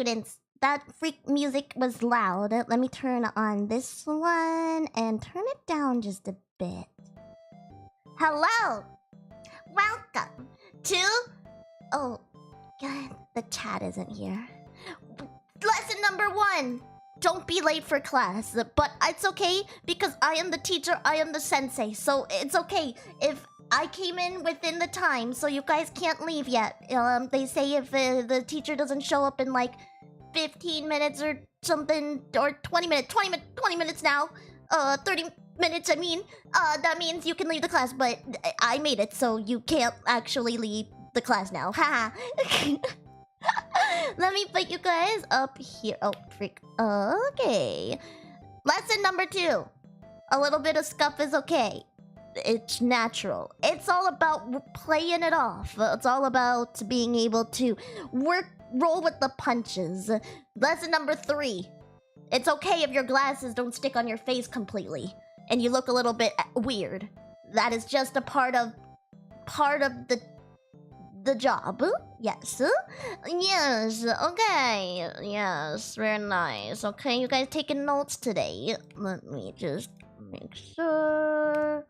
students. That freak music was loud. Let me turn on this one and turn it down just a bit. Hello! Welcome to... Oh, God, the chat isn't here. Lesson number 1. Don't be late for class. But it's okay because I am the teacher, I am the sensei. So it's okay if I came in within the time, so you guys can't leave yet. They say if the teacher doesn't show up in like 15 minutes or something, or 20 minutes now, 30 minutes, I mean, that means you can leave the class, but I made it, so you can't actually leave the class now. Haha. Let me put you guys up here. Oh, freak. Okay. Lesson number 2. A little bit of scuff is okay. It's natural. It's all about playing it off. It's all about being able to roll with the punches. Lesson number 3. It's okay if your glasses don't stick on your face completely and you look a little bit weird. That is just a part of the job. Yes. Yes. Okay. Yes. Very nice. Okay, you guys taking notes today? Let me just make sure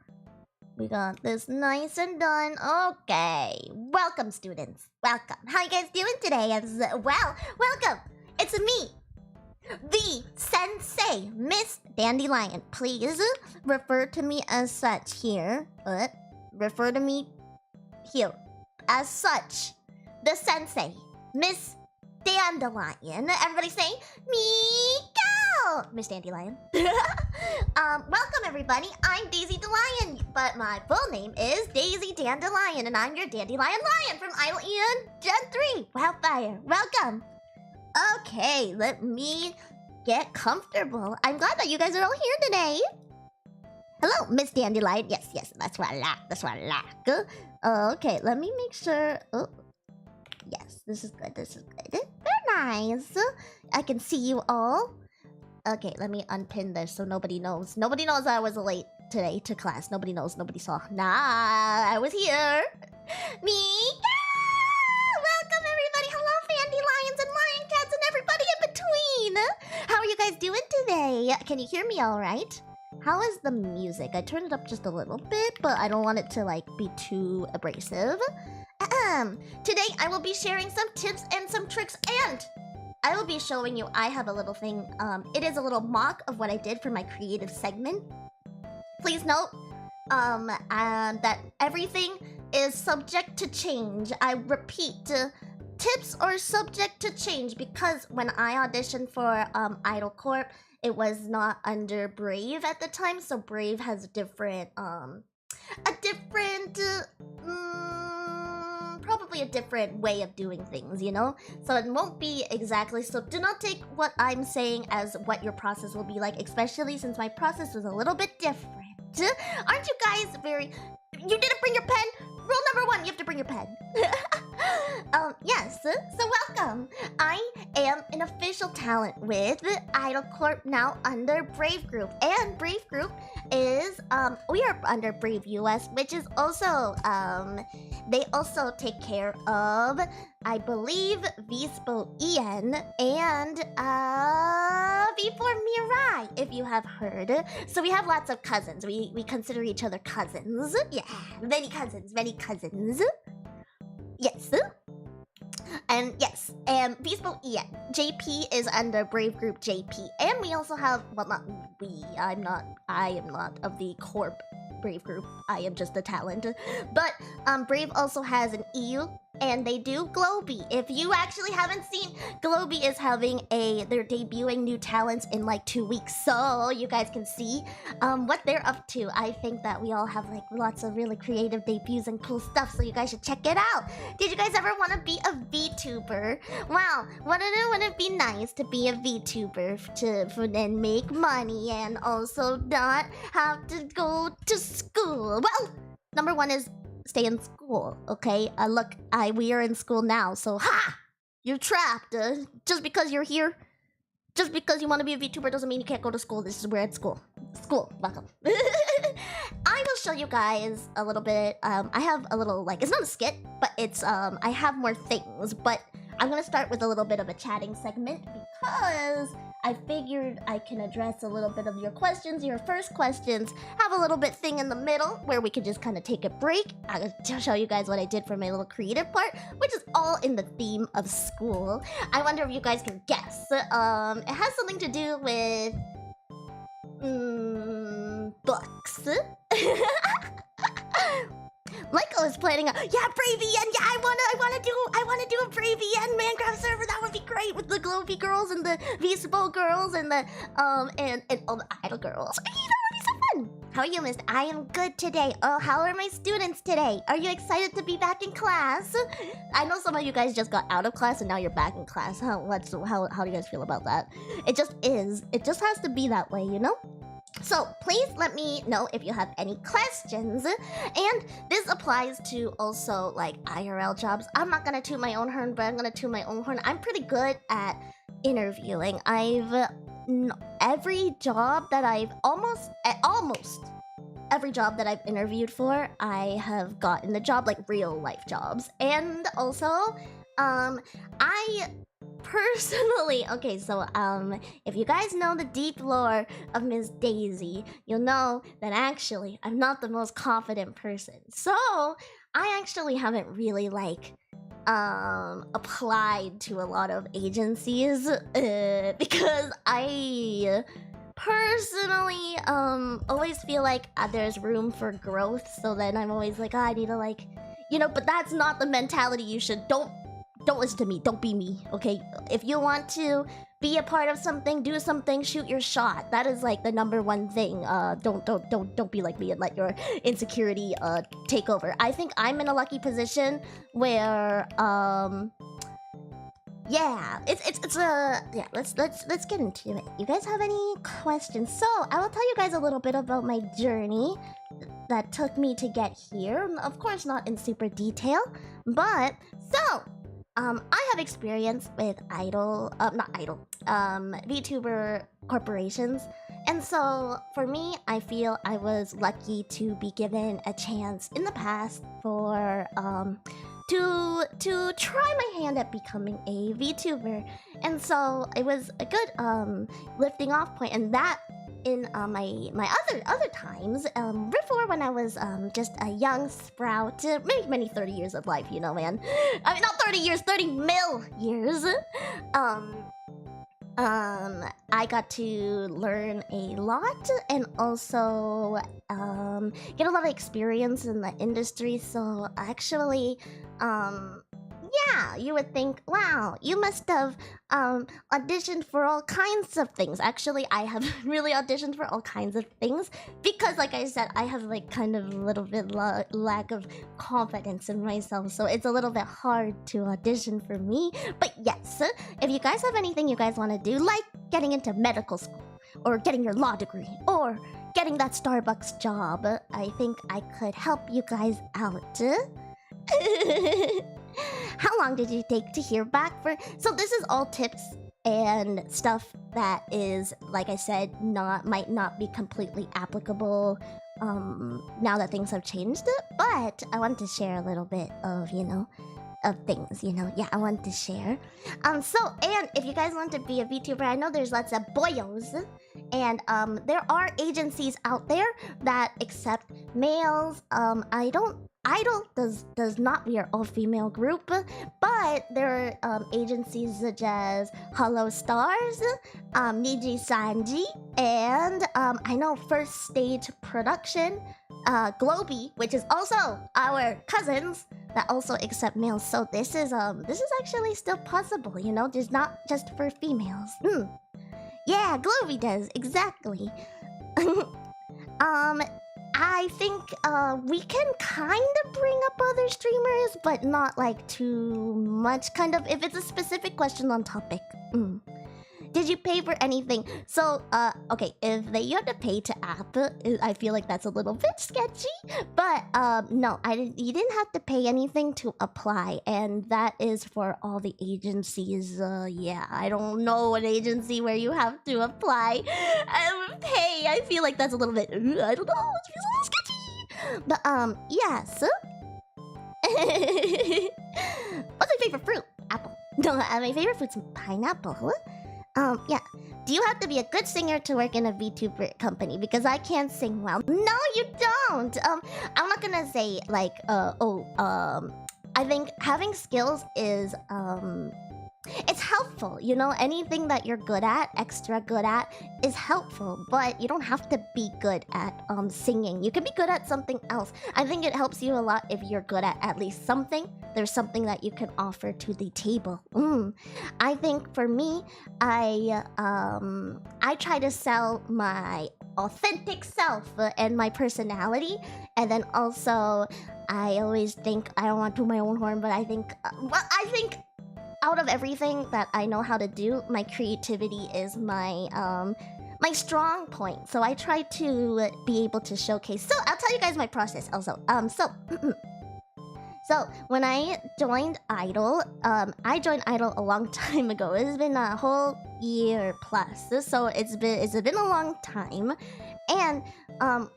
we got this nice and done. Okay. Welcome, students. Welcome. How you guys doing today? Well, welcome. It's me, the sensei, Miss Dandelion. Please refer to me as such here. Refer to me here as such. The sensei, Miss Dandelion. Everybody say, Meow! Miss Dandelion. Welcome, everybody. I'm DaisyDaLion, but my full name is DaisyDaLion, and I'm your Dandelion Lion from idolEN Gen 3. WILDFYRE, welcome. Okay, let me get comfortable. I'm glad that you guys are all here today. Hello, Miss Dandelion. Yes, that's what I like. That's what I like. Okay, let me make sure. Oh, yes, this is good. This is good. Very nice. I can see you all. Okay, let me unpin this so nobody knows. Nobody knows I was late today to class. Nobody knows. Nobody saw. Nah, I was here. Me. Welcome, everybody. Hello, Fandelions and Lion Cats and everybody in between. How are you guys doing today? Can you hear me all right? How is the music? I turned it up just a little bit, but I don't want it to like be too abrasive. Today I will be sharing some tips and some tricks, and I will be showing you, I have a little thing, it is a little mock of what I did for my creative segment. Please note that everything is subject to change. I repeat, tips are subject to change because when I auditioned for Idol Corp, it was not under Brave at the time, so Brave has a different, probably a different way of doing things, you know? So it won't be exactly, so do not take what I'm saying as what your process will be like, especially since my process was a little bit different. Aren't you guys very... You didn't bring your pen? Rule number 1, you have to bring your pen. Yes, so welcome. I am an official talent with Idol Corp, now under Brave Group. And Brave Group is, we are under Brave US, which is also, they also take care of, I believe, EN and, WILDFYRE, if you have heard. So we have lots of cousins. We consider each other cousins. Yeah, many cousins. Yes. And yes, and EN. JP is under Brave Group JP. And we also have, well, not we, I am not of the Corp Brave Group. I am just a talent. But Brave also has an EU, and they do Globee. If you actually haven't seen, Globee is having they're debuting new talents in like 2 weeks, so you guys can see what they're up to. I think that we all have like lots of really creative debuts and cool stuff, so you guys should check it out. Did you guys ever want to be a VTuber? Wow, wouldn't it be nice to be a VTuber to then make money and also not have to go to school? Well, number 1 is stay in school, okay? Look, we are in school now, so ha! You're trapped. Just because you're here, just because you want to be a VTuber doesn't mean you can't go to school. This is where at school. School, welcome. I will show you guys a little bit. I have a little, like, it's not a skit, but it's, I have more things, but I'm gonna start with a little bit of a chatting segment because I figured I can address a little bit of your questions, your first questions, have a little bit thing in the middle where we could just kind of take a break. I'll show you guys what I did for my little creative part, which is all in the theme of school. I wonder if you guys can guess. It has something to do with books. Lyko is planning a BraveEN. Yeah, I wanna do a BraveEN Minecraft server. That would be great with the Globey girls and the Visible girls and the and all the idol girls. That would be so fun. How are you, Miss? I am good today. Oh, how are my students today? Are you excited to be back in class? I know some of you guys just got out of class and now you're back in class. How do you guys feel about that? It just is. It just has to be that way, you know? So please let me know if you have any questions. And this applies to also like IRL jobs. I'm not gonna toot my own horn, but I'm gonna toot my own horn. I'm pretty good at interviewing. Every job that I've almost every job that I've interviewed for, I have gotten the job, like real life jobs. And also, I personally, okay, so if you guys know the deep lore of Miss Daisy, you'll know that actually I'm not the most confident person. So I actually haven't really like applied to a lot of agencies because I personally always feel like there's room for growth. So then I'm always like, oh, I need to like, you know, but that's not the mentality you should. Don't listen to me. Don't be me, okay? If you want to be a part of something, do something, shoot your shot. That is like the #1 thing. Don't be like me and let your insecurity take over. I think I'm in a lucky position where yeah, let's get into it. You guys have any questions? So I will tell you guys a little bit about my journey that took me to get here. Of course, not in super detail, but so. I have experience with VTuber corporations. And so, for me, I feel I was lucky to be given a chance in the past for, to try my hand at becoming a VTuber. And so, it was a good, lifting off point, and that in my other times before when I was just a young sprout, many 30 years of life, you know, man. I mean, not 30 years, 30 mil years. I got to learn a lot and also get a lot of experience in the industry. So actually, yeah, you would think, wow, you must have auditioned for all kinds of things. Actually, I have really auditioned for all kinds of things because, like I said, I have like kind of a little bit lack of confidence in myself. So it's a little bit hard to audition for me. But yes, if you guys have anything you guys want to do, like getting into medical school or getting your law degree or getting that Starbucks job, I think I could help you guys out. How long did you take to hear back for? So this is all tips and stuff that is, like I said, might not be completely applicable now that things have changed. But I wanted to share a little bit of, you know, of things, you know. Yeah, I wanted to share. So, and if you guys want to be a VTuber, I know there's lots of boyos. And there are agencies out there that accept males. Idol does not, we are all female group, but there are agencies such as Hollow Stars, Niji Sanji, and I know First Stage Production, Globey, which is also our cousins that also accept males. So this is actually still possible, you know, just not just for females. Yeah, Globey does, exactly. I think we can kind of bring up other streamers, but not like too much, kind of, if it's a specific question on topic. Did you pay for anything? So, okay, if you have to pay to app, I feel like that's a little bit sketchy. But, no, you didn't have to pay anything to apply. And that is for all the agencies. Yeah, I don't know an agency where you have to apply and pay. I feel like that's a little bit, I don't know, it feels a little sketchy. But, yes. What's my favorite fruit? Apple. No, my favorite fruit's pineapple. Yeah. Do you have to be a good singer to work in a VTuber company? Because I can't sing well. No, you don't. I'm not gonna say like, I think having skills is, it's helpful, you know? Anything that you're good at, extra good at, is helpful. But you don't have to be good at singing. You can be good at something else. I think it helps you a lot if you're good at least something. There's something that you can offer to the table. I think for me, I try to sell my authentic self and my personality, and then also I always think, I don't want to toot my own horn, but I think out of everything that I know how to do, my creativity is my my strong point. So I try to be able to showcase. So I'll tell you guys my process also. So when I joined Idol, I joined Idol a long time ago. It's been a whole year plus. So it's been a long time. And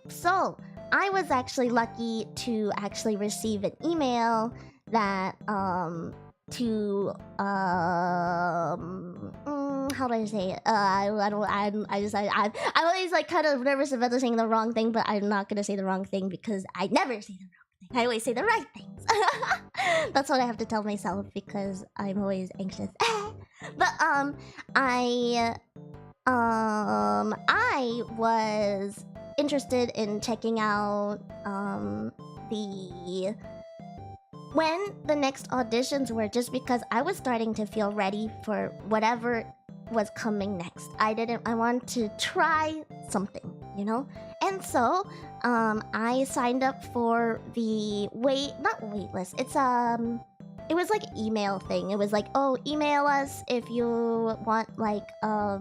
so I was actually lucky to actually receive an email that how do I say it? I'm always like kind of nervous about saying the wrong thing, but I'm not gonna say the wrong thing because I never say the wrong thing. I always say the right things. That's what I have to tell myself because I'm always anxious. But I was interested in checking out when the next auditions were, just because I was starting to feel ready for whatever was coming next. I wanted to try something, you know? And so, I signed up for the not waitlist. It was like an email thing. It was like, oh, email us if you want like, a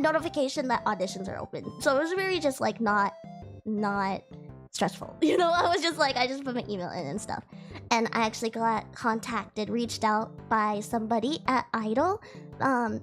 notification that auditions are open. So it was very just like not stressful, you know? I was just like, I just put my email in and stuff. And I actually got reached out by somebody at Idol to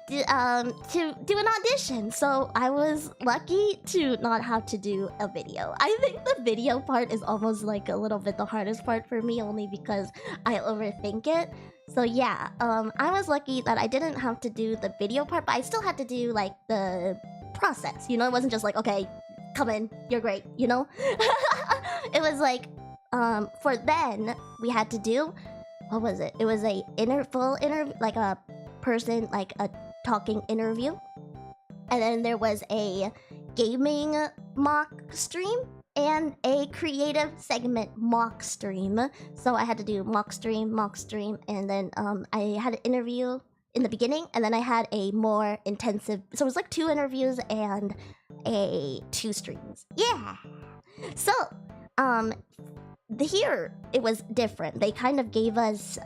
do an audition. So I was lucky to not have to do a video. I think the video part is almost like a little bit the hardest part for me, only because I overthink it. So yeah, I was lucky that I didn't have to do the video part, but I still had to do like the process, you know? It wasn't just like, okay, come in, you're great, you know? It was like, for then, we had to do, what was it? It was a full interview, like a person, like a talking interview. And then there was a gaming mock stream and a creative segment mock stream. So I had to do mock stream, and then I had an interview in the beginning, and then I had a more intensive, so it was like 2 interviews and 2 streams. Yeah! So, here it was different. They kind of gave us,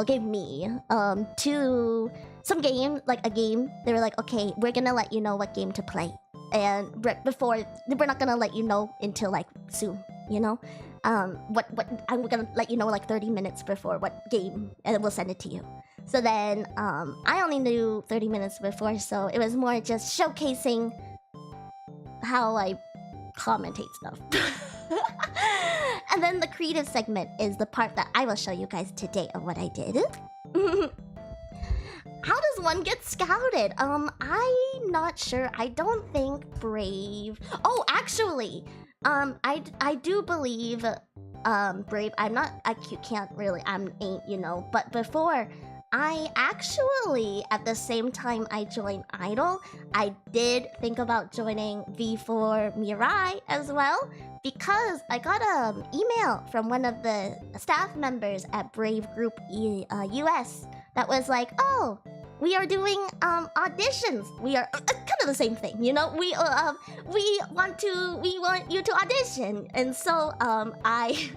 gave me, some game, like a game. They were like, okay, we're gonna let you know what game to play. And before, we're not gonna let you know until like soon, you know? I'm gonna let you know like 30 minutes before what game, and we'll send it to you. So then, I only knew 30 minutes before, so it was more just showcasing how I commentate stuff. And then the creative segment is the part that I will show you guys today of what I did. How does one get scouted? I'm not sure. I don't think Brave... Oh, actually, I do believe Brave... can't really... ain't, you know. But before... I actually, at the same time I joined Idol, I did think about joining V4 Mirai as well, because I got an email from one of the staff members at Brave Group US that was like, oh, we are doing auditions. We are kind of the same thing, you know. We want you to audition, and so I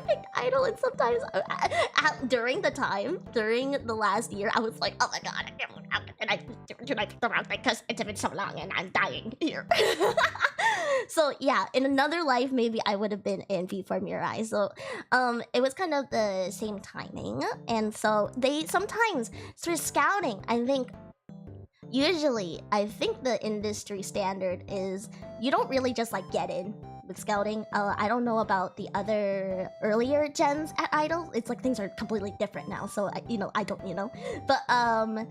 picked Idol, and sometimes during the last year, I was like, oh my god, I pick the wrong thing because it's been so long and I'm dying here. So yeah, in another life, maybe I would have been in V4 Mirai. So it was kind of the same timing, and so they sometimes through scouting, I think the industry standard is you don't really just like get in. with scouting. I don't know about the other earlier gens at Idol. It's like things are completely different now, so I don't, but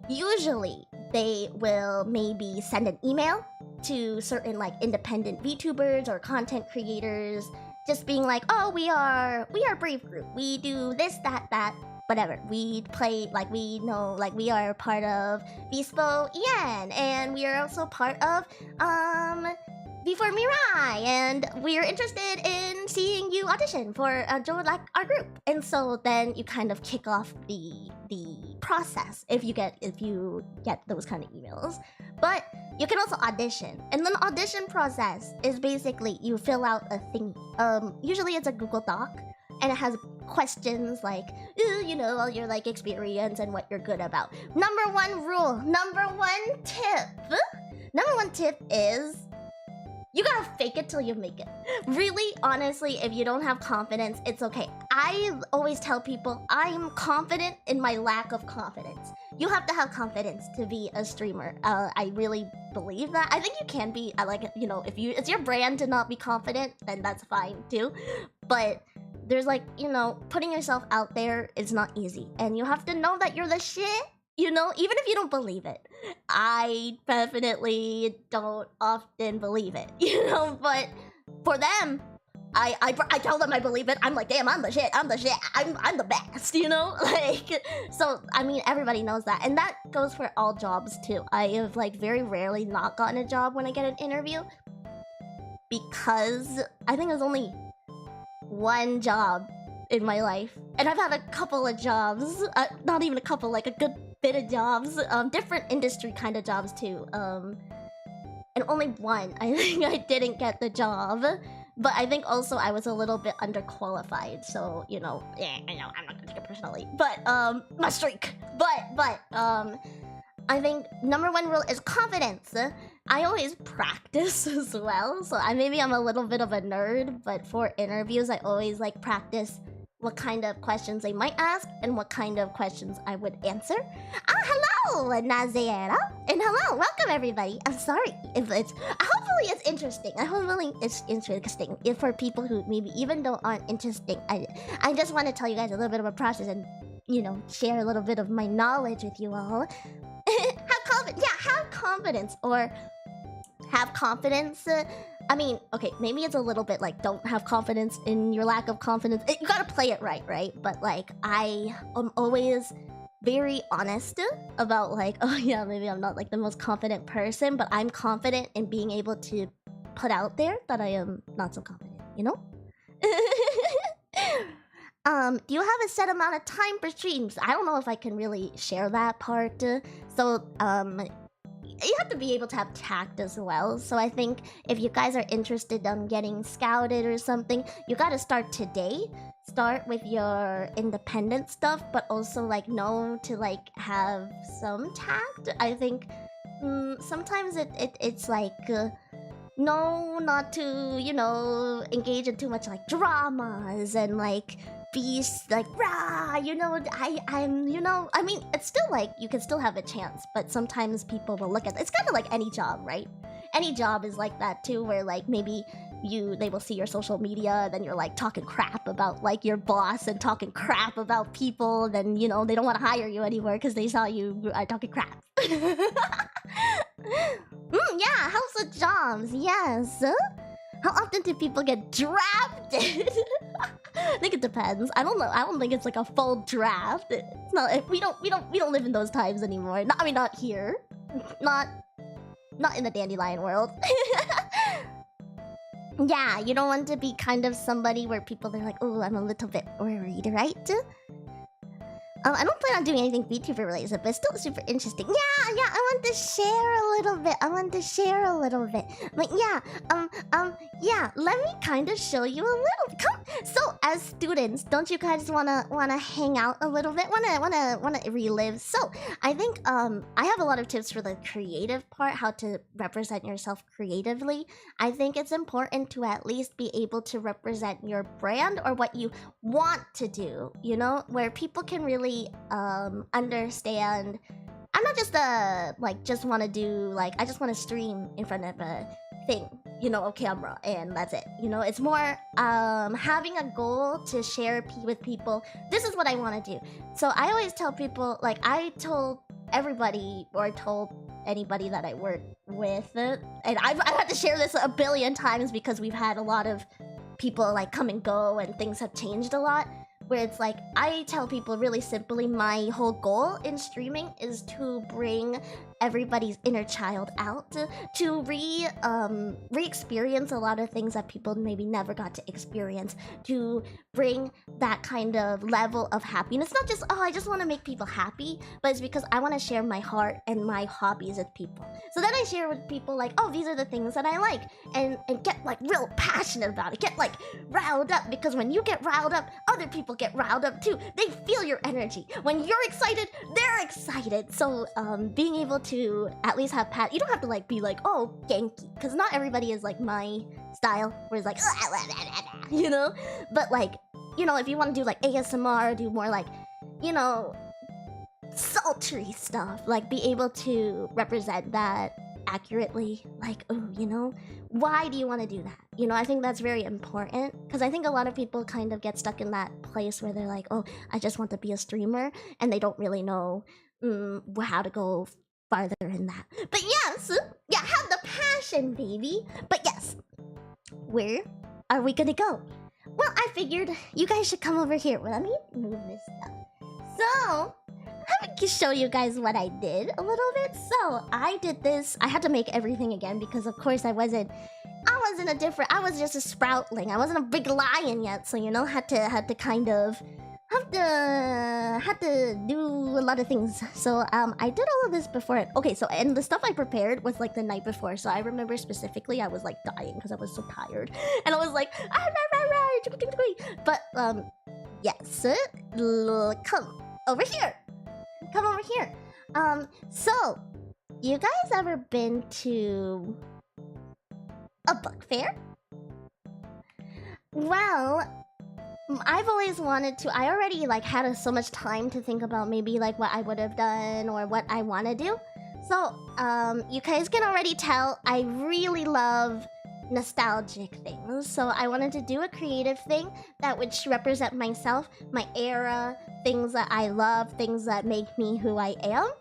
usually they will maybe send an email to certain like independent VTubers or content creators, just being like, oh, we are Brave Group, we do this, that, whatever. We play, like, we know, like, we are part of EN, and we are also part of Before Mirai, and we are interested in seeing you audition for join like our group. And so then you kind of kick off the process if you get those kind of emails. But you can also audition, and then the audition process is basically you fill out a thing. Usually it's a Google Doc, and it has questions like, all your like experience and what you're good about. Number one rule, number one tip is you gotta fake it till you make it. Really, honestly, if you don't have confidence, it's okay. I always tell people I'm confident in my lack of confidence. You have to have confidence to be a streamer. I really believe that. I think you can be, if it's your brand to not be confident, then that's fine too. But there's like, putting yourself out there is not easy. And you have to know that you're the shit, even if you don't believe it. I definitely don't often believe it, but for them, I tell them I believe it. I'm like, damn, I'm the shit, I'm the best, like, so I mean, everybody knows that, and that goes for all jobs too. I have like very rarely not gotten a job when I get an interview, because I think there's only one job in my life, and I've had a couple of jobs, not even a couple, like a good bit of jobs, different industry kind of jobs too, and only one I think I didn't get the job. But I think also I was a little bit underqualified, so I know I'm not gonna take it personally, but my streak. But I think number one rule is confidence. I always practice as well, so maybe I'm a little bit of a nerd, but for interviews I always like practice what kind of questions they might ask and what kind of questions I would answer. Hello, Naziera, and hello, welcome everybody. I'm sorry if hopefully it's interesting. Hopefully it's interesting if for people who maybe even though aren't interesting. I just want to tell you guys a little bit of a process and share a little bit of my knowledge with you all. Have confidence, or have confidence. I mean, okay, maybe it's a little bit like don't have confidence in your lack of confidence. You gotta play it right? But like, I am always very honest about like, oh yeah, maybe I'm not like the most confident person, but I'm confident in being able to put out there that I am not so confident, do you have a set amount of time for streams? I don't know if I can really share that part. So, you have to be able to have tact as well. So I think if you guys are interested in getting scouted or something, you gotta start today. Start with your independent stuff, but also like know to like have some tact. I think sometimes it's like no, not to engage in too much like dramas and like be like rah, I mean, it's still like you can still have a chance, but sometimes people will look at it's kind of like any job, right? Any job is like that too, where like maybe they will see your social media, then you're like talking crap about like your boss and talking crap about people, then they don't want to hire you anymore because they saw you talking crap. Yeah, how's the jobs? Yes. How often do people get drafted? I think it depends. I don't know. I don't think it's like a full draft. It's not. We don't live in those times anymore. Not here. Not in the Dandelion world. Yeah, you don't want to be kind of somebody where people are like, oh, I'm a little bit worried, right? I don't plan on doing anything VTuber related, but it's still super interesting. Yeah, I want to share a little bit. But yeah, let me kind of show you a little. Come, so as students, don't you guys wanna hang out a little bit? Wanna relive? So I think I have a lot of tips for the creative part, how to represent yourself creatively. I think it's important to at least be able to represent your brand or what you want to do. Where people can really understand. I'm not just just want to do like I just want to stream in front of a thing. you know, a camera, and that's it. You know, it's more having a goal to share with people. This is what I want to do. So I always tell people, like, I told everybody, or told anybody that I work with, and I've had to share this a billion times because we've had a lot of people like come and go and things have changed a lot, where it's like, I tell people really simply, my whole goal in streaming is to bring everybody's inner child out, to re-experience a lot of things that people maybe never got to experience, to bring that kind of level of happiness. Not just, oh, I just want to make people happy, but it's because I want to share my heart and my hobbies with people. So then I share with people like, oh, these are the things that I like, and get like real passionate about it, get like riled up, because when you get riled up, other people get riled up too. They feel your energy. When you're excited, they're excited. So being able to at least have you don't have to like be like, oh, Genki, because not everybody is like my style, where it's like, you know, but like, you know, if you want to do like ASMR, do more like, you know, sultry stuff, like be able to represent that accurately, like, oh, you know, why do you want to do that? You know, I think that's very important, because I think a lot of people kind of get stuck in that place where they're like, oh, I just want to be a streamer, and they don't really know how to go farther in that. But yes, yeah, have the passion, baby. But yes, where are we gonna go? Well, I figured you guys should come over here. Well, let me move this stuff. So I can show you guys what I did a little bit. So I did this. I had to make everything again because, of course, I wasn't I was just a sproutling. I wasn't a big lion yet. So, you know, had to kind of had to do a lot of things. So I did all of this before. Okay, so and the stuff I prepared was like the night before. So I remember specifically I was like dying because I was so tired, and I was like, but yes, come over here. Come over here. So, you guys ever been to a book fair? Well, I've always wanted to. I already like had so much time to think about maybe like what I would have done or what I want to do. So, you guys can already tell I really love nostalgic things. So I wanted to do a creative thing that would represent myself, my era, things that I love, things that make me who I am.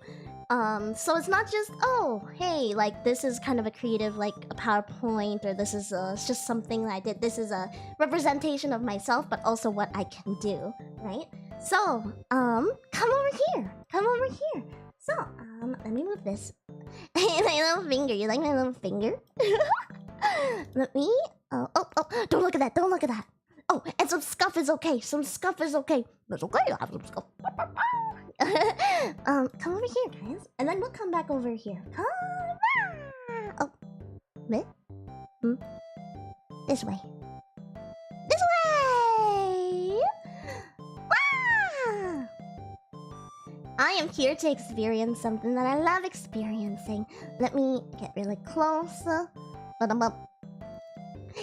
So it's not just, oh, hey, like this is kind of a creative, like a PowerPoint, or this is it's just something that I did. This is a representation of myself, but also what I can do, right? So, come over here. Come over here. So, let me move this. My little finger. You like my little finger? Let me... Oh, don't look at that. Don't look at that. Oh, and some scuff is okay. Some scuff is okay. It's okay to have some scuff. Come over here, guys. And then we'll come back over here. Come back. Oh. Wait. This way. This way! Ah! I am here to experience something that I love experiencing. Let me get really close.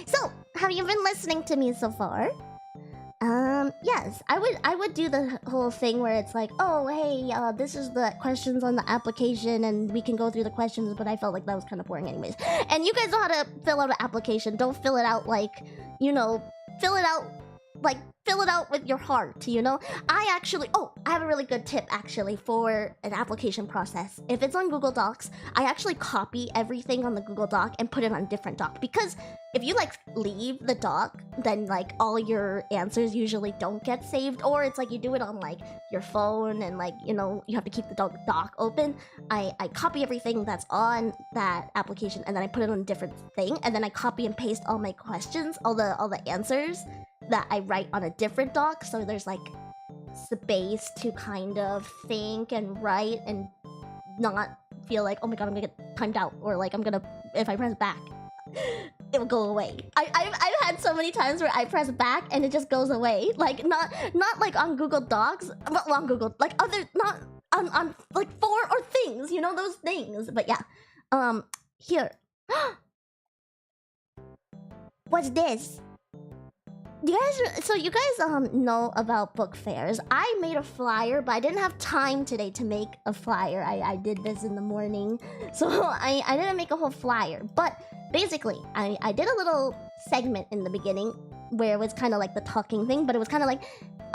So, have you been listening to me so far? Yes, I would do the whole thing where it's like, oh, hey, this is the questions on the application, and we can go through the questions, but I felt like that was kind of boring anyways. And you guys know how to fill out an application. Don't fill it out like, you know, fill it out with your heart, you know? I have a really good tip, actually, for an application process. If it's on Google Docs, I actually copy everything on the Google Doc and put it on a different doc. Because if you, like, leave the doc, then, like, all your answers usually don't get saved. Or it's like you do it on, like, your phone and, like, you know, you have to keep the doc open. I copy everything that's on that application, and then I put it on a different thing. And then I copy and paste all my questions, all the answers that I write on a different doc, so there's like space to kind of think and write and not feel like, oh my god, I'm gonna get timed out, or like if I press back, it will go away. I've had so many times where I press back and it just goes away, like not like on Google Docs, but on Google, like other, not on like for or things, you know, those things. But yeah, here. What's this? You guys know about book fairs. I made a flyer, but I didn't have time today to make a flyer. I did this in the morning, so I didn't make a whole flyer. But basically, I did a little segment in the beginning where it was kind of like the talking thing, but it was kind of like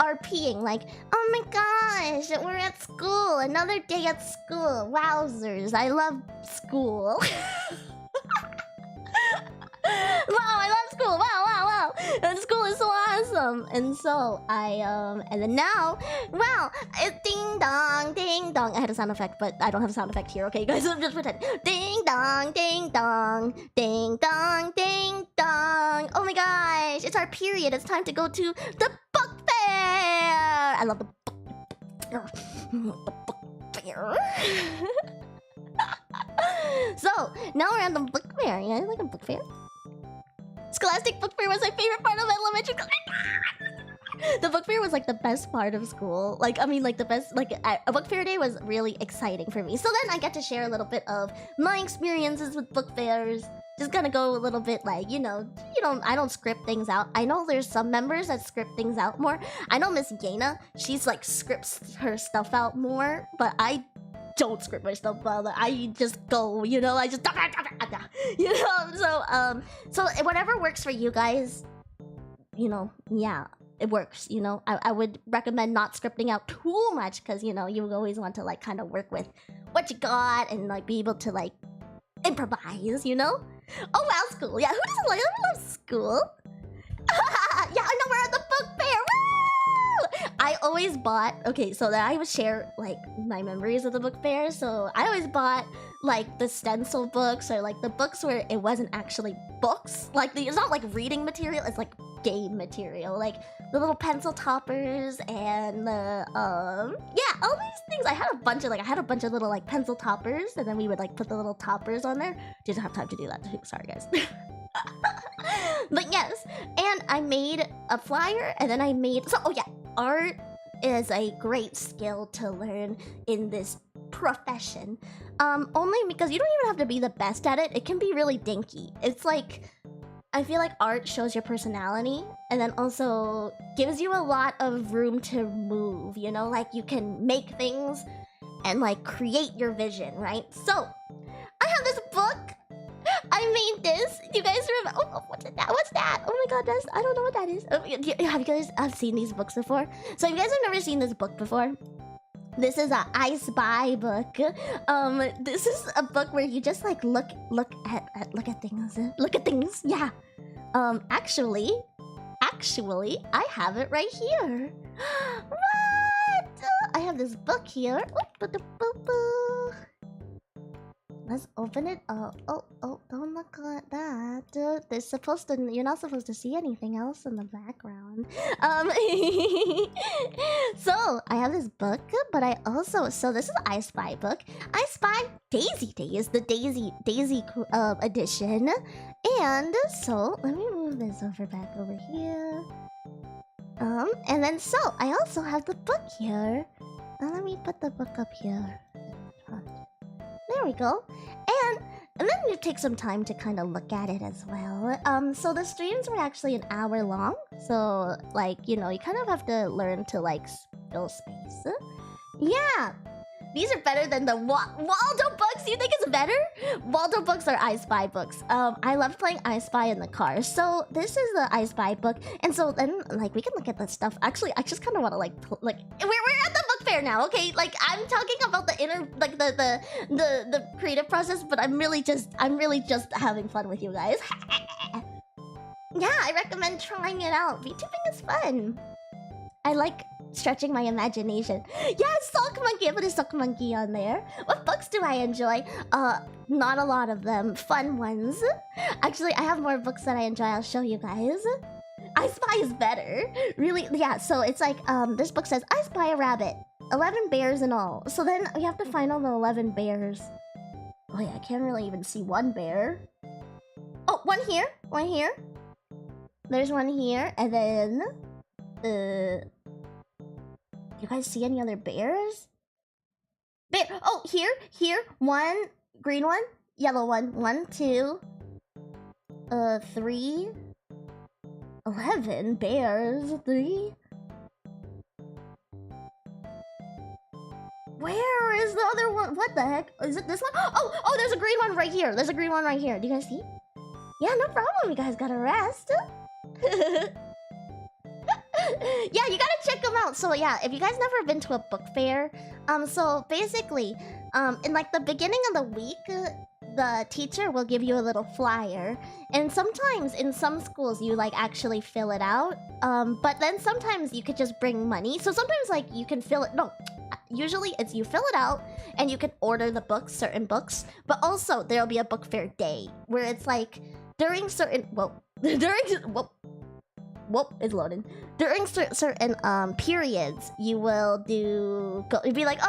RPing, like, oh my gosh, we're at school, another day at school, wowzers, I love school. Wow, I love school, wow, and school is so awesome. And so and then now, wow, ding dong, ding dong. I had a sound effect, but I don't have a sound effect here, okay guys, I'm just pretend. Ding dong, ding dong, ding dong, ding dong. Oh my gosh, it's our period, it's time to go to the book fair. I love the book fair. So, now we're at the book fair. You guys like a book fair? Scholastic book fair was my favorite part of elementary school. The book fair was like the best part of school. Like, I mean, like the best, like a book fair day was really exciting for me. So then I get to share a little bit of my experiences with book fairs. Just gonna go a little bit like, I don't script things out. I know there's some members that script things out more. I know Miss Yena, she's like scripts her stuff out more, but I don't script my stuff out. I just go, I just, so whatever works for you guys, yeah, it works, I would recommend not scripting out too much because, you always want to like kind of work with what you got and like be able to like improvise, Oh wow, school. Yeah, who doesn't like, I love school. Yeah, I know we're at the book fair. Woo! I always bought, okay, so that I would share like my memories of the book fair. So I always bought like the stencil books or like the books where it wasn't actually books. Like it's not like reading material, it's like game material. Like the little pencil toppers and the yeah, all these things. I had a bunch of little like pencil toppers, and then we would like put the little toppers on there. Didn't have time to do that too. Sorry guys. But yes, and I made a flyer, and then I made oh yeah, art is a great skill to learn in this profession. Only because you don't even have to be the best at it. It can be really dinky. It's like, I feel like art shows your personality and then also gives you a lot of room to move, like you can make things and like create your vision, right? So I have this book. I made this. Do you guys remember? Oh, what's that? What's that? Oh my god, I don't know what that is. Have you guys seen these books before? So if you guys have never seen this book before, this is a I Spy book. This is a book where you just like look at things. Look at things. Yeah. Actually, I have it right here. What? I have this book here. Let's open it. Oh, don't look at that. There's supposed to, you're not supposed to see anything else in the background. So I have this book, but I also, so this is I Spy book. I Spy Daisy Days, the Daisy edition. And so let me move this back over here. And then so I also have the book here. Let me put the book up here. There we go. And then you take some time to kind of look at it as well. So the streams were actually an hour long. So like, you kind of have to learn to like fill space. Yeah. These are better than the Waldo books. You think it's better? Waldo books are I Spy books. I love playing I Spy in the car. So this is the I Spy book, and so then like we can look at the stuff. Actually, I just kind of want to like we're at the book fair now, okay? Like I'm talking about the inner like the creative process, but I'm really just having fun with you guys. Yeah, I recommend trying it out. VTubing is fun. I like stretching my imagination. Yeah, Sock Monkey. I put a Sock Monkey on there. What books do I enjoy? Not a lot of them. Fun ones. Actually, I have more books that I enjoy. I'll show you guys. I Spy is better. Really? Yeah, so it's like, this book says, I spy a rabbit. 11 bears and all. So then we have to find all the 11 bears. Oh yeah, I can't really even see one bear. Oh, one here. One here. There's one here. And then... you guys see any other bears? Bear! Oh, here. One green one, yellow one. 1, 2, 3, 11 bears. 3. Where is the other one? What the heck? Is it this one? Oh, there's a green one right here. There's a green one right here. Do you guys see? Yeah, no problem. You guys gotta rest. Yeah, you gotta check them out. So yeah, if you guys never been to a book fair, so basically, in like the beginning of the week, the teacher will give you a little flyer, and sometimes in some schools you like actually fill it out. But then sometimes you could just bring money. So sometimes like you can fill it. No, usually it's you fill it out and you can order the books, certain books. But also there'll be a book fair day where it's like during certain it's loading. During certain periods, you will you'd be like,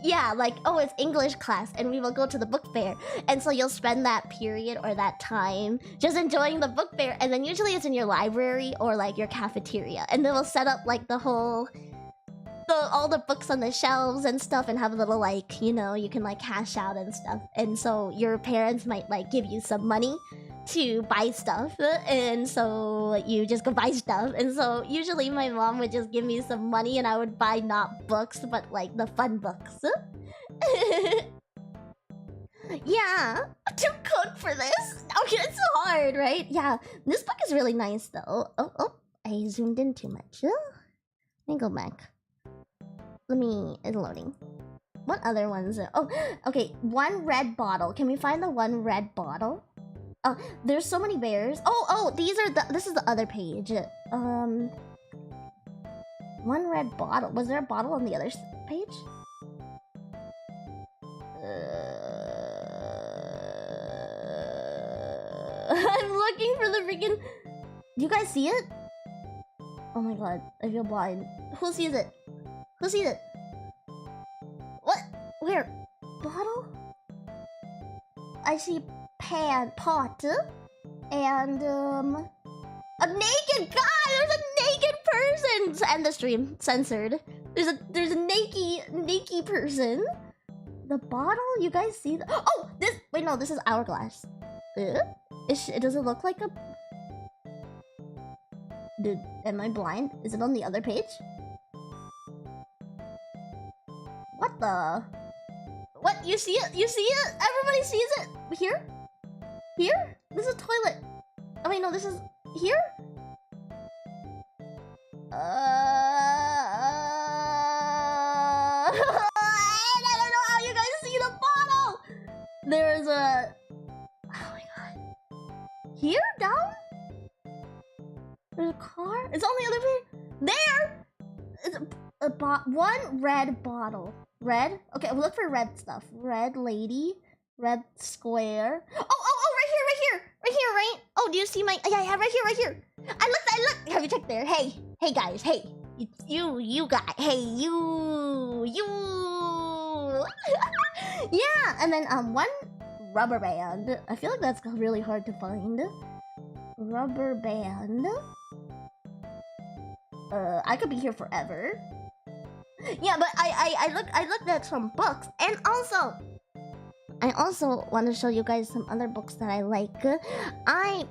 yeah, like, oh, it's English class, and we will go to the book fair. And so you'll spend that period or that time just enjoying the book fair, and then usually it's in your library or like your cafeteria, and they will set up like all the books on the shelves and stuff, and have a little like, you know, you can like cash out and stuff. And so your parents might like give you some money to buy stuff, and so you just go buy stuff. And so usually my mom would just give me some money and I would buy not books but like the fun books. Yeah, to cook for this. Okay, it's hard, right? Yeah, this book is really nice though. Oh, I zoomed in too much. Let me go back. It's loading. What other ones? Oh, okay, one red bottle. Can we find the one red bottle? Oh, there's so many bears. Oh, this is the other page. One red bottle. Was there a bottle on the other page? I'm looking for the freaking... Do you guys see it? Oh my god, I feel blind. Who sees it? Who sees it? What? Where? Bottle? I see pot, and a naked guy. There's a naked person. And the stream censored. There's a naked person. The bottle. You guys see the... Oh, this. Wait, no, this is hourglass. Does it look like a... Dude, am I blind? Is it on the other page? What the? What? You see it? You see it? Everybody sees it? Here? Here? This is a toilet. Oh wait, no, this is... Here? I don't know how you guys see the bottle! There's a... Oh my god. Here? Down? There's a car? It's on the other page? There! It's one red bottle. Red? Okay, we'll look for red stuff. Red lady. Red square. Oh, right here, right? Oh, do you see my... Yeah, right here. I looked. Have you checked there? Hey guys, hey. You guys, hey, you. Yeah, and then, one rubber band. I feel like that's really hard to find. Rubber band. I could be here forever. Yeah, but I looked at some books, and I also want to show you guys some other books that I like.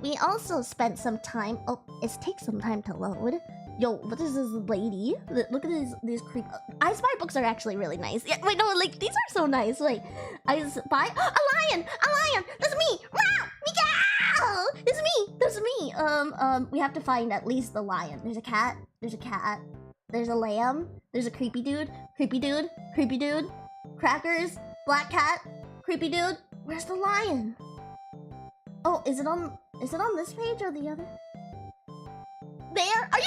We also spent some time... Oh, it takes some time to load. Yo, what is this lady? Look at these creep... I Spy books are actually really nice. Yeah, wait, no, like, these are so nice. Like, I Spy... A lion! That's me! Wow! Meow! It's me! That's me! We have to find at least the lion. There's a cat. There's a lamb. There's a creepy dude. Crackers. Black cat. Creepy dude. Where's the lion? Oh, is it on this page or the other? There? Are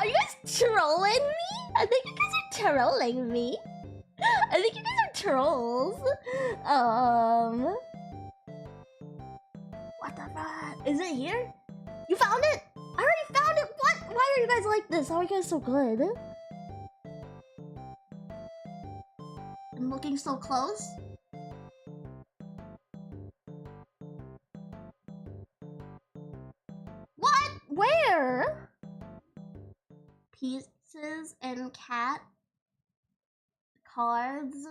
you guys trolling me? I think you guys are trolling me. I think you guys are trolls. What the fuck? Is it here? You found it? I already found it. What? Why are you guys like this? How are you guys so good? I'm looking so close. What? Where? Pieces and cat cards.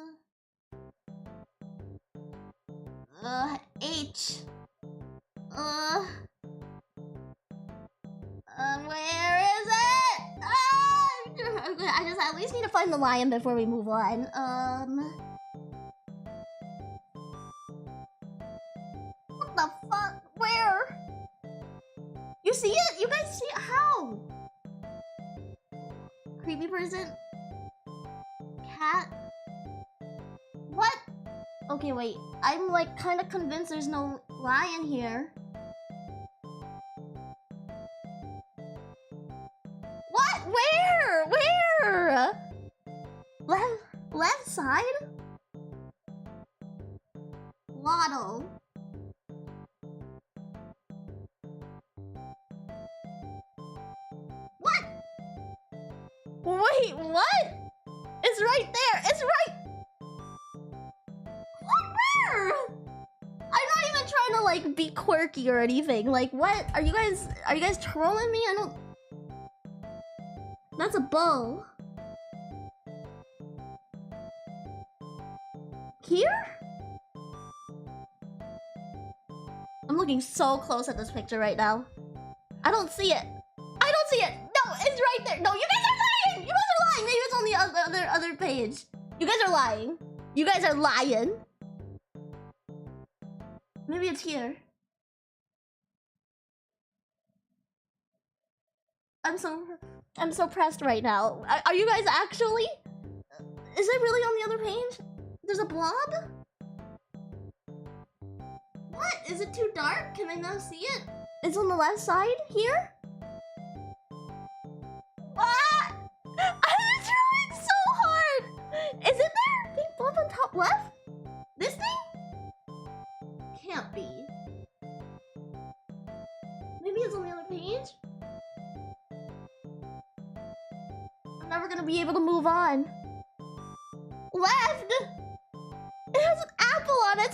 H. Where is it? I just at least need to find the lion before we move on. What the fuck? see it? You guys see it? How? Creepy person? Cat? What? Okay, wait. I'm like kind of convinced there's no lion here. What? Where? Where? Left side? Waddle. What? Wait, what? It's right there. It's right. What? Where? I'm not even trying to like be quirky or anything. Like, what? Are you guys trolling me? I don't. That's a bow. Here? I'm looking so close at this picture right now. I don't see it. I don't see it. No, it's right there. No, you guys are lying. You guys are lying. Maybe it's on the other page. You guys are lying. You guys are lying. Maybe it's here. I'm so pressed right now. Are you guys actually? Is it really on the other page? There's a blob? What? Is it too dark? Can I not see it? It's on the left side here? What? I'm trying so hard! Is it there? Big blob on top left? This thing? Can't be. Maybe it's on the other page? I'm never gonna be able to move on. Left! It has an apple on it.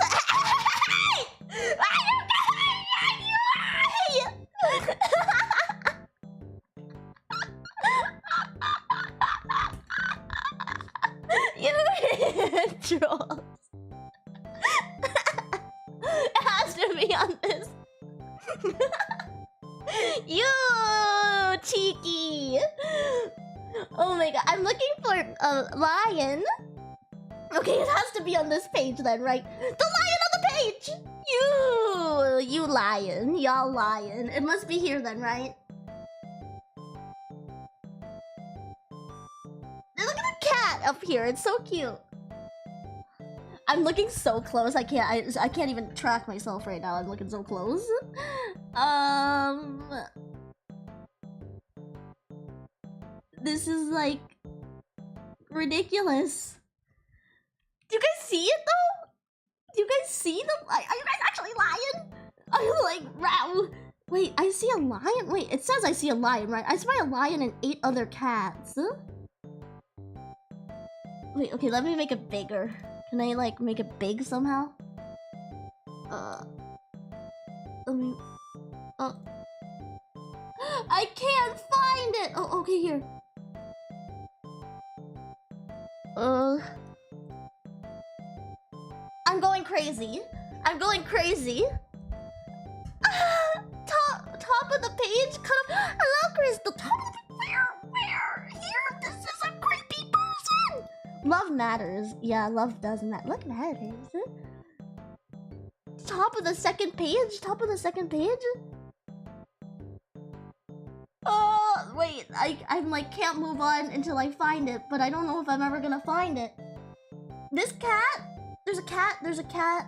You trolls. It has to be on this. You cheeky. Oh my god, I'm looking for a lion. Okay, it has to be on this page then, right? The lion on the page! You lion. Y'all lion. It must be here then, right? Look at the cat up here. It's so cute. I'm looking so close. I can't even track myself right now. I'm looking so close. This is like ridiculous. Do you guys see it though? Do you guys see them? Are you guys actually lying? Are you like, wow? Wait, I see a lion? Wait, it says I see a lion, right? I spy a lion and 8 other cats. Wait, okay, let me make it bigger. Can I like make it big somehow? Let me... I can't find it! Oh, okay, here. I'm going crazy. I'm going crazy. Top of the page? Cut off. Hello, Crystal. Top of the... Where? Here? This is a creepy person. Love matters. Yeah, love does matter. Love matters. Top of the second page? Top of the second page? Oh, wait. I'm like, can't move on until I find it, but I don't know if I'm ever gonna find it. This cat? There's a cat. There's a cat.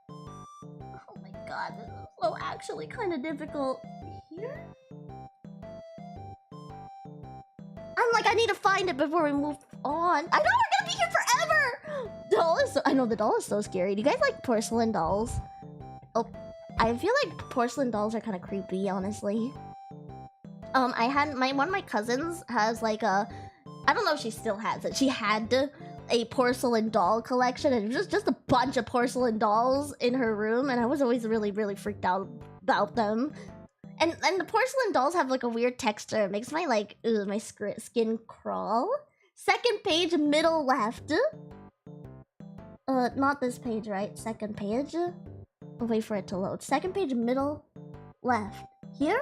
Oh my god, this is so actually kind of difficult. Here? I'm like, I need to find it before we move on. I know we're gonna be here forever! Doll is so, I know the doll is so scary. Do you guys like porcelain dolls? Oh, I feel like porcelain dolls are kind of creepy, honestly. I had one of my cousins has like a, I don't know if she still has it. She had a porcelain doll collection, and it was just a bunch of porcelain dolls in her room, and I was always really freaked out about them. And the porcelain dolls have like a weird texture. It makes my like my skin crawl. Second page, middle left. Not this page, right? Second page. I'll wait for it to load. Second page, middle left. Here?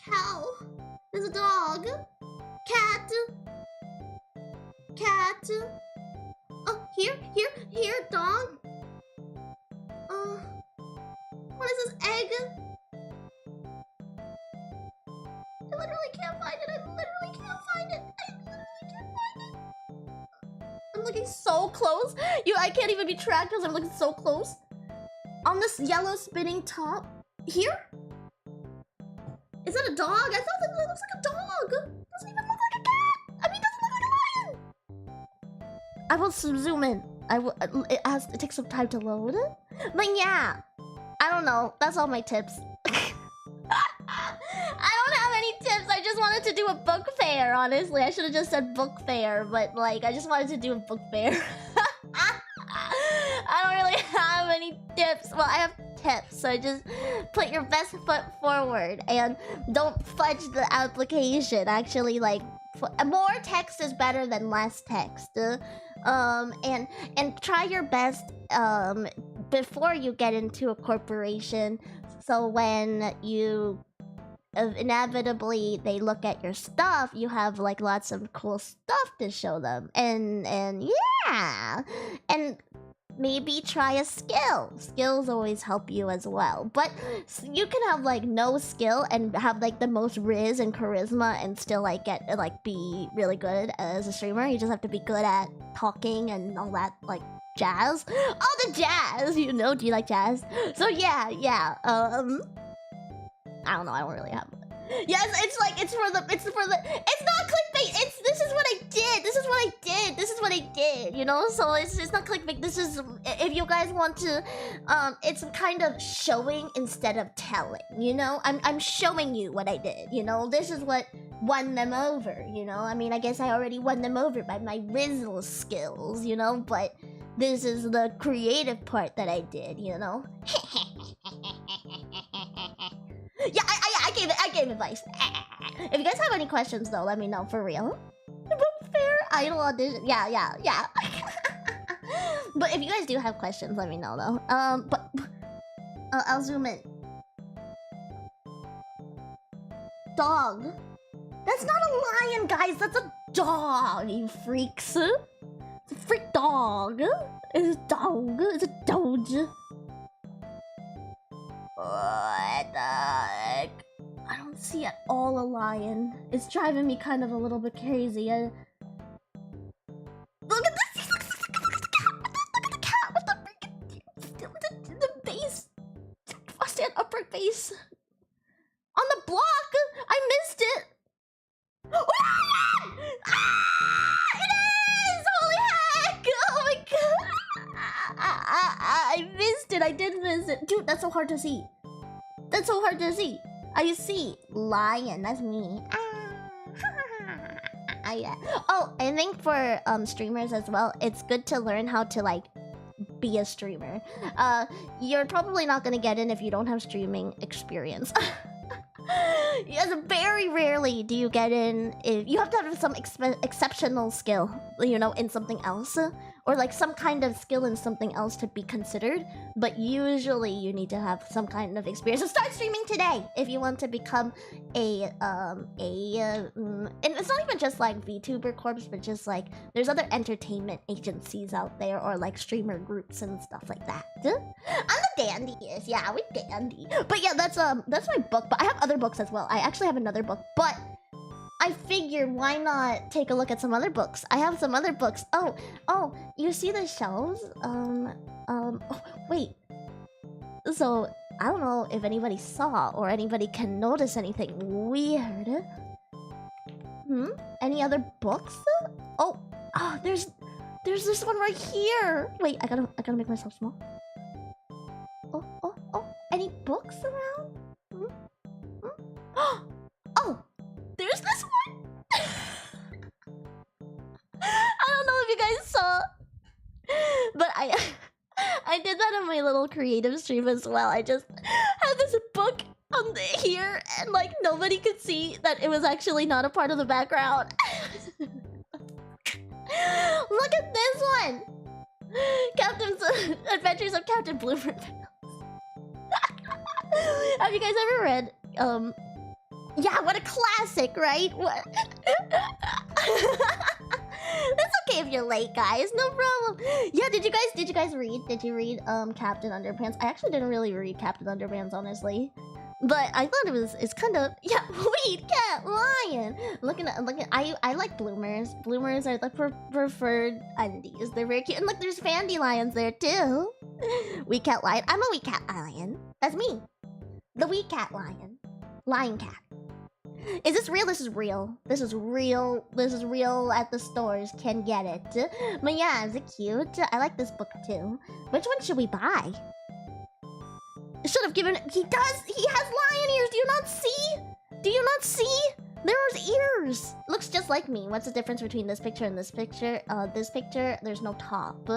Cow. There's a dog. Cat. Cat. Oh, Here, dog. What is this egg? I literally can't find it. I'm looking so close. I can't even be tracked because I'm looking so close. On this yellow spinning top. Here? Is that a dog? I thought that looks like a dog. Doesn't even look like a cat. I mean, doesn't look like a lion. I will zoom in. It takes some time to load. But yeah, I don't know. That's all my tips. I don't have any tips. I just wanted to do a book fair, honestly. I should have just said book fair, but like, I just wanted to do a book fair. I don't really have any tips. Well, I have tips, so just put your best foot forward and don't fudge the application. Actually, like, more text is better than less text. And try your best before you get into a corporation, so when you inevitably they look at your stuff, you have like lots of cool stuff to show them. And yeah, and maybe try a skill. Skills always help you as well. But you can have like no skill and have like the most riz and charisma and still like be really good as a streamer. You just have to be good at talking and all that like jazz. Oh, the jazz, you know. Do you like jazz? So yeah. I don't know. I don't really have. Yes, it's for the. It's not clickbait. This is what I did. You know, so it's not clickbait. This is, if you guys want to, it's kind of showing instead of telling. You know, I'm showing you what I did. You know, this is what won them over. You know, I mean, I guess I already won them over by my Rizzle skills. You know, but this is the creative part that I did. You know. Yeah, I gave advice. If you guys have any questions though, let me know, for real. Book fair, idol audition. Yeah. But if you guys do have questions, let me know though. But I'll zoom in. Dog. That's not a lion, guys. That's a dog, you freaks. It's a freak dog. It's a dog. It's a doge. What the heck? I don't see at all a lion. It's driving me kind of a little bit crazy. Look at this! Look at the cat with the base. Stand upright base. On the block! I missed it! It is! Holy heck! Oh my god! I missed it. I did miss it. Dude, that's so hard to see. That's so hard to see. I see. Lion, that's me. Yeah. Oh, I think for streamers as well, it's good to learn how to like be a streamer. You're probably not gonna get in if you don't have streaming experience. Yes, very rarely do you get in if you have to have some exceptional skill, you know, in something else, or like some kind of skill in something else to be considered. But usually you need to have some kind of experience. So start streaming today if you want to become and it's not even just like VTuber Corps, but just like there's other entertainment agencies out there, or like streamer groups and stuff like that. I'm the dandiest. Yeah, we dandy. But yeah, that's my book. But I have other books as well. I actually have another book, but I figured why not take a look at some other books. I have some other books. Oh, you see the shelves? Oh, wait. So I don't know if anybody saw or anybody can notice anything weird. Any other books? Oh, there's this one right here. Wait, I gotta make myself small. Oh, any books around? Oh, there's this one. I don't know if you guys saw, but I did that on my little creative stream as well. I just had this book on here, and like nobody could see that it was actually not a part of the background. Look at this one. Captain's Adventures of Captain Blooper. Have you guys ever read Yeah, what a classic, right? What? That's okay if you're late, guys. No problem. Yeah, did you guys read? Did you read Captain Underpants? I actually didn't really read Captain Underpants, honestly. But I thought it's kind of, yeah, Weed Cat Lion. Looking at I like bloomers. Bloomers are the preferred undies. They're very cute. And look, there's Fandelions there too. Weed Cat Lion. I'm a Weed Cat Lion. That's me. The Weed Cat Lion. Lion cat. Is this real? This is real. This is real. This is real at the stores. Can get it. But yeah, is it cute? I like this book too. Which one should we buy? Should have given. He does. He has lion ears. Do you not see? Do you not see? There's ears. Looks just like me. What's the difference between this picture and this picture? This picture, there's no top.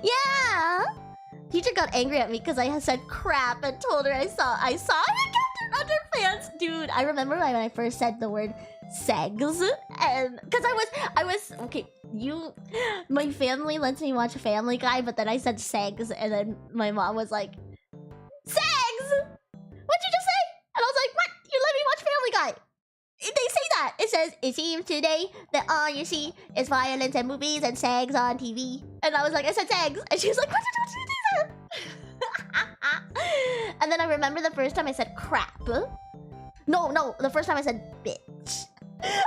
Yeah. Teacher got angry at me because I had said crap and told her I saw her Captain Underpants. Dude, I remember when I first said the word segs, and because I was okay. My family lets me watch Family Guy, but then I said segs, and then my mom was like, "Segs? What'd you just say?" And I was like, "What? You let me watch Family Guy?" They say that. It says, "It seems today that all you see is violence and movies and segs on TV." And I was like, "I said segs," and she was like, "What did you say that?" And then I remember the first time I said crap. No, the first time I said bitch.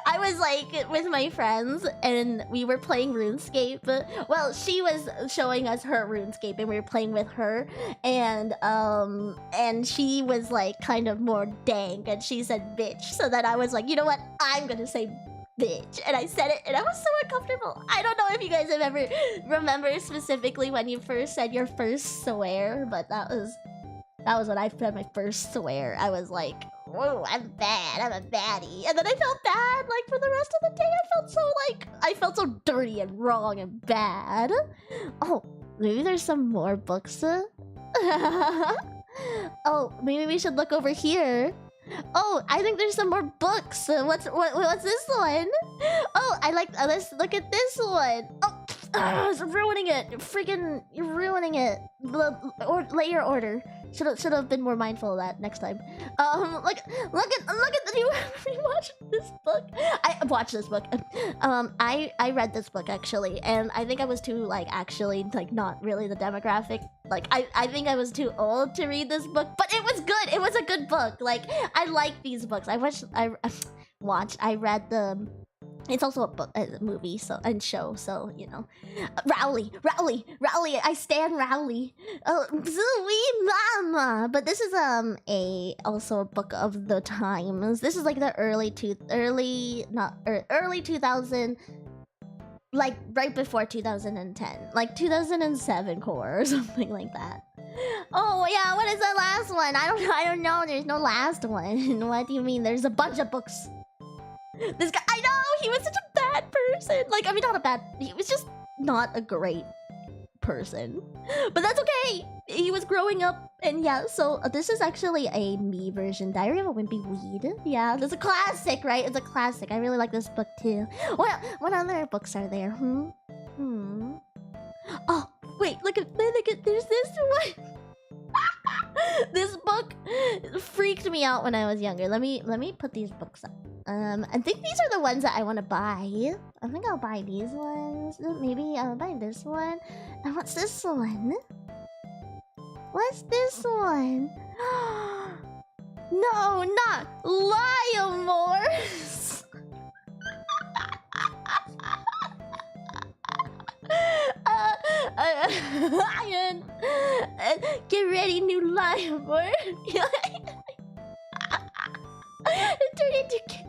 I was like with my friends and we were playing RuneScape. Well, she was showing us her RuneScape and we were playing with her, and she was like kind of more dank and she said bitch. So then I was like, you know what? I'm gonna say bitch. And I said it and I was so uncomfortable. I don't know if you guys have ever remember specifically when you first said your first swear, but that was when I said my first swear. I was like, whoa, I'm bad. I'm a baddie. And then I felt bad. Like, for the rest of the day, I felt so dirty and wrong and bad. Oh, maybe there's some more books. Oh, maybe we should look over here. Oh, I think there's some more books. What's this one? Oh, let's look at this one. Oh, it's ruining it. Freaking, you're ruining it. Layer order. Should have been more mindful of that next time. Look at the new. We watched this book. I watched this book. I read this book actually, and I think I was too actually not really the demographic. I think I was too old to read this book, but it was good. It was a good book. I like these books. I read the. It's also a book, a movie, and show. So you know, Rowley. I stand Rowley. Oh, sweet mama. But this is also a book of the times. This is like the early 2000, right before 2010, 2007 core or something like that. Oh yeah, what is the last one? I don't know. There's no last one. What do you mean? There's a bunch of books. This guy, I know, he was such a bad person. I mean, he was just not a great person. But that's okay. He was growing up, and yeah, so this is actually a me version. Diary of a Wimpy Weed. Yeah, there's a classic, right? It's a classic. I really like this book too. What other books are there? Oh, wait, look at, there's this one. This book freaked me out when I was younger. Let me put these books up. I think these are the ones that I want to buy. I think I'll buy these ones. Maybe I'll buy this one. And what's this one? What's this one? No, not Liamores. Lion. Get ready, new Liamore. Turn into cat.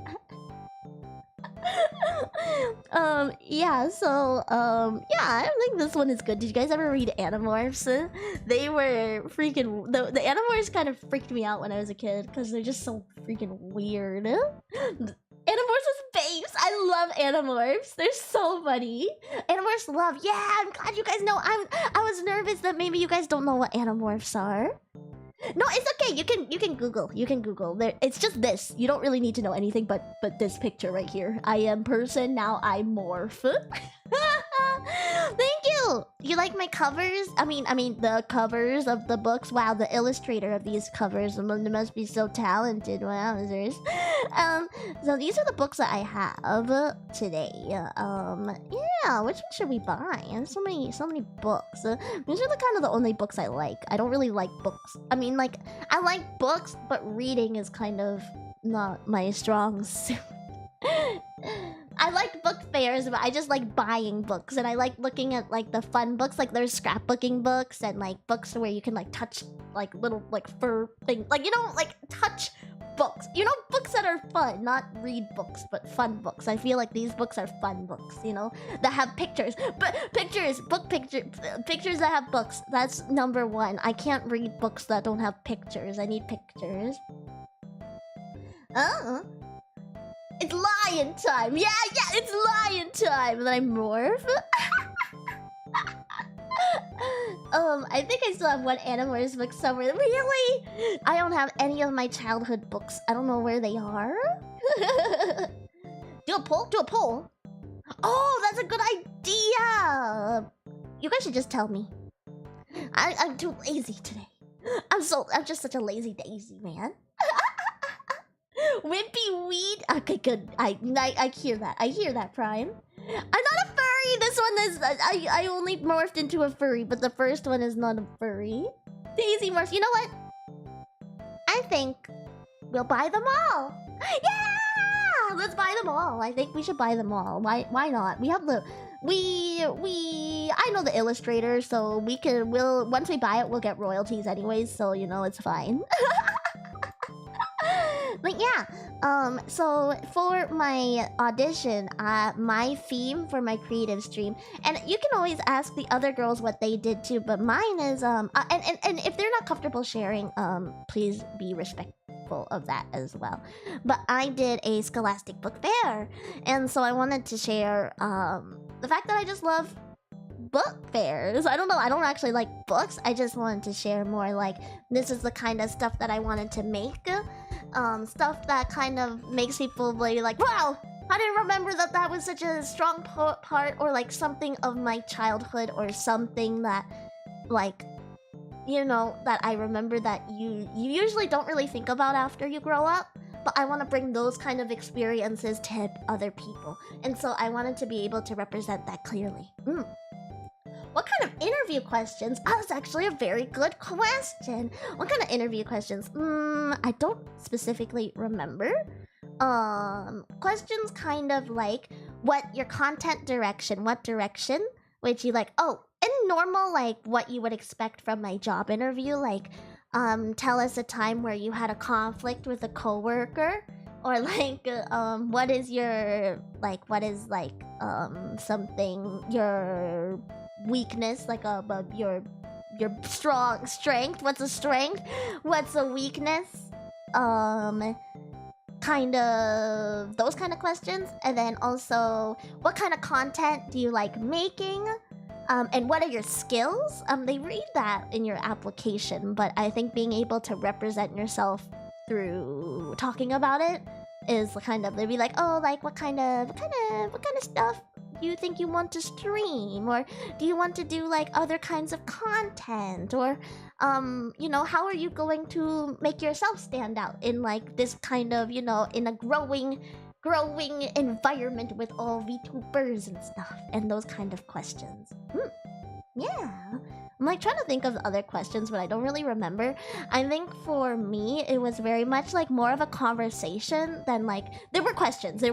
Yeah, so yeah, I think this one is good. Did you guys ever read Animorphs? They were freaking the Animorphs kind of freaked me out when I was a kid because they're just so freaking weird. Animorphs was babes. I love Animorphs. They're so funny. Animorphs love. Yeah, I'm glad you guys know. I was nervous that maybe you guys don't know what Animorphs are. No, it's okay. You can Google. You can Google. It's just this. You don't really need to know anything but this picture right here. I am person, now I morph. Thank you. You like my covers? I mean the covers of the books. Wow, the illustrator of these covers must be so talented. Wowzers. So these are the books that I have today. Yeah, which one should we buy? There's so many books. These are the only books I like. I don't really like books. I mean, like, I like books, but reading is kind of not my strong suit. I like book fairs, but I just like buying books, and I like looking at like the fun books. Like there's scrapbooking books and like books where you can like touch like little like fur things, like, you know, like touch books. You know, books that are fun, not read books, but fun books. I feel like these books are fun books, you know, that have pictures. But pictures that have books. That's number one. I can't read books that don't have pictures. I need pictures. It's lion time! Yeah, it's lion time! And then I morph. I think I still have one Animorphs book somewhere. Really? I don't have any of my childhood books. I don't know where they are. Do a poll? Do a poll? Oh, that's a good idea! You guys should just tell me. I'm too lazy today. I'm just such a lazy daisy, man. Wimpy weed. Okay, good. I hear that. I hear that, Prime. I'm not a furry. This one is. I only morphed into a furry, but the first one is not a furry. Daisy morph. You know what? I think we'll buy them all. Yeah, let's buy them all. I think we should buy them all. Why not? We have the. I know the illustrator, so we'll once we buy it, we'll get royalties anyways. So you know it's fine. But yeah, so for my audition, my theme for my creative stream, and you can always ask the other girls what they did too, but mine is, and if they're not comfortable sharing, please be respectful of that as well. But I did a Scholastic book fair, and so I wanted to share, the fact that I just love book fairs. I don't know, I don't actually like books, I just wanted to share more, like, this is the kind of stuff that I wanted to make. Stuff that kind of makes people be like, wow, I didn't remember that was such a strong part, or like something of my childhood, or something that, like, you know, that I remember that you usually don't really think about after you grow up. But I want to bring those kind of experiences to other people, and so I wanted to be able to represent that clearly. What kind of interview questions? Oh, that's actually a very good question. What kind of interview questions? I don't specifically remember. Questions kind of like, what your content direction, what direction would you like? Oh, and normal, like, what you would expect from my job interview, like, tell us a time where you had a conflict with a coworker, or like, what is your, like, what is, like, something, your weakness, like, your strength, what's a strength, what's a weakness, kind of those kind of questions. And then also, what kind of content do you like making, and what are your skills? They read that in your application, but I think being able to represent yourself through talking about it is kind of, they'd be like, oh, like, what kind of stuff do you think you want to stream, or do you want to do like other kinds of content, or you know, how are you going to make yourself stand out in like this kind of, you know, in a growing environment with all VTubers and stuff, and those kind of questions. Yeah, I'm like trying to think of other questions, but I don't really remember. I think for me, it was very much like more of a conversation than like, there were questions,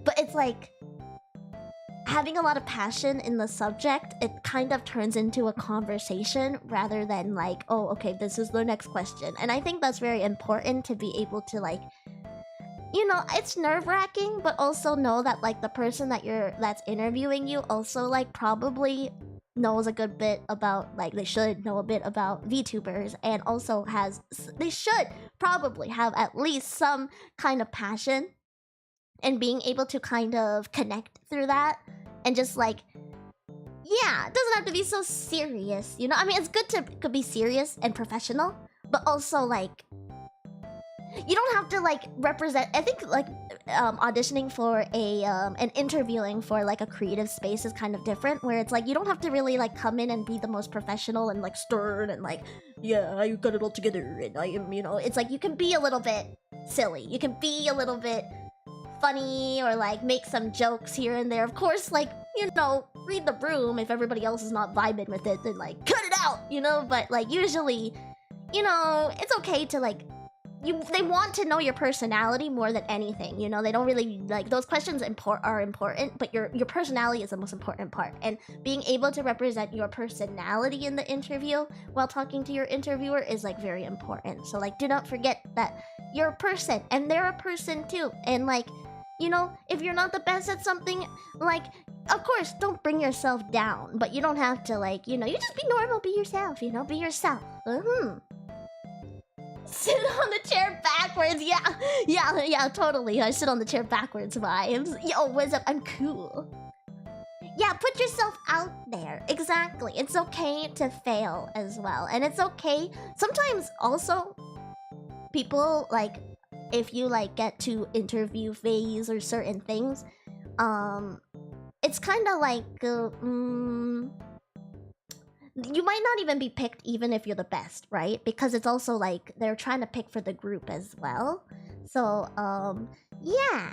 but it's like, having a lot of passion in the subject, it kind of turns into a conversation rather than like, oh, okay, this is the next question. And I think that's very important, to be able to like, you know, it's nerve-wracking, but also know that like the person that's interviewing you also like probably knows a good bit about, like, they should know a bit about VTubers, and also they should probably have at least some kind of passion, and being able to kind of connect through that, and just like, yeah, it doesn't have to be so serious, you know? I mean, it's good to be serious and professional, but also like, you don't have to like represent. I think like auditioning for and interviewing for like a creative space is kind of different, where it's like you don't have to really like come in and be the most professional and like stern and like, yeah, I got it all together and I am, you know, it's like you can be a little bit silly. You can be a little bit funny or like make some jokes here and there. Of course, like, you know, read the room. If everybody else is not vibing with it, then like cut it out, you know. But like usually, you know, it's okay to like they want to know your personality more than anything, you know. They don't really like those questions are important, but your personality is the most important part, and being able to represent your personality in the interview while talking to your interviewer is like very important. So like do not forget that you're a person and they're a person too, and like, you know, if you're not the best at something, like, of course, don't bring yourself down, but you don't have to, like, you know, you just be normal, be yourself, you know, be yourself. Sit on the chair backwards, yeah, totally. I sit on the chair backwards vibes. Yo, what's up? I'm cool. Yeah, put yourself out there. Exactly. It's okay to fail as well, and it's okay. Sometimes also, people like, if you like get to interview phase or certain things, it's kind of like you might not even be picked even if you're the best, right? Because it's also like they're trying to pick for the group as well. So yeah,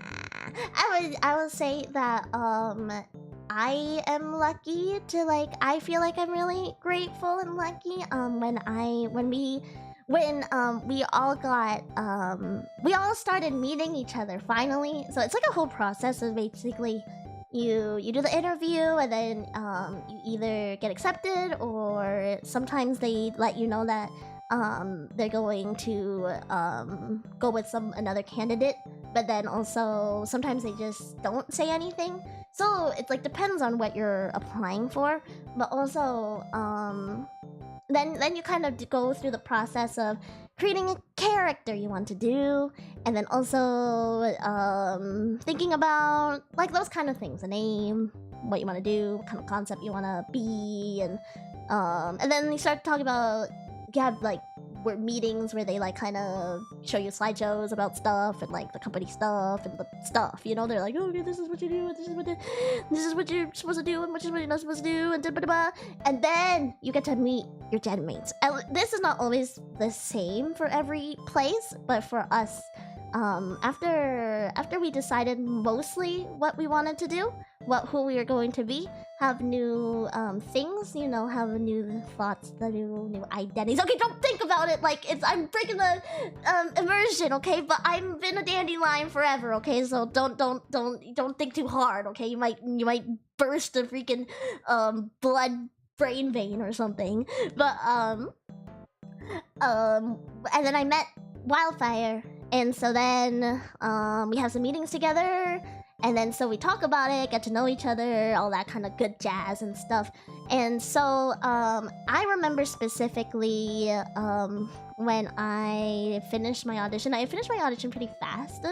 I would say that I am lucky to like, I feel like I'm really grateful and lucky when we all got we all started meeting each other finally. So it's like a whole process of basically you do the interview, and then you either get accepted, or sometimes they let you know that they're going to go with another candidate, but then also sometimes they just don't say anything. So it's like depends on what you're applying for, but also then you kind of go through the process of creating a character you want to do, and then also thinking about like those kind of things, a name, what you want to do, what kind of concept you want to be, and then you start talking about, you have like meetings where they like kind of show you slideshows about stuff and like the company stuff and the stuff, you know. They're like, oh, okay, this is what you do, this is what you're supposed to do, and what you're not supposed to do, and and then you get to meet your gen mates. And this is not always the same for every place, but for us, after we decided mostly what we wanted to do, who we were going to be, have new things, you know, have new thoughts, the new identities. Okay, don't think about it like I'm breaking the immersion, okay? But I've been a dandelion forever, okay? So don't think too hard, okay? You might burst a freaking blood brain vein or something. But and then I met WILDFYRE, and so then we have some meetings together. And then so we talk about it, get to know each other, all that kind of good jazz and stuff. And so I remember specifically when I finished my audition. I finished my audition pretty fast.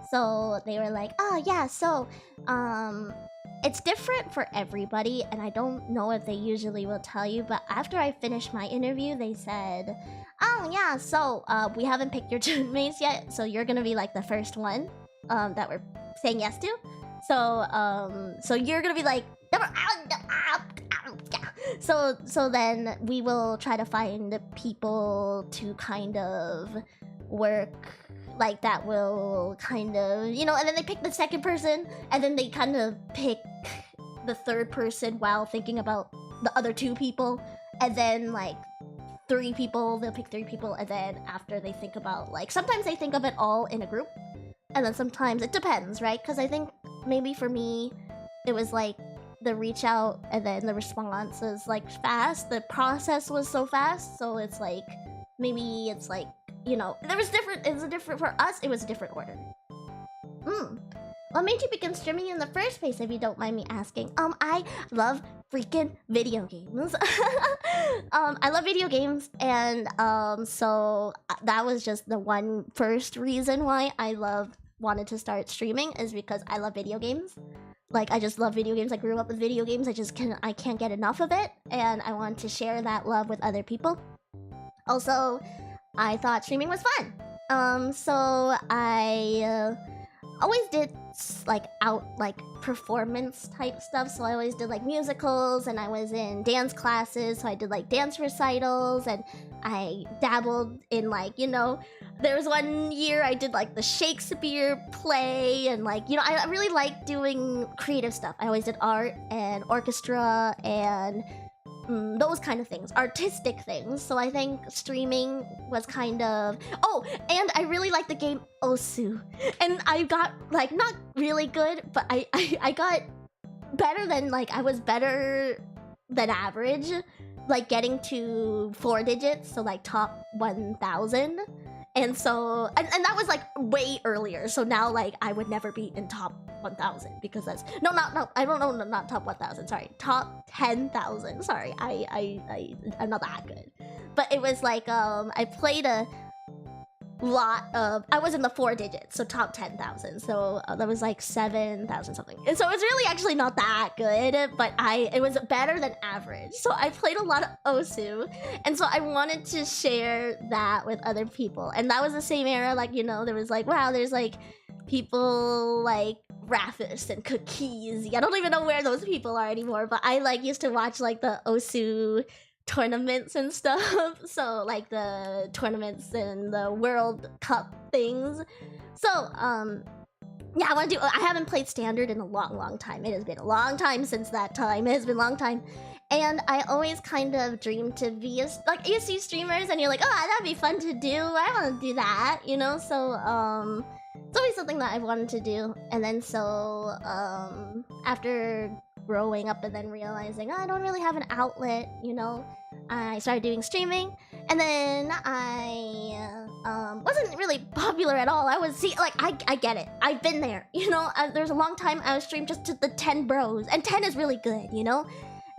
So they were like, oh yeah, so it's different for everybody, and I don't know if they usually will tell you, but after I finished my interview, they said, oh yeah, so we haven't picked your teammates yet, so you're gonna be like the first one that we're saying yes to. So you're gonna be like so then we will try to find people to kind of work like that will kind of, you know, and then they pick the second person, and then they kind of pick the third person while thinking about the other two people, and then like they'll pick three people, and then after they think about, like, sometimes they think of it all in a group, and then sometimes it depends, right? Because I think maybe for me it was like the reach out and then the response is like fast, the process was so fast, so it's like maybe it's like, you know, for us it was a different order. What made you begin streaming in the first place, if you don't mind me asking? I love freaking video games. I love video games, and so that was just the one first reason why I wanted to start streaming, is because I love video games. Like, I just love video games. I grew up with video games. I can't get enough of it, and I want to share that love with other people. Also, I thought streaming was fun. So I always did like performance type stuff. So I always did like musicals, and I was in dance classes, so I did like dance recitals, and I dabbled in like, you know, there was one year I did like the Shakespeare play, and like, you know, I really like doing creative stuff. I always did art and orchestra and those kind of things, artistic things. So I think streaming was kind of... Oh, and I really like the game Osu. And I got, like, not really good, but I got better than, like, I was better than average. Like, getting to 4 digits, so, like, top 1,000. And so... And that was, like, way earlier. So now, like, I would never be in top 1,000 because that's... No, I don't know, not top 1,000, sorry. Top 10,000, sorry. I'm not that good. But it was, like, I played a lot of... I was in the 4 digits, so top 10,000. So that was, like, 7,000 something. And so it's really actually not that good, but it was better than average. So I played a lot of Osu, and so I wanted to share that with other people. And that was the same era, like, you know, there was like, wow, there's like people like Raphis and Cookies. I don't even know where those people are anymore, but I like used to watch like the Osu tournaments and stuff. So like the tournaments and the World Cup things. So yeah, I haven't played Standard in a long time. It has been a long time since that time. It has been a long time. And I always kind of dreamed to be like, you see streamers and you're like, oh, that'd be fun to do. I want to do that, you know? So it's always something that I've wanted to do. And then so after growing up and then realizing, oh, I don't really have an outlet, you know, I started doing streaming. And then I wasn't really popular at all. I was, I get it. I've been there, you know. There's a long time I was streamed just to the 10 bros. And 10 is really good, you know.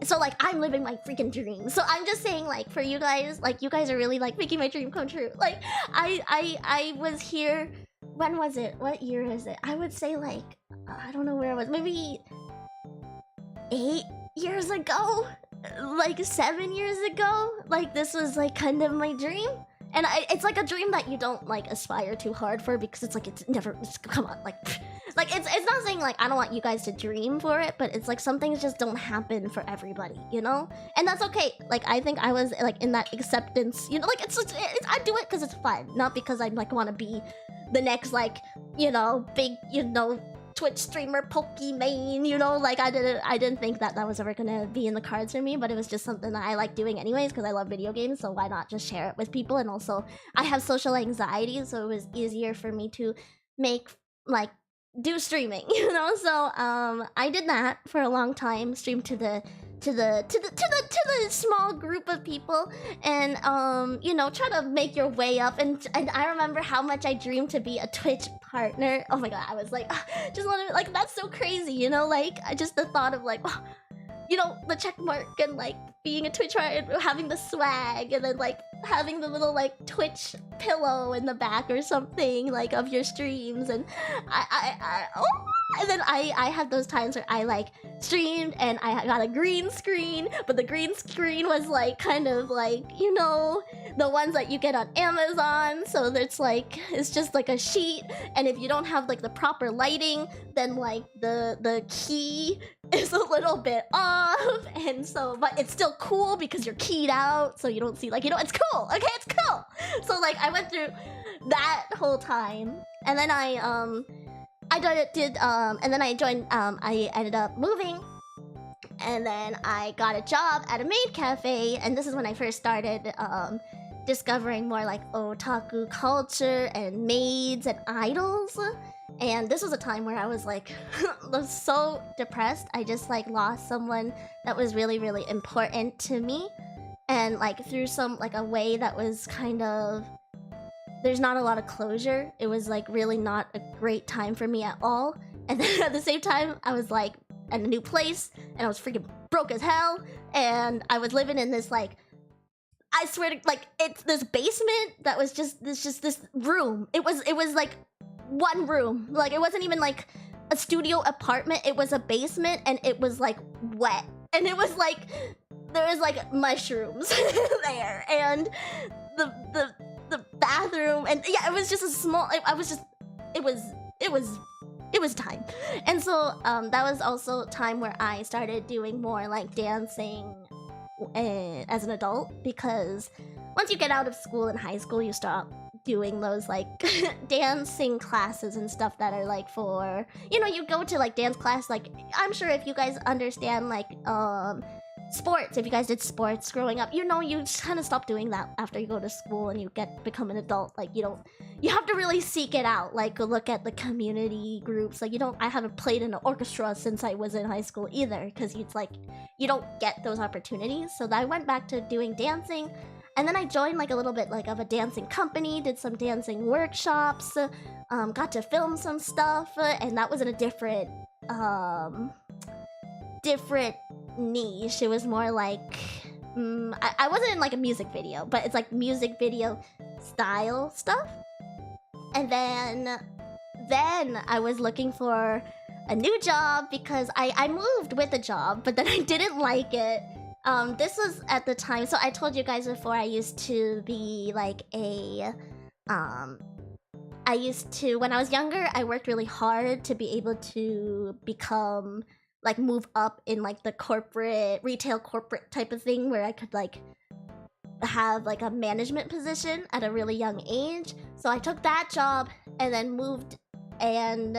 So, like, I'm living my freaking dream. So I'm just saying, like, for you guys, like, you guys are really, like, making my dream come true. Like, I was here... When was it? What year is it? I would say, like, I don't know where it was. Maybe 8 years ago? Like, 7 years ago? Like, this was, like, kind of my dream. And it's, like, a dream that you don't, like, aspire too hard for because it's, like, come on, like... Like, it's not saying, like, I don't want you guys to dream for it, but it's, like, some things just don't happen for everybody, you know? And that's okay. Like, I think I was, like, in that acceptance, you know? Like, I do it because it's fun, not because I, like, want to be the next, like, you know, big, you know, Twitch streamer Pokemon, you know? Like, I didn't think that was ever gonna be in the cards for me, but it was just something that I like doing anyways because I love video games, so why not just share it with people? And also, I have social anxiety, so it was easier for me to make, like, do streaming, you know. So I did that for a long time, streamed to the small group of people, and you know, try to make your way up. And I remember how much I dreamed to be a Twitch partner. Oh my god, I was like, just want to, like, that's so crazy, you know. Like, just the thought of like, you know, the check mark and like being a Twitch partner, having the swag, and then like having the little like Twitch pillow in the back or something like of your streams. And and then I had those times where I like streamed and I got a green screen, but the green screen was like kind of like, you know, the ones that you get on Amazon. So it's like, it's just like a sheet, and if you don't have like the proper lighting, then like the key is a little bit off. And so, but it's still cool because you're keyed out, so you don't see, like, you know, it's cool. Okay, it's cool. So like I went through that whole time, and then I then I joined, I ended up moving, and then I got a job at a maid cafe, and this is when I first started discovering more like otaku culture and maids and idols. And this was a time where I was like was so depressed. I just like lost someone that was really, really important to me, and like through some like a way that was kind of, there's not a lot of closure. It was like really not a great time for me at all. And then at the same time, I was like in a new place, and I was freaking broke as hell, and I was living in this like, I swear to, like, it's this basement that was just this room. It was like one room. Like, it wasn't even like a studio apartment. It was a basement, and it was like wet, and it was like there was like mushrooms there, and the bathroom, and yeah, it was just a small. It was it was time. And so that was also time where I started doing more like dancing as an adult, because once you get out of school in high school, you stop doing those like dancing classes and stuff that are like for, you know, you go to like dance class, like I'm sure if you guys understand like sports, if you guys did sports growing up, you know, you just kind of stop doing that after you go to school and you become an adult. Like you have to really seek it out, like look at the community groups. Like I haven't played in an orchestra since I was in high school either, because it's like you don't get those opportunities. So I went back to doing dancing, and then I joined like a little bit like of a dancing company, did some dancing workshops, got to film some stuff, and that was in a different niche. It was more like I wasn't in like a music video, but it's like music video style stuff. And then I was looking for a new job because I moved with a job, but then I didn't like it. This was at the time, so I told you guys before, I used to be like when I was younger, I worked really hard to be able to become like move up in like the retail corporate type of thing, where I could like have like a management position at a really young age. So I took that job and then moved, and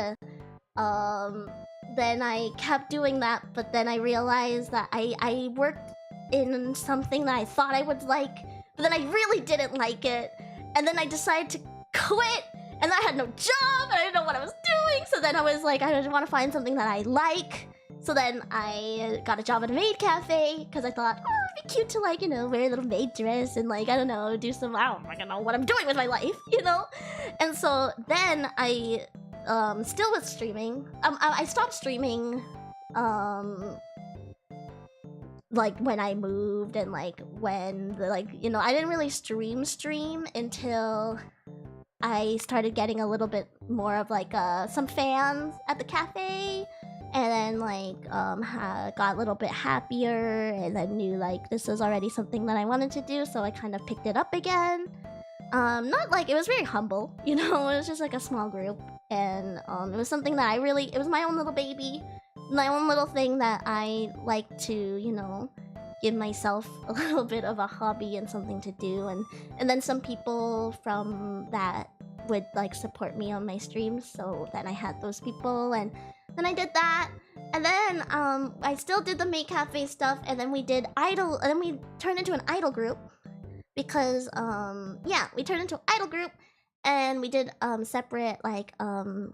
then I kept doing that, but then I realized that I worked in something that I thought I would like, but then I really didn't like it, and then I decided to quit, and I had no job, and I didn't know what I was doing. So then I was like, I just want to find something that I like. So then I got a job at a maid cafe, because I thought, oh, it'd be cute to like, you know, wear a little maid dress and like, I don't know, do some, I don't know what I'm doing with my life, you know? And so then I still was streaming. I stopped streaming like when I moved, and like when you know, I didn't really stream until I started getting a little bit more of like some fans at the cafe, and then like got a little bit happier, and then knew like this was already something that I wanted to do, so I kind of picked it up again. Not like, it was very humble, you know, it was just like a small group, and it was something that it was my own little baby, my own little thing that I like to, you know, give myself a little bit of a hobby and something to do. And then some people from that would like support me on my streams, so then I had those people, and then I did that, and then I still did the maid cafe stuff, and then we did idol, and then we turned into an idol group, because yeah, we turned into an idol group, and we did separate like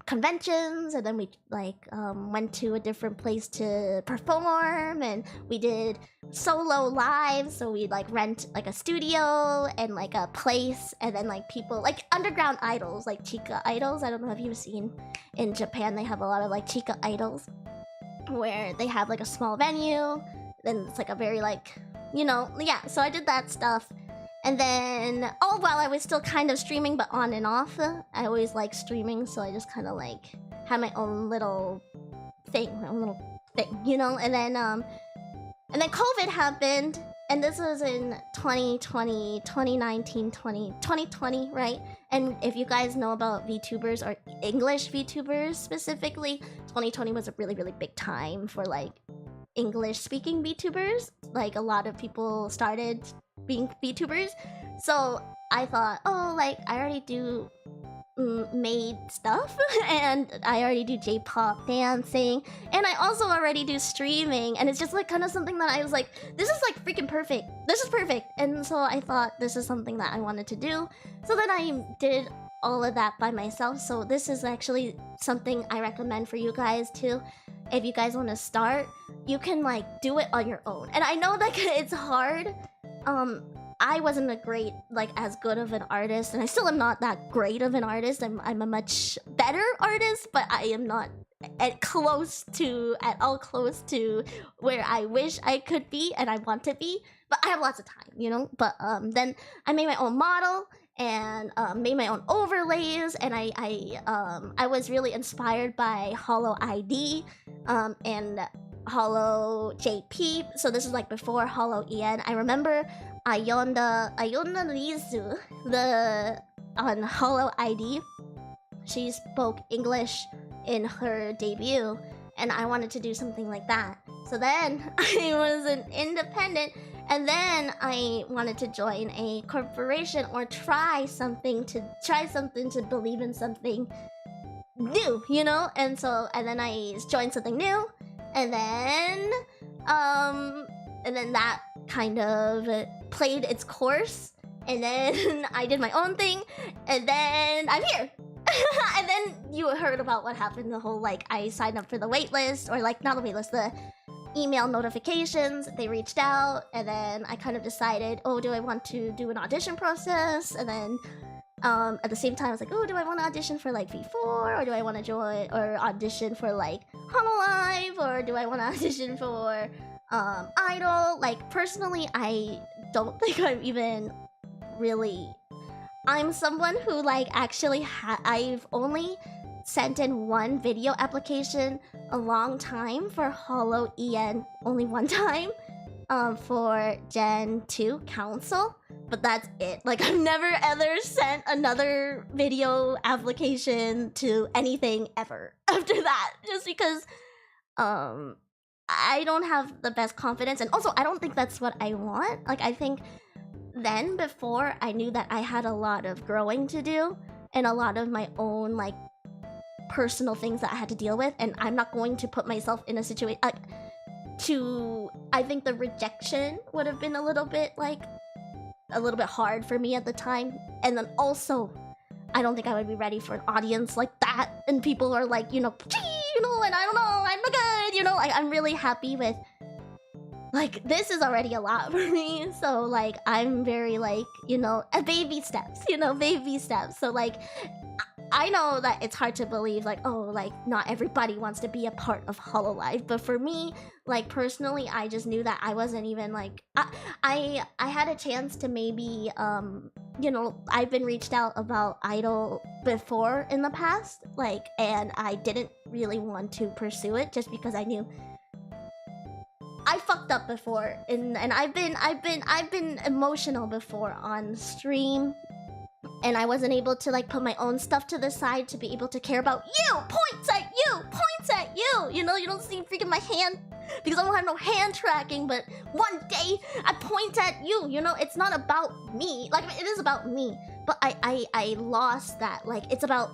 conventions, and then we like went to a different place to perform, and we did solo live, so we like rent like a studio and like a place, and then like people like underground idols, like chica idols. I don't know if you've seen in Japan, they have a lot of like chica idols where they have like a small venue, then it's like a very like, you know, yeah. So I did that stuff. And then, all while I was still kind of streaming, but on and off. I always liked streaming, so I just kind of like had my own little thing, you know? And then COVID happened, and this was in 2020, 2019, 2020, right? And if you guys know about VTubers, or English VTubers specifically, 2020 was a really, really big time for like English-speaking VTubers. Like a lot of people started being VTubers, so I thought, oh, like I already do maid stuff, and I already do J-pop dancing, and I also already do streaming, and it's just like kind of something that I was like, this is like freaking perfect. This is perfect. And so I thought this is something that I wanted to do. So then I did all of that by myself. So this is actually something I recommend for you guys too. If you guys want to start, you can like do it on your own. And I know that it's hard. I wasn't as good of an artist, and I still am not that great of an artist. I'm a much better artist, but I am not at all close to where I wish I could be and I want to be. But I have lots of time, you know. But then I made my own model and made my own overlays, and I was really inspired by Hollow ID and Hollow JP. So this is like before Hollow EN. I remember Ayonda Lizu, on Hollow ID. She spoke English in her debut, and I wanted to do something like that. So then I was an independent, and then I wanted to join a corporation or try something to believe in something new, you know? And then I joined something new, and then that kind of played its course, and then I did my own thing, and then I'm here. And then you heard about what happened, the whole like I signed up for the waitlist, or like not the waitlist, the email notifications. They reached out, and then I kind of decided, oh, do I want to do an audition process? And then at the same time I was like, oh, do I want to audition for like V4, or do I want to join or audition for like HoloLive, or do I want to audition for Idol? Like personally, I don't think I'm even really... I'm someone who like actually I've only sent in one video application a long time for HoloEN, only one time, for Gen 2 Council, but that's it. Like I've never ever sent another video application to anything ever after that, just because I don't have the best confidence, and also I don't think that's what I want. Like I think then before I knew that I had a lot of growing to do and a lot of my own like personal things that I had to deal with, and I'm not going to put myself in a situation I think the rejection would have been a little bit hard for me at the time. And then also I don't think I would be ready for an audience like that, and people are like, you know, and I don't know, I'm good, you know. Like I'm really happy with, like, this is already a lot for me, so like I'm very like, you know, baby steps, you know, baby steps. So like I know that it's hard to believe, like, oh, like not everybody wants to be a part of HoloLive, but for me, like personally, I just knew that I wasn't even like I had a chance to maybe you know, I've been reached out about Idol before in the past, like, and I didn't really want to pursue it just because I knew I fucked up before, and I've been emotional before on stream, and I wasn't able to like put my own stuff to the side to be able to care about you. Points at you. You know, you don't see freaking my hand because I don't have no hand tracking. But one day I point at you. You know, it's not about me. Like it is about me, but I lost that. Like it's about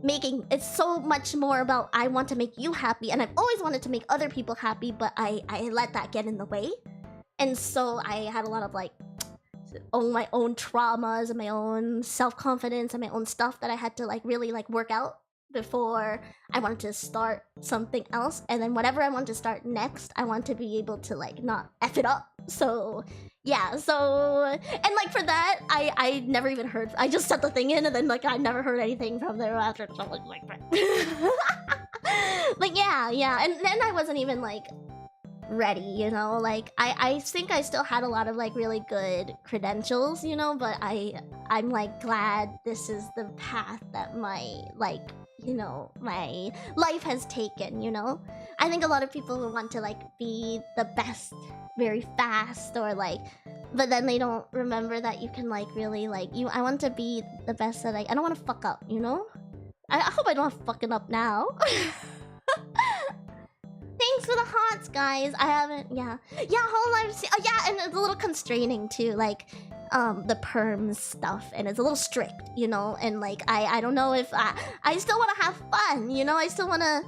making, it's so much more about I want to make you happy, and I've always wanted to make other people happy, but I let that get in the way. And so I had a lot of like my own traumas and my own self-confidence and my own stuff that I had to like really like work out before I wanted to start something else. And then whatever I want to start next, I want to be able to like not F it up. So yeah, so, and like for that, I never even heard, I just set the thing in, and then like I never heard anything from there after. So like like yeah, and then I wasn't even like ready, you know. Like I think I still had a lot of like really good credentials, you know, but I'm like glad this is the path that my like, you know, my life has taken, you know. I think a lot of people who want to like be the best very fast, or like, but then they don't remember that you can like really like I want to be the best that I don't want to fuck up, you know. I hope I don't have fucking up now. Thanks for the hearts, guys. I haven't, yeah, HoloLive, yeah, and it's a little constraining too, like the perms stuff, and it's a little strict, you know. And like I don't know if I still want to have fun, you know. I still want to,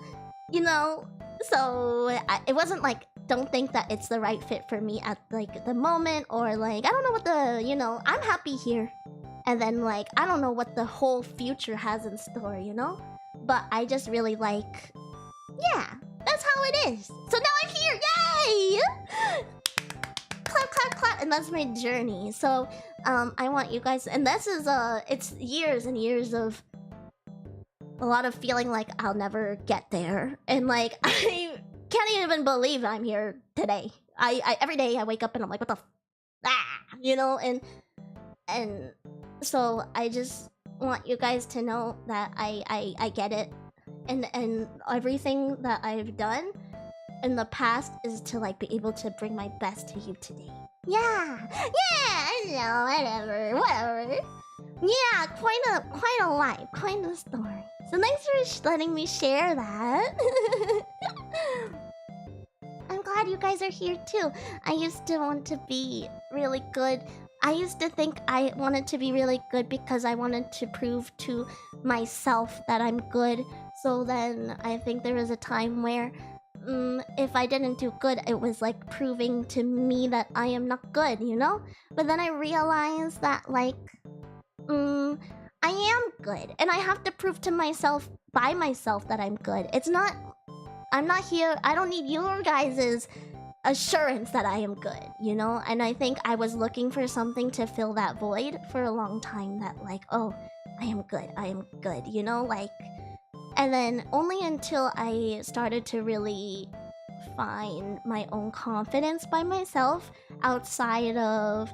you know. So it wasn't like, don't think that it's the right fit for me at like the moment, or like I don't know what the, you know, I'm happy here, and then like I don't know what the whole future has in store, you know. But I just really like, yeah, that's how it is. So now I'm here, yay! Clap, clap, clap. And that's my journey. So I want you guys, and this is it's years and years of a lot of feeling like I'll never get there, and like I can't even believe I'm here today. I every day I wake up and I'm like, what the you know. And so I just want you guys to know that I get it, and everything that I've done in the past is to like be able to bring my best to you today. Yeah, I know, whatever. Yeah, quite a life, quite a story. So thanks for letting me share that. I'm glad you guys are here too. I used to want to be really good. I used to think I wanted to be really good because I wanted to prove to myself that I'm good. So then I think there was a time where if I didn't do good, it was like proving to me that I am not good, you know? But then I realized that like, I am good. And I have to prove to myself, by myself, that I'm good. It's not... I'm not here... I don't need your guys' assurance that I am good, you know? And I think I was looking for something to fill that void for a long time, that like, oh, I am good, you know? Like... And then only until I started to really find my own confidence by myself outside of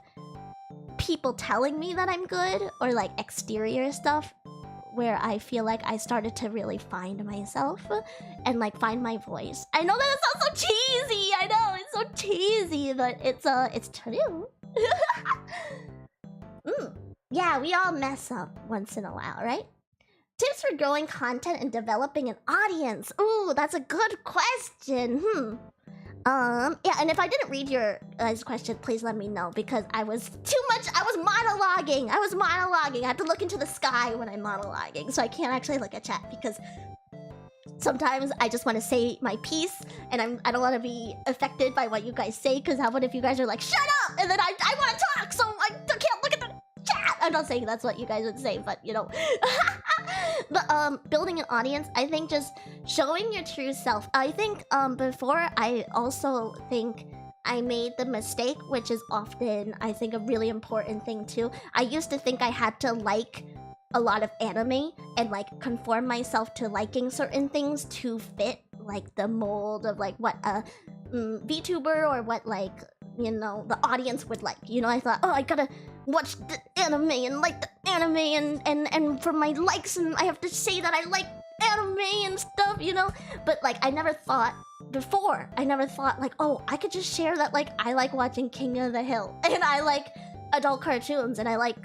people telling me that I'm good or like exterior stuff, where I feel like I started to really find myself and like find my voice. I know that it sounds so cheesy. I know it's so cheesy, but it's true. Yeah, we all mess up once in a while, right? Tips for growing content and developing an audience. Ooh, that's a good question. Yeah, and if I didn't read your guys' question, please let me know, because I was monologuing. I have to look into the sky when I'm monologuing, so I can't actually look at chat because sometimes I just want to say my piece, and I don't want to be affected by what you guys say, because how about if you guys are like, shut up, and then I want to talk, so I can't look at the chat. I'm not saying that's what you guys would say, but you know. But building an audience, I think just showing your true self. I think before, I also think I made the mistake, which is often I think a really important thing too. I used to think I had to like a lot of anime and like conform myself to liking certain things to fit like the mold of like what a VTuber or what like, you know, the audience would like. You know, I thought, oh, I gotta watch the anime and like the anime and for my likes, and I have to say that I like anime and stuff, you know? But like I never thought like, oh, I could just share that like I like watching King of the Hill and I like adult cartoons and I like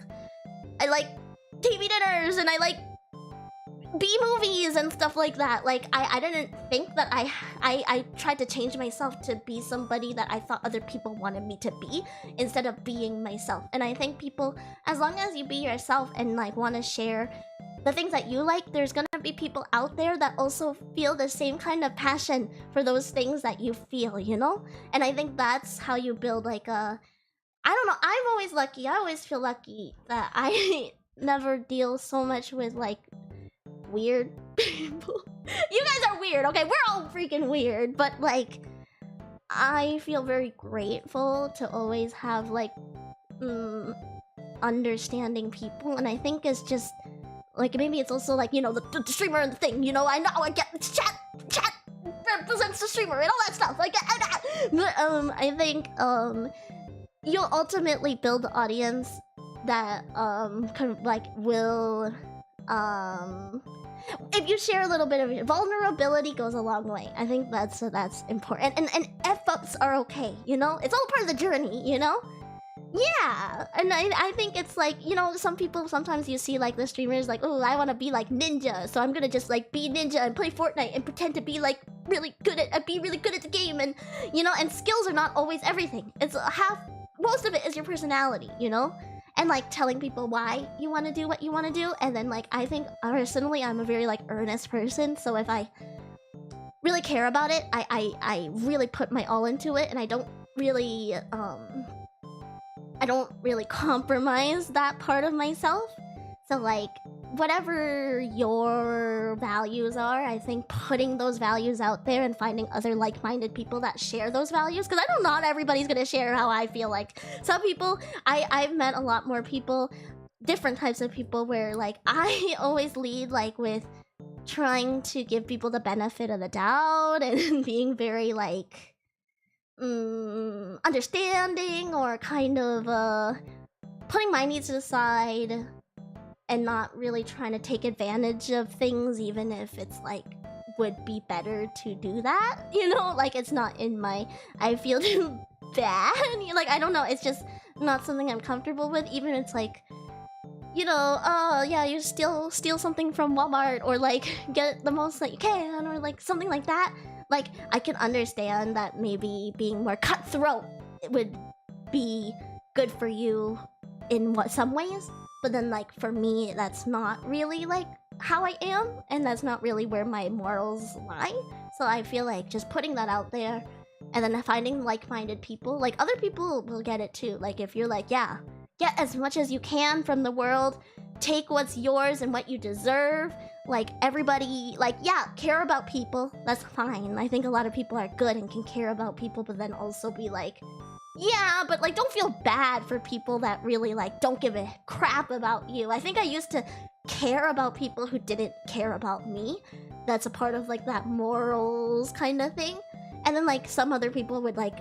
TV dinners and I like B-movies and stuff like that. Like I didn't think that I tried to change myself to be somebody that I thought other people wanted me to be instead of being myself. And I think people, as long as you be yourself and like want to share the things that you like, there's gonna be people out there that also feel the same kind of passion for those things that you feel, you know? And I think that's how you build like a... I don't know, I'm always lucky. I always feel lucky that I never deal so much with like weird people. You guys are weird, okay? We're all freaking weird, but like I feel very grateful to always have like understanding people, and I think it's just like maybe it's also like, you know, the streamer and the thing, you know, I know I get chat represents the streamer and all that stuff like but I think you'll ultimately build an audience that will if you share a little bit of your vulnerability goes a long way. I think that's important, and F-ups are okay, you know? It's all part of the journey, you know? Yeah, and I think it's like, you know, some people, sometimes you see like the streamers like, oh, I want to be like Ninja, so I'm gonna just like be Ninja and play Fortnite and pretend to be like really good at the game, and you know, and skills are not always everything. It's most of it is your personality, you know? And like telling people why you want to do what you want to do, and then like I think personally I'm a very like earnest person, so if I really care about it, I really put my all into it, and I don't really compromise that part of myself. So like whatever your values are, I think putting those values out there and finding other like-minded people that share those values, because I know not everybody's gonna share how I feel. Like some people, I've met a lot more people, different types of people, where like I always lead like with trying to give people the benefit of the doubt and being very like understanding, or kind of putting my needs to the side and not really trying to take advantage of things, even if it's like would be better to do that, you know? Like it's not in my... I feel too bad. Like I don't know, it's just not something I'm comfortable with. Even it's like, you know, yeah, you steal something from Walmart, or like get the most that you can, or like something like that. Like, I can understand that maybe being more cutthroat would be good for you in some ways, but then like for me, that's not really like how I am, and that's not really where my morals lie. So I feel like just putting that out there, and then finding like-minded people, like other people will get it too. Like if you're like, yeah, get as much as you can from the world, take what's yours and what you deserve. Like everybody, like, yeah, care about people, that's fine. I think a lot of people are good and can care about people, but then also be like, yeah, but like don't feel bad for people that really like don't give a crap about you. I think I used to care about people who didn't care about me. That's a part of like that morals kind of thing. And then like some other people would like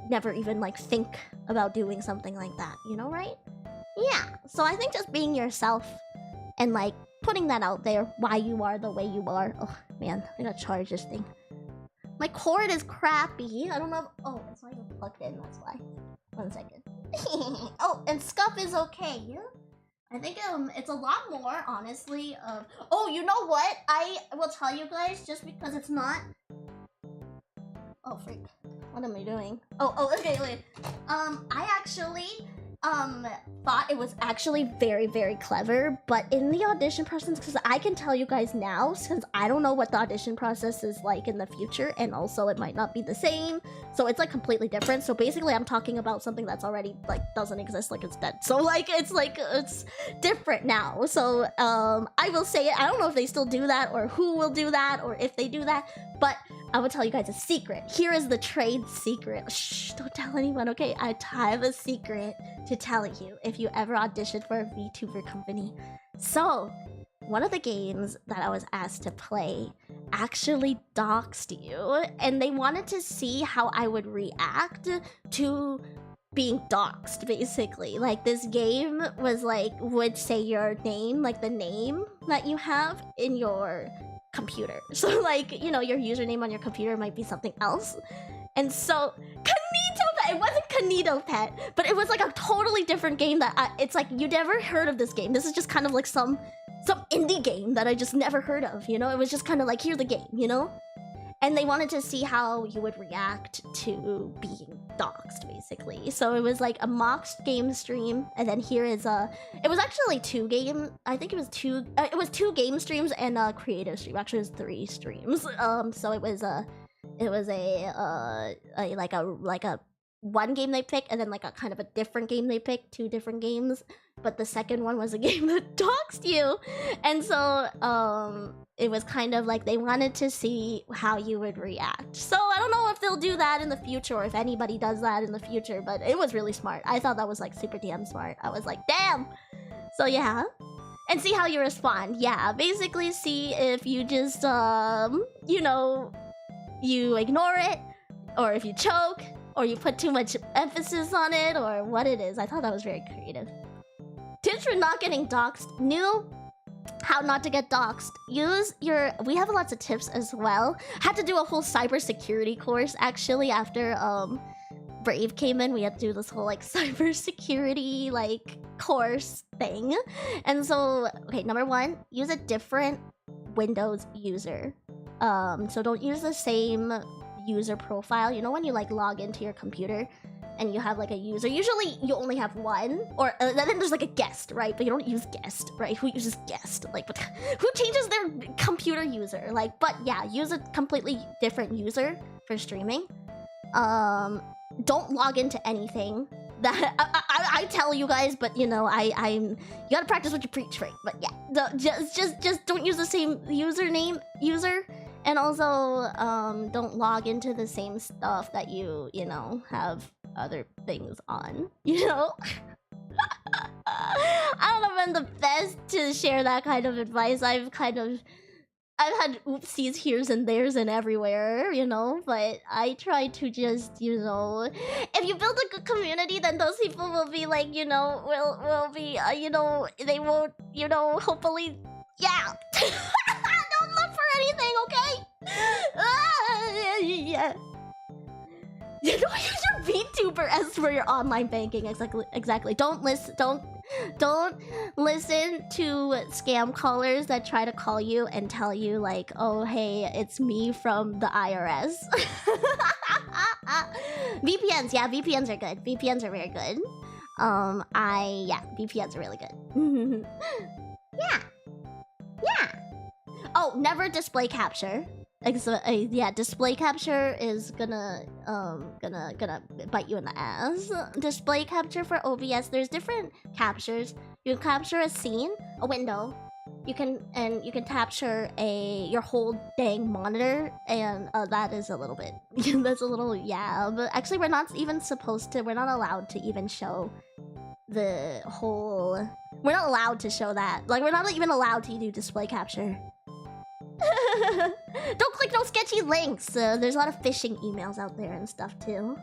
never even like think about doing something like that, you know, right? Yeah, so I think just being yourself and like putting that out there, why you are the way you are. Oh man, I gotta charge this thing. My cord is crappy. I don't know if, oh, it's not even plugged in, that's why. 1 second. Oh, and scuff is okay. I think it's a lot more, honestly. Oh, you know what? I will tell you guys, just because it's not... Oh, freak. What am I doing? Oh, okay, wait. I actually, thought it was actually very, very clever, but in the audition process, because I can tell you guys now, since I don't know what the audition process is like in the future, and also it might not be the same, so it's like completely different. So basically I'm talking about something that's already like doesn't exist, like it's dead. So like it's different now. So I will say it, I don't know if they still do that, or who will do that, or if they do that, but I will tell you guys a secret. Here is the trade secret. Shh, don't tell anyone, okay? I have a secret to tell you if you ever audition for a VTuber company. So, one of the games that I was asked to play actually doxed you, and they wanted to see how I would react to being doxed, basically. Like, this game was like, would say your name, like the name that you have in your computer. So like, you know, your username on your computer might be something else. And so it wasn't Kanito Pet, but it was like a totally different game that it's like, you never heard of this game. This is just kind of like some indie game that I just never heard of, you know? It was just kind of like, here's the game, you know? And they wanted to see how you would react to being doxed, basically. So it was like a mocked game stream, and then here is it was actually I think it was two game streams and a creative stream. Actually, it was 3 streams. So it was like a one game they picked, and then like a kind of a different game they picked, 2 different games. But the second one was a game that doxed you, and so it was kind of like they wanted to see how you would react. So I don't know if they'll do that in the future, or if anybody does that in the future, but it was really smart. I thought that was like super damn smart. I was like, damn! So yeah. And see how you respond. Yeah, basically see if you just, you know, you ignore it, or if you choke, or you put too much emphasis on it, or what it is. I thought that was very creative. Tips for not getting doxed. New how not to get doxed. Use your... We have lots of tips as well. Had to do a whole cybersecurity course, actually, after Brave came in. We had to do this whole, like, cybersecurity, like, course thing. And so, okay, number 1, use a different Windows user. So don't use the same user profile. You know when you, like, log into your computer and you have like a user, usually you only have one, or then there's like a guest, right? But you don't use guest, right? Who uses guest? Like, but who changes their computer user? Like, but yeah, use a completely different user for streaming. Don't log into anything that I tell you guys, but you know, you gotta practice what you preach, right? But yeah, just don't use the same user, and also don't log into the same stuff that you know have other things on, you know? I don't know if I'm the best to share that kind of advice. I've had oopsies here's and there's and everywhere, you know, but I try to just, you know, if you build a good community, then those people will be like, you know, will be, you know, they won't, you know, hopefully, yeah. Don't look for anything, okay? Yeah. You know, use your VTuber as for your online banking. Exactly. Don't Don't listen to scam callers that try to call you and tell you like, oh hey, it's me from the IRS. VPNs, yeah, VPNs are good. VPNs are very good. Yeah, VPNs are really good. Yeah. Yeah. Oh, never display capture. Yeah, display capture is gonna bite you in the ass. Display capture for OBS, there's different captures. You can capture a scene, a window. You can capture your whole dang monitor, and that is a little bit that's a little, yeah, but actually we're not even supposed to, we're not allowed to even show the whole, we're not allowed to show that. Like, we're not even allowed to do display capture. Don't click no sketchy links. There's a lot of phishing emails out there and stuff too.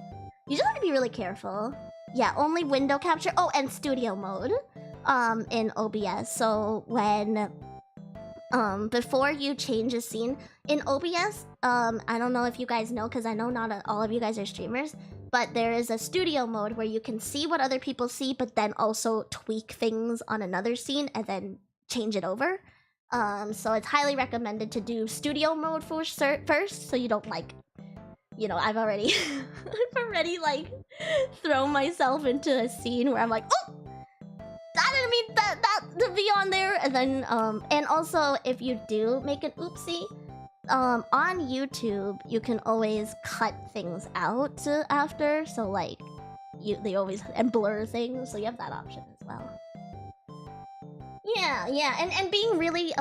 You just have to be really careful. Yeah, only window capture. Oh, and studio mode in OBS. So when before you change a scene in OBS, I don't know if you guys know, because I know not all of you guys are streamers, but there is a studio mode where you can see what other people see, but then also tweak things on another scene and then change it over. So it's highly recommended to do studio mode first, so you don't, like, you know, I've already like thrown myself into a scene where I'm like, oh, I didn't mean that to be on there. And then and also if you do make an oopsie, on YouTube you can always cut things out after, so like they always and blur things, so you have that option as well. Yeah, and being really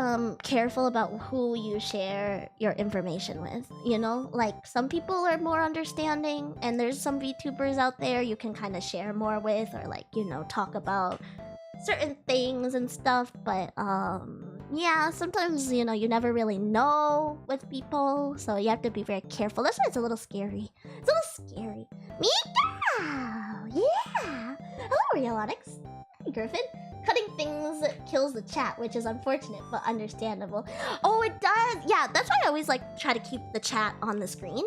careful about who you share your information with, you know? Like, some people are more understanding, and there's some VTubers out there you can kind of share more with, or like, you know, talk about certain things and stuff, but yeah, sometimes, you know, you never really know with people, so you have to be very careful. That's why it's a little scary. It's a little scary. Meow! Yeah! Hello, Realonics. Hey, Griffin. Cutting things kills the chat, which is unfortunate but understandable. Oh, it does. Yeah, that's why I always like try to keep the chat on the screen.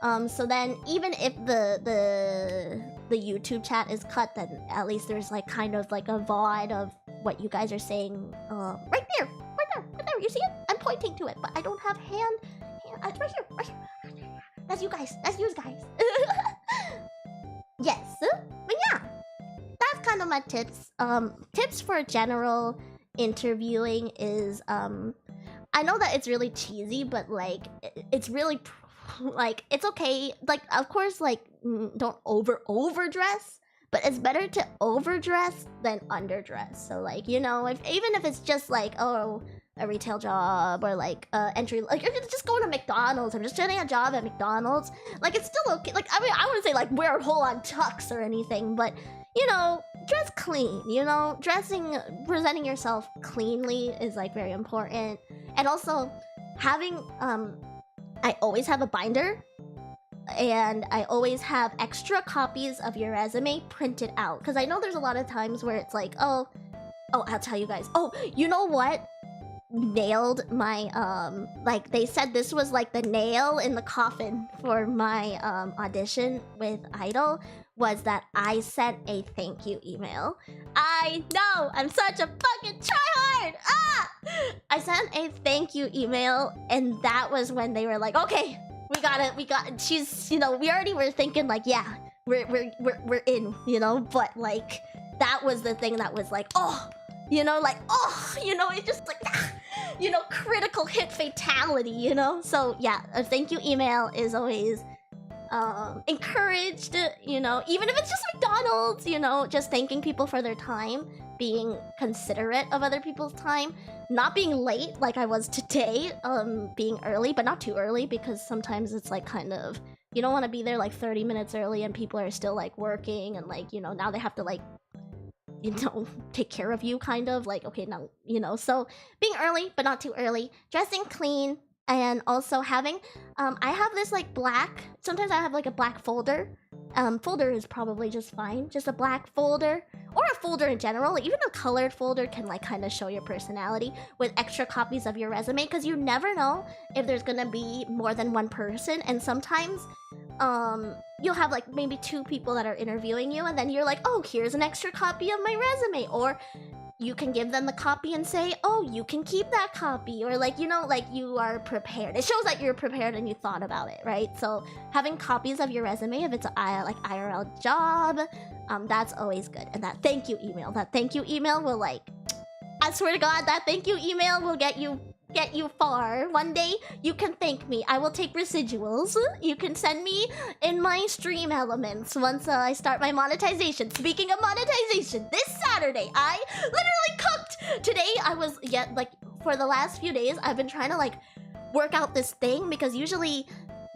So then even if the YouTube chat is cut, then at least there's like kind of like a VOD of what you guys are saying. Right there. You see it? I'm pointing to it, but I don't have hand. It's right here. That's you guys. Yes, but yeah. That's kind of my tips. Tips for general interviewing is I know that it's really cheesy, but like it's really like it's okay. Like, of course, like don't overdress, but it's better to overdress than underdress. So like, you know, even if it's just like, oh, a retail job, or like entry, like you're just going to McDonald's, I'm just getting a job at McDonald's, like it's still okay. Like, I mean, I wouldn't say like wear a whole on tux or anything, but you know, dress clean, you know? Presenting yourself cleanly is like very important. And also having, I always have a binder, and I always have extra copies of your resume printed out. Because I know there's a lot of times where it's like, oh, I'll tell you guys. Oh, you know what? Nailed my, like they said this was like the nail in the coffin for my audition with Idol, was that I sent a thank you email. I know, I'm such a fucking tryhard! I sent a thank you email, and that was when they were like, okay, we got it, she's, you know, we already were thinking like, yeah, we're in, you know, but like, that was the thing that was like, oh, you know, like, oh, you know, it's just like, you know, critical hit fatality, you know? So yeah, a thank you email is always encouraged, you know, even if it's just McDonald's, you know, just thanking people for their time, being considerate of other people's time, not being late like I was today, being early, but not too early, because sometimes it's like kind of, you don't want to be there like 30 minutes early and people are still like working, and like, you know, now they have to like, you know, take care of you, kind of like, okay, now, you know, so being early but not too early, dressing clean, and also having I have this like black, sometimes I have like a black folder. Folder is probably just fine, just a black folder, or a folder in general. Even a colored folder can like kind of show your personality, with extra copies of your resume, because you never know if there's gonna be more than one person, and sometimes you'll have like maybe 2 people that are interviewing you, and then you're like, oh, here's an extra copy of my resume, or you can give them the copy and say, oh, you can keep that copy, or like, you know, like you are prepared. It shows that you're prepared and you thought about it, right? So having copies of your resume, if it's a like IRL job, that's always good. And that thank you email will like, I swear to God, that thank you email will get you far. One day you can thank me. I will take residuals. You can send me in my stream elements once I start my monetization. Speaking of monetization, this Saturday I literally cooked. Today I was like for the last few days I've been trying to like work out this thing, because usually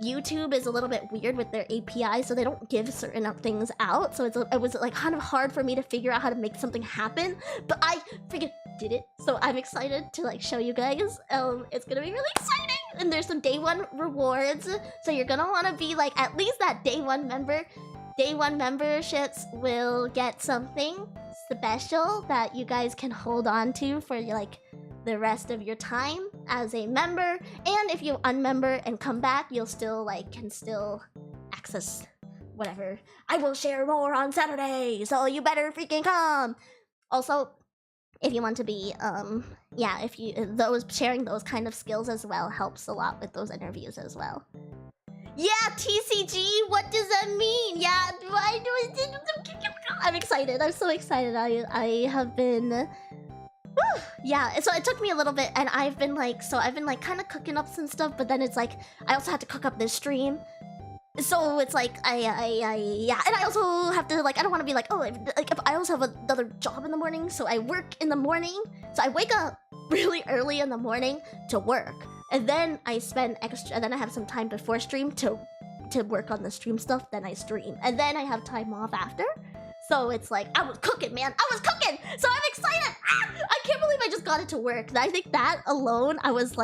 YouTube is a little bit weird with their API, so they don't give certain things out. So it was like kind of hard for me to figure out how to make something happen, but I freaking did it. So I'm excited to like show you guys. It's gonna be really exciting, and there's some day 1 rewards, so you're gonna want to be like at least that day 1 member. Day 1 memberships will get something special that you guys can hold on to for like the rest of your time as a member. And if you unmember and come back, you'll still like can still access whatever. I will share more on Saturday, so you better freaking come. Also, if you want to be yeah, if you sharing those kind of skills as well helps a lot with those interviews as well. Yeah, TCG, what does that mean? Yeah, I'm excited. I'm so excited. I have been yeah, so it took me a little bit, and I've been like kind of cooking up some stuff, but then it's like I also had to cook up this stream, so it's like yeah, and I also have to like, I don't want to be like, oh, if I also have another job in the morning, so I work in the morning, so I wake up really early in the morning to work, and then I spend extra, and then I have some time before stream to work on the stream stuff, then I stream, and then I have time off after. So it's like, I was cooking, man. I was cooking! So I'm excited! I can't believe I just got it to work. I think that alone, I was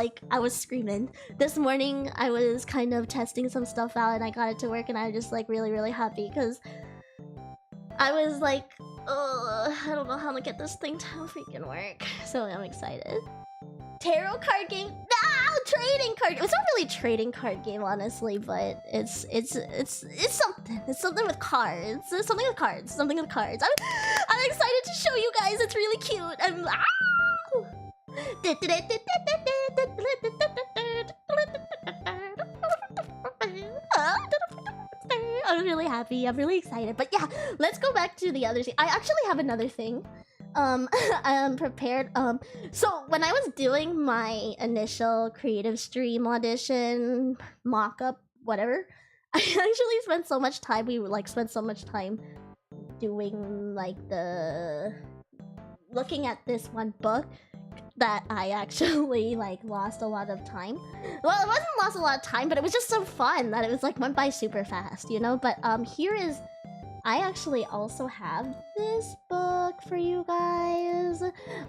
screaming. This morning, I was kind of testing some stuff out, and I got it to work, and I was just like really, really happy, because I was like, oh, I don't know how to get this thing to freaking work. So I'm excited. Tarot card game? No, trading card. It's not really a trading card game, honestly, but it's something. It's something with cards. It's something with cards. Something with cards. I'm excited to show you guys. It's really cute. I'm really happy. I'm really excited. But yeah, let's go back to the other thing. I actually have another thing. I'm prepared. So when I was doing my initial creative stream audition, mock-up, whatever, I actually spent so much time, spent so much time doing like looking at this one book that I actually like lost a lot of time. Well, it wasn't lost a lot of time, but it was just so fun that it was like went by super fast, you know? But here is, I actually also have this book for you guys.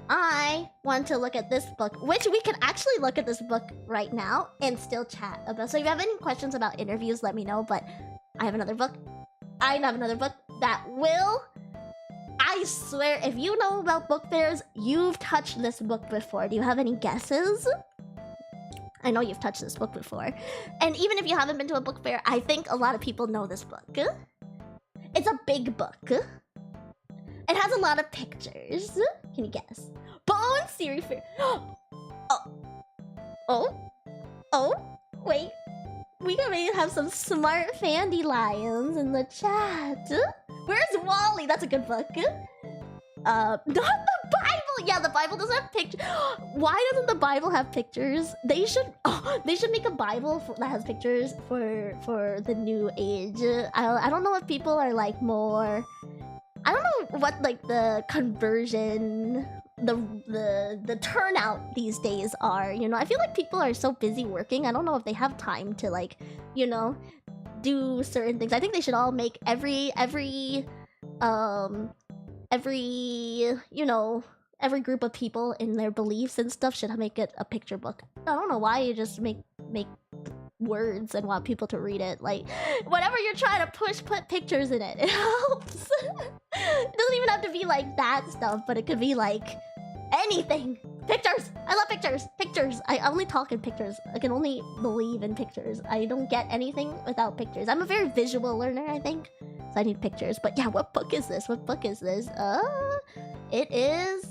I want to look at this book, which we can actually look at this book right now and still chat about. So if you have any questions about interviews, let me know. But I have another book. I have another book that will, I swear, if you know about book fairs, you've touched this book before. Do you have any guesses? I know you've touched this book before. And even if you haven't been to a book fair, I think a lot of people know this book. It's a big book. It has a lot of pictures. Can you guess? Bone Series Fair. Oh, wait. We may have some smart Fandelions in the chat. Where's Wally? That's a good book. Not the Bible. Yeah, the Bible doesn't have pictures. Why doesn't the Bible have pictures? They should make a Bible that has pictures for the new age. I don't know if people are like more, I don't know what like the conversion, the turnout these days are, you know? I feel like people are so busy working. I don't know if they have time to like, you know, do certain things. I think they should all make every you know, every group of people in their beliefs and stuff should make it a picture book. I don't know why you just make words and want people to read it. Like, whatever you're trying to push, put pictures in it. It helps. It doesn't even have to be like that stuff, but it could be like anything. Pictures! I love pictures! Pictures! I only talk in pictures. I can only believe in pictures. I don't get anything without pictures. I'm a very visual learner, I think. So I need pictures. But yeah, what book is this? What book is this? It is...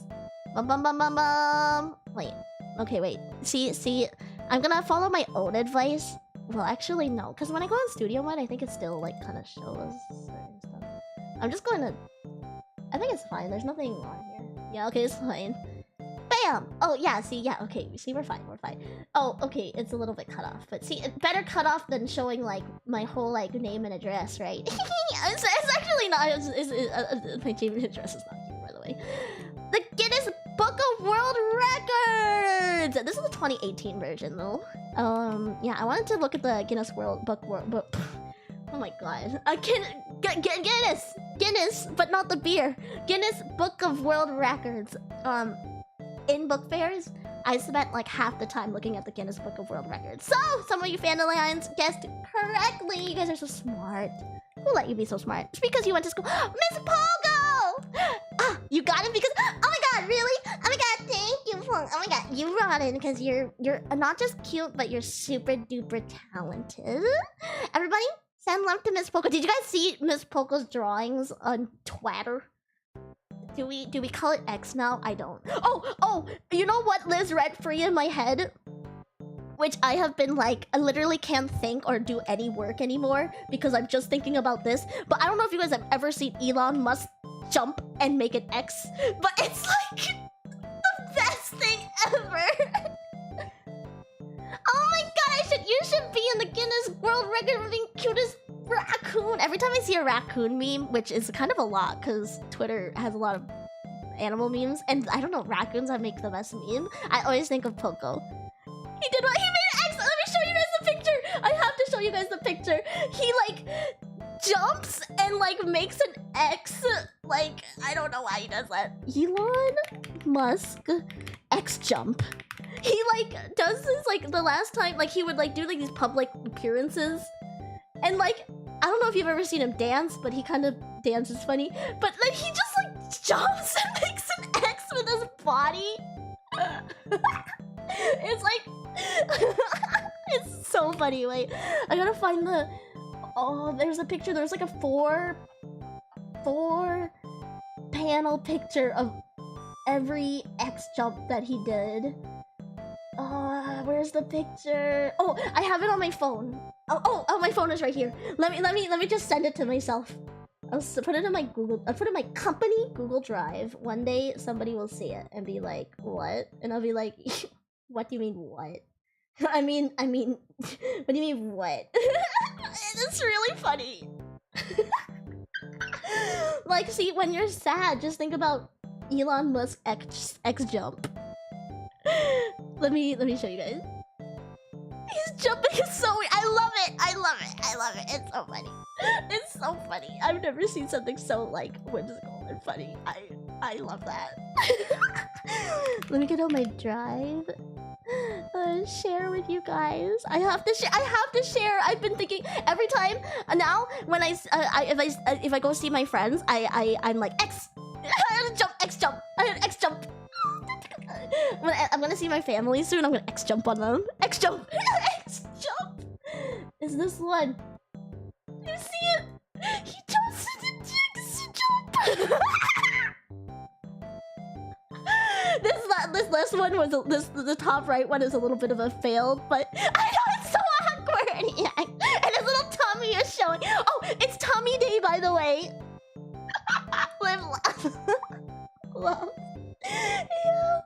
Wait. Okay, wait. See, I'm gonna follow my own advice. Well, actually, no. Because when I go on studio mode, I think it still, like, kind of shows certain stuff. I'm just going to... I think it's fine. There's nothing on here. Yeah, okay, it's fine. Bam! Oh, yeah, see, yeah, okay. See, we're fine, we're fine. Oh, okay, it's a little bit cut off. But see, it's better cut off than showing, like, my whole, like, name and address, right? it's actually not... my name and address is not here, by the way. The Guinness Book of World Records! This is the 2018 version, though. Yeah, I wanted to look at the Guinness Book... Oh my god. Guinness, but not the beer. Guinness Book of World Records. In book fairs, I spent like half the time looking at the Guinness Book of World Records. So, some of you Fandelions guessed correctly. You guys are so smart. Who let you be so smart? It's because you went to school. Miss Pogo! Ah, you got it because... Oh my god, really? Oh my god, thank you, Pogo. Oh my god, you brought it because you're not just cute, but you're super duper talented. Everybody, send love to Miss Pogo. Did you guys see Miss Pogo's drawings on Twitter? Do we call it X now? I don't. Oh, you know what lives rent-free in my head? Which I have been like, I literally can't think or do any work anymore because I'm just thinking about this. But I don't know if you guys have ever seen Elon Musk jump and make an X, but it's like the best thing ever. Oh my god, you should be in the Guinness World Record for being cutest raccoon. Every time I see a raccoon meme, which is kind of a lot because Twitter has a lot of animal memes, and I don't know, raccoons that make the best meme, I always think of Poco. He did what? He made an X! Let me show you guys the picture! I have to show you guys the picture. He like jumps and like makes an X. Like, I don't know why he does that. Elon Musk X jump. He like does this like the last time, like he would like do like these public appearances. And like, I don't know if you've ever seen him dance, but he kind of dances funny. But like he just like jumps and makes an X with his body. It's like it's so funny. Wait, I gotta find the... Oh, there's a picture. There's like a four panel picture of every X jump that he did. Where's the picture? Oh, I have it on my phone. Oh, my phone is right here. Let me just send it to myself. I'll put it in my I'll put it in my company Google Drive. One day somebody will see it and be like, what? And I'll be like, what do you mean what? I mean, what do you mean what? It's really funny. Like, see, when you're sad, just think about Elon Musk X jump. Let me show you guys. He's jumping so weird. I love it. It's so funny. It's so funny. I've never seen something so like whimsical and funny. I love that. Let me get on my drive. Share with you guys. I have to share. I've been thinking every time now when if I go see my friends, I'm like X jump. I'm gonna see my family soon. I'm gonna X jump on them. X jump. Is this one? You see it? He jumps into X jump. This last one was the top right one is a little bit of a fail, but I know it's so awkward. Yeah. And his little tummy is showing. Oh, it's tummy day, by the way. Live love. Yeah.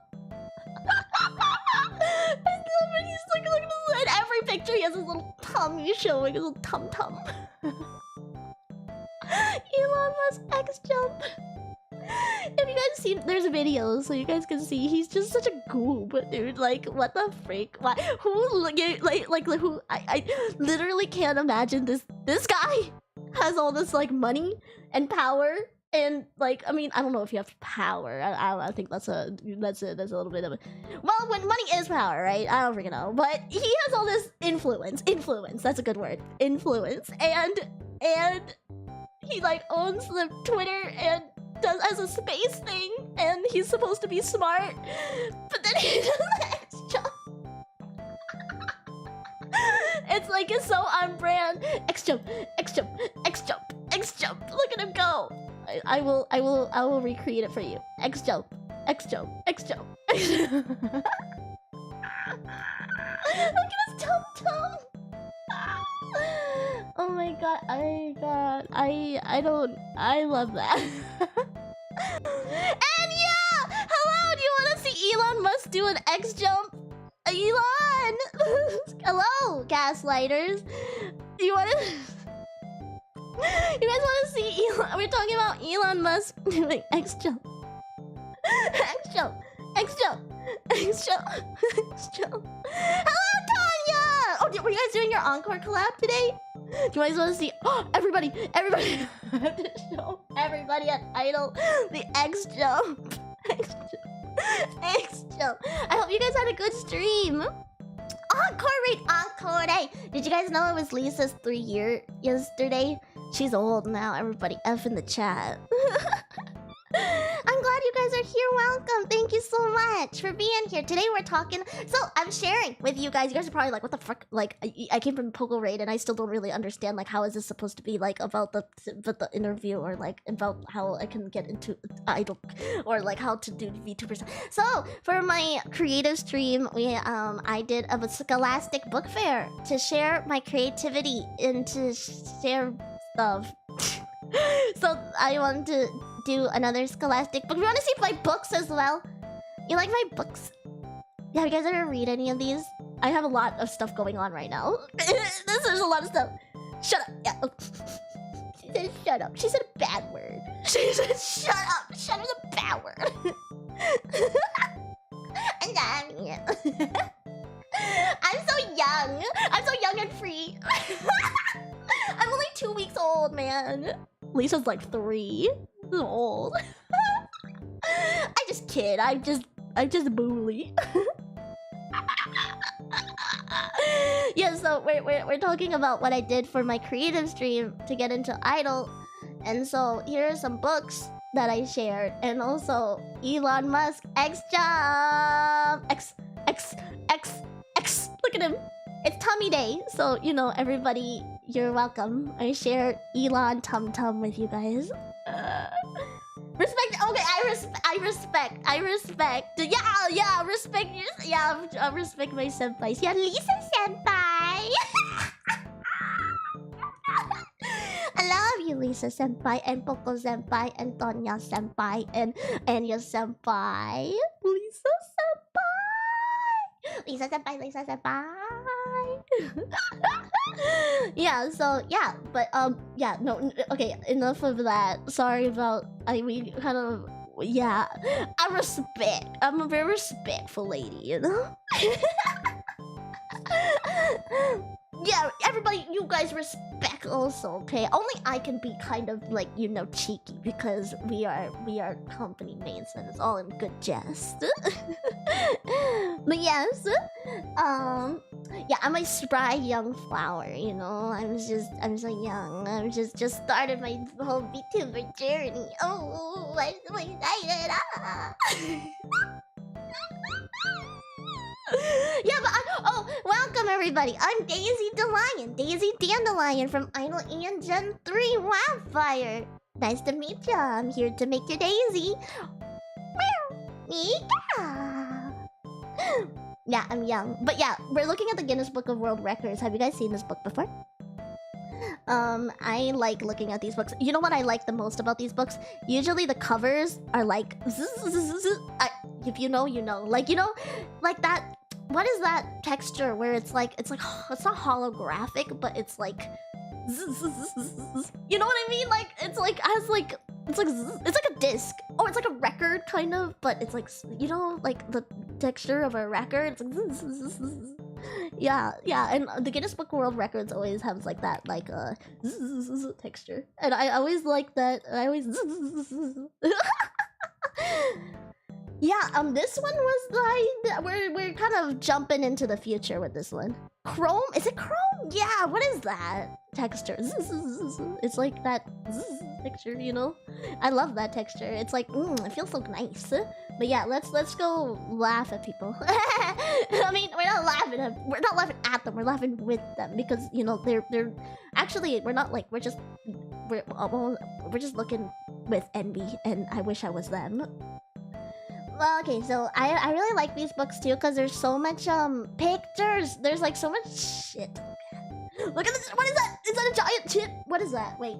And somebody's like, look at this. In every picture, he has his little tummy showing, his little tum tum. Elon Musk X jump. If you guys see, there's videos so you guys can see. He's just such a goob, dude. Like, what the freak? Why? Who like who? I literally can't imagine this guy has all this like money and power. And like, I mean, I don't know if you have power. I think that's a little bit of a... Well, when money is power, right? I don't freaking know. But he has all this influence. Influence, that's a good word. Influence. And he like owns the Twitter and as a space thing, and he's supposed to be smart, but then he does the X jump. It's like it's so on brand. X jump, X jump, X jump, X jump. Look at him go. I will recreate it for you. X jump, X jump, X jump. X jump. Look at his tum-tum. Oh my god, I love that. And yeah, hello, do you want to see Elon Musk do an X jump? Elon! Hello, gaslighters. You want to... You guys want to see Elon? We're talking about Elon Musk doing X jump. X jump. X jump. X jump. X jump. Hello, Tanya! Oh, were you guys doing your encore collab today? Do you guys want to see... Oh, everybody! Everybody! I have to show everybody at Idol the X jump. X jump. X jump. I hope you guys had a good stream. Encore rate, encore day. Did you guys know it was Lisa's 3-year yesterday? She's old now. Everybody F in the chat. I'm glad you guys are here. Welcome. Thank you so much for being here. Today we're talking... So, I'm sharing with you guys. You guys are probably like, what the fuck? Like, I came from Pogo Raid and I still don't really understand, like, how is this supposed to be, like, about the interview or, like, about how I can get into Idol or, like, how to do VTubers. So, for my creative stream, I did a Scholastic book fair to share my creativity and to share stuff. So, I want to do another Scholastic book. You want to see my books as well? You like my books? Yeah, you guys ever read any of these? I have a lot of stuff going on right now. There's a lot of stuff. Shut up. Yeah. She said shut up. She said a bad word. She said shut up. Shut up is a bad word. And I'm so young. I'm so young and free. I'm only 2 weeks old, man. Lisa's like 3. Old. I just kid. I just bully. Yeah, so we're talking about what I did for my creative stream to get into Idol. And so here are some books that I shared. And also Elon Musk X jump. X. Look at him. It's tummy day. So, you know, everybody, you're welcome. I shared Elon Tum Tum with you guys. Respect. Okay, I respect. Yeah, respect. Yeah, respect my senpais. Yeah, Lisa senpai. I love you, Lisa senpai, and Poco senpai, and Tonya senpai, and Anya senpai. Lisa senpai. Lisa senpai. Yeah, so yeah, but yeah, no, okay, enough of that. Sorry about we kind of, yeah, I'm a very respectful lady, you know. Yeah, everybody, you guys respect also, okay? Only I can be kind of like, you know, cheeky because we are company mates and it's all in good jest. But yes, yeah, I'm a spry young flower, you know. I'm so young. I'm just started my whole VTuber journey. Oh, I'm so excited. Yeah, but oh, welcome everybody. I'm DaisyDaLion, Daisy Dandelion from idolEN Gen 3 WILDFYRE. Nice to meet ya. I'm here to make your Daisy. Yeah, I'm young. But yeah, we're looking at the Guinness Book of World Records. Have you guys seen this book before? I like looking at these books. You know what I like the most about these books? Usually the covers are like... if you know, you know. Like, you know, like that... What is that texture where it's like... It's not holographic, but it's like... You know what I mean? Like, it's like a disc. Or it's like a record, kind of. But it's like, you know, like the texture of a record. It's like... Yeah, and the Guinness Book of World Records always has like that, like texture, and I always like that. I always Yeah, this one was like we're kind of jumping into the future with this one. Chrome? Is it Chrome? Yeah, what is that texture? It's like that texture, you know? I love that texture. It's like, it feels so nice. But yeah, let's go laugh at people. I mean, we're not laughing at them. We're laughing with them because you know they're actually we're not like we're just looking with envy, and I wish I was them. Well, okay, so I really like these books too because there's so much pictures. There's like so much shit. Look at this. What is that? Is that a giant chip? What is that? Wait.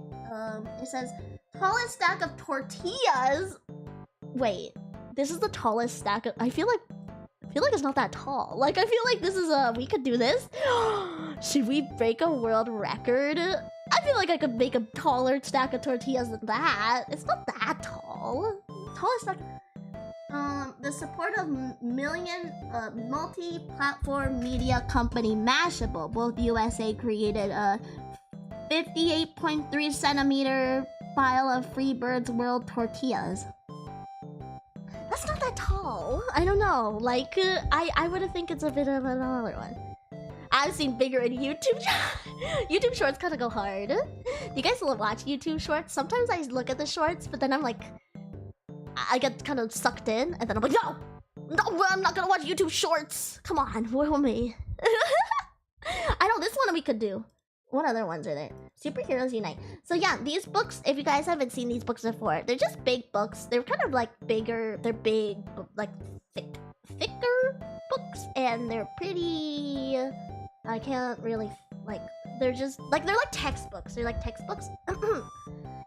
It says tallest stack of tortillas. Wait. This is the tallest stack of. I feel like it's not that tall. Like I feel like this is we could do this. Should we break a world record? I feel like I could make a taller stack of tortillas than that. It's not that tall. Tallest stack. The support of multi-platform media company Mashable, both USA, created a 58.3 centimeter file of Freebird's World Tortillas. That's not that tall. I don't know. Like, I would think it's a bit of another one. I've seen bigger in YouTube. YouTube shorts kind of go hard. Do you guys watch YouTube shorts? Sometimes I look at the shorts, but then I'm like, I get kind of sucked in, and then I'm like, no, I'm not gonna watch YouTube shorts. Come on, who me? I know this one we could do. What other ones are there? Superheroes Unite. So yeah, these books, if you guys haven't seen these books before, they're just big books. They're kind of like bigger. They're big, like thicker books, and they're pretty. I can't really like. They're just like they're like textbooks. They're like textbooks.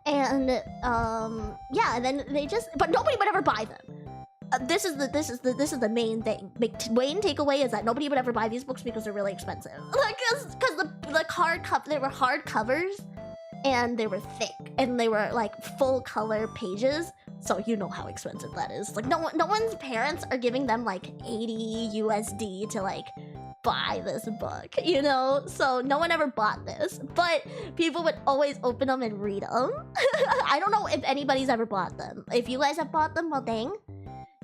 And yeah, and then they just, but nobody would ever buy them. This is the main thing. Main takeaway is that nobody would ever buy these books because they're really expensive. Like, cause they were hard covers, and they were thick, and they were like full color pages. So you know how expensive that is. Like no one's parents are giving them like 80 USD to like buy this book, you know? So no one ever bought this, but people would always open them and read them. I don't know if anybody's ever bought them. If you guys have bought them, well dang.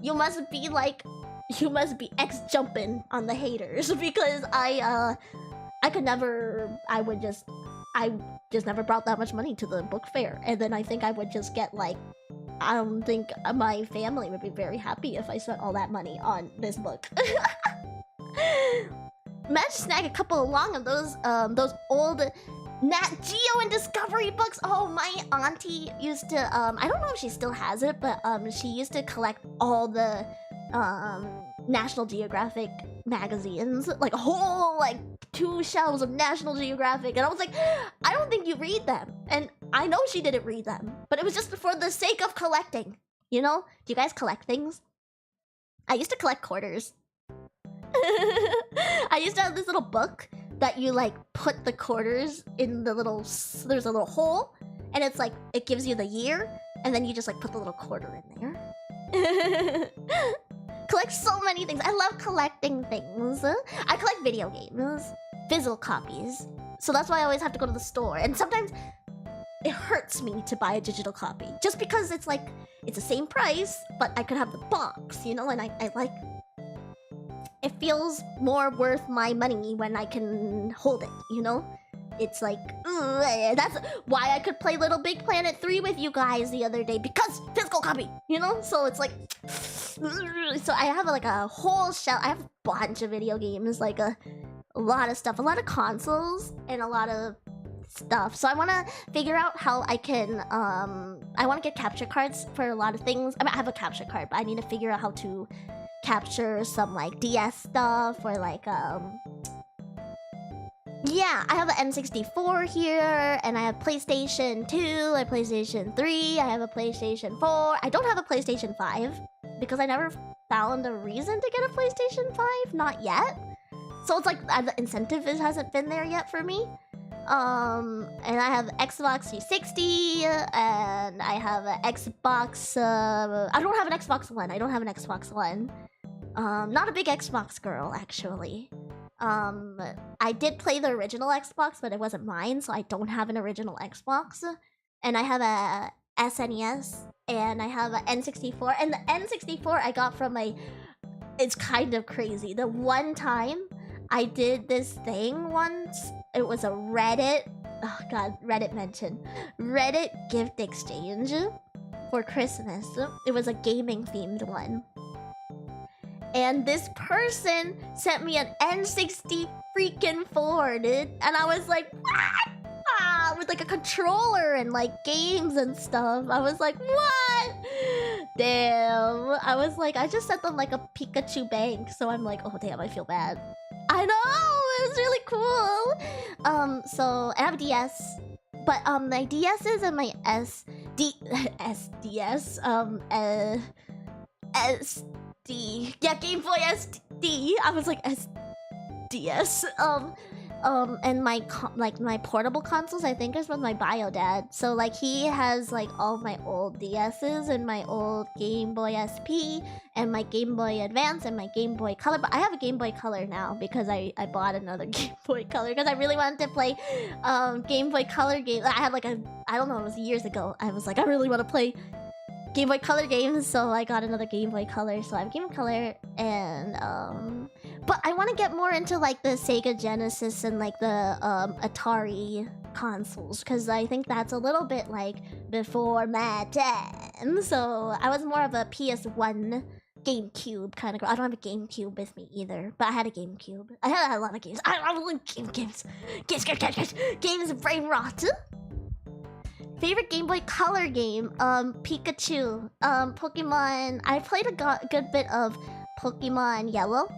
You must be X-jumping on the haters because I just never brought that much money to the book fair. And then I think I would just get like, I don't think my family would be very happy if I spent all that money on this book. Managed to snag a couple along of those old Nat Geo and Discovery books. Oh, my auntie used to I don't know if she still has it, but she used to collect all the National Geographic magazines, like a whole like 2 shelves of National Geographic, and I was like, I don't think you read them. And I know she didn't read them, but it was just for the sake of collecting, you know? Do you guys collect things? I used to collect quarters. I used to have this little book that you like put the quarters in the little, there's a little hole, and it's like it gives you the year, and then you just like put the little quarter in there. Collect so many things. I love collecting things. I collect video games, physical copies, so that's why I always have to go to the store, and sometimes it hurts me to buy a digital copy just because it's like it's the same price, but I could have the box, you know, and I like. It feels more worth my money when I can hold it, you know? It's like, that's why I could play Little Big Planet 3 with you guys the other day, because physical copy, you know? So it's like, so I have like a whole shelf. I have a bunch of video games, like a lot of stuff, a lot of consoles, and a lot of stuff. So I want to figure out how I can, I want to get capture cards for a lot of things. I mean, I have a capture card, but I need to figure out how to capture some like DS stuff, or like yeah, I have an N64 here, and I have PlayStation 2, I have PlayStation 3, I have a PlayStation 4. I don't have a PlayStation 5 because I never found a reason to get a PlayStation 5, not yet. So it's like the incentive hasn't been there yet for me. And I have Xbox 360, and I have an Xbox, I don't have an Xbox One. I don't have an Xbox One. Not a big Xbox girl, actually. I did play the original Xbox, but it wasn't mine, so I don't have an original Xbox. And I have a SNES, and I have an N64. And the N64 I got from my... It's kind of crazy. The one time I did this thing once, it was a Reddit... Oh god, Reddit mention. Reddit gift exchange for Christmas. It was a gaming themed one. And this person sent me an N60 freaking 4, dude. And I was like, what? Ah, with like a controller and like games and stuff. I was like, what? Damn. I was like, I just sent them like a Pikachu bank. So I'm like, oh damn, I feel bad. I know, it was really cool. So I have a DS. But my DS's and my SD. Yeah, Game Boy SD. I was like SDS. And my my portable consoles, I think, is with my bio dad. So like he has like all my old DS's and my old Game Boy SP and my Game Boy Advance and my Game Boy Color. But I have a Game Boy Color now because I bought another Game Boy Color because I really wanted to play Game Boy Color games. I had like I don't know, it was years ago. I was like, I really want to play Game Boy Color games, so I got another Game Boy Color. So I have Game Boy Color and but I want to get more into like the Sega Genesis and like the Atari consoles because I think that's a little bit like before my time. So I was more of a PS1 GameCube kind of girl. I don't have a GameCube with me either, but I had a GameCube. I had a lot of games. I love games. Games brain rot. Favorite Game Boy Color game? Pikachu. Pokemon. I played a good bit of Pokemon Yellow.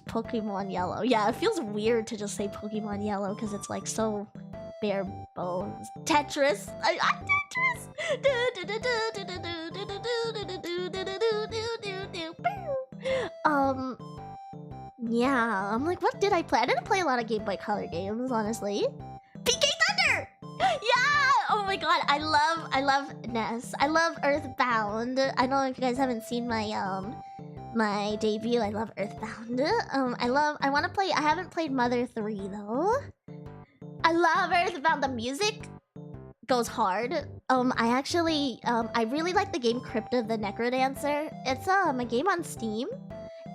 Pokemon Yellow. Yeah, it feels weird to just say Pokemon Yellow because it's like so bare bones. Tetris. Tetris. Yeah. I'm like, what did I play? I didn't play a lot of Game Boy Color games, honestly. PK Thunder. Yeah! Oh my god, I love NES. I love Earthbound. I know if you guys haven't seen my my debut. I love Earthbound. I want to play. I haven't played Mother 3 though. I love Earthbound. The music goes hard. I actually I really like the game Crypt of the Necrodancer. It's a game on Steam.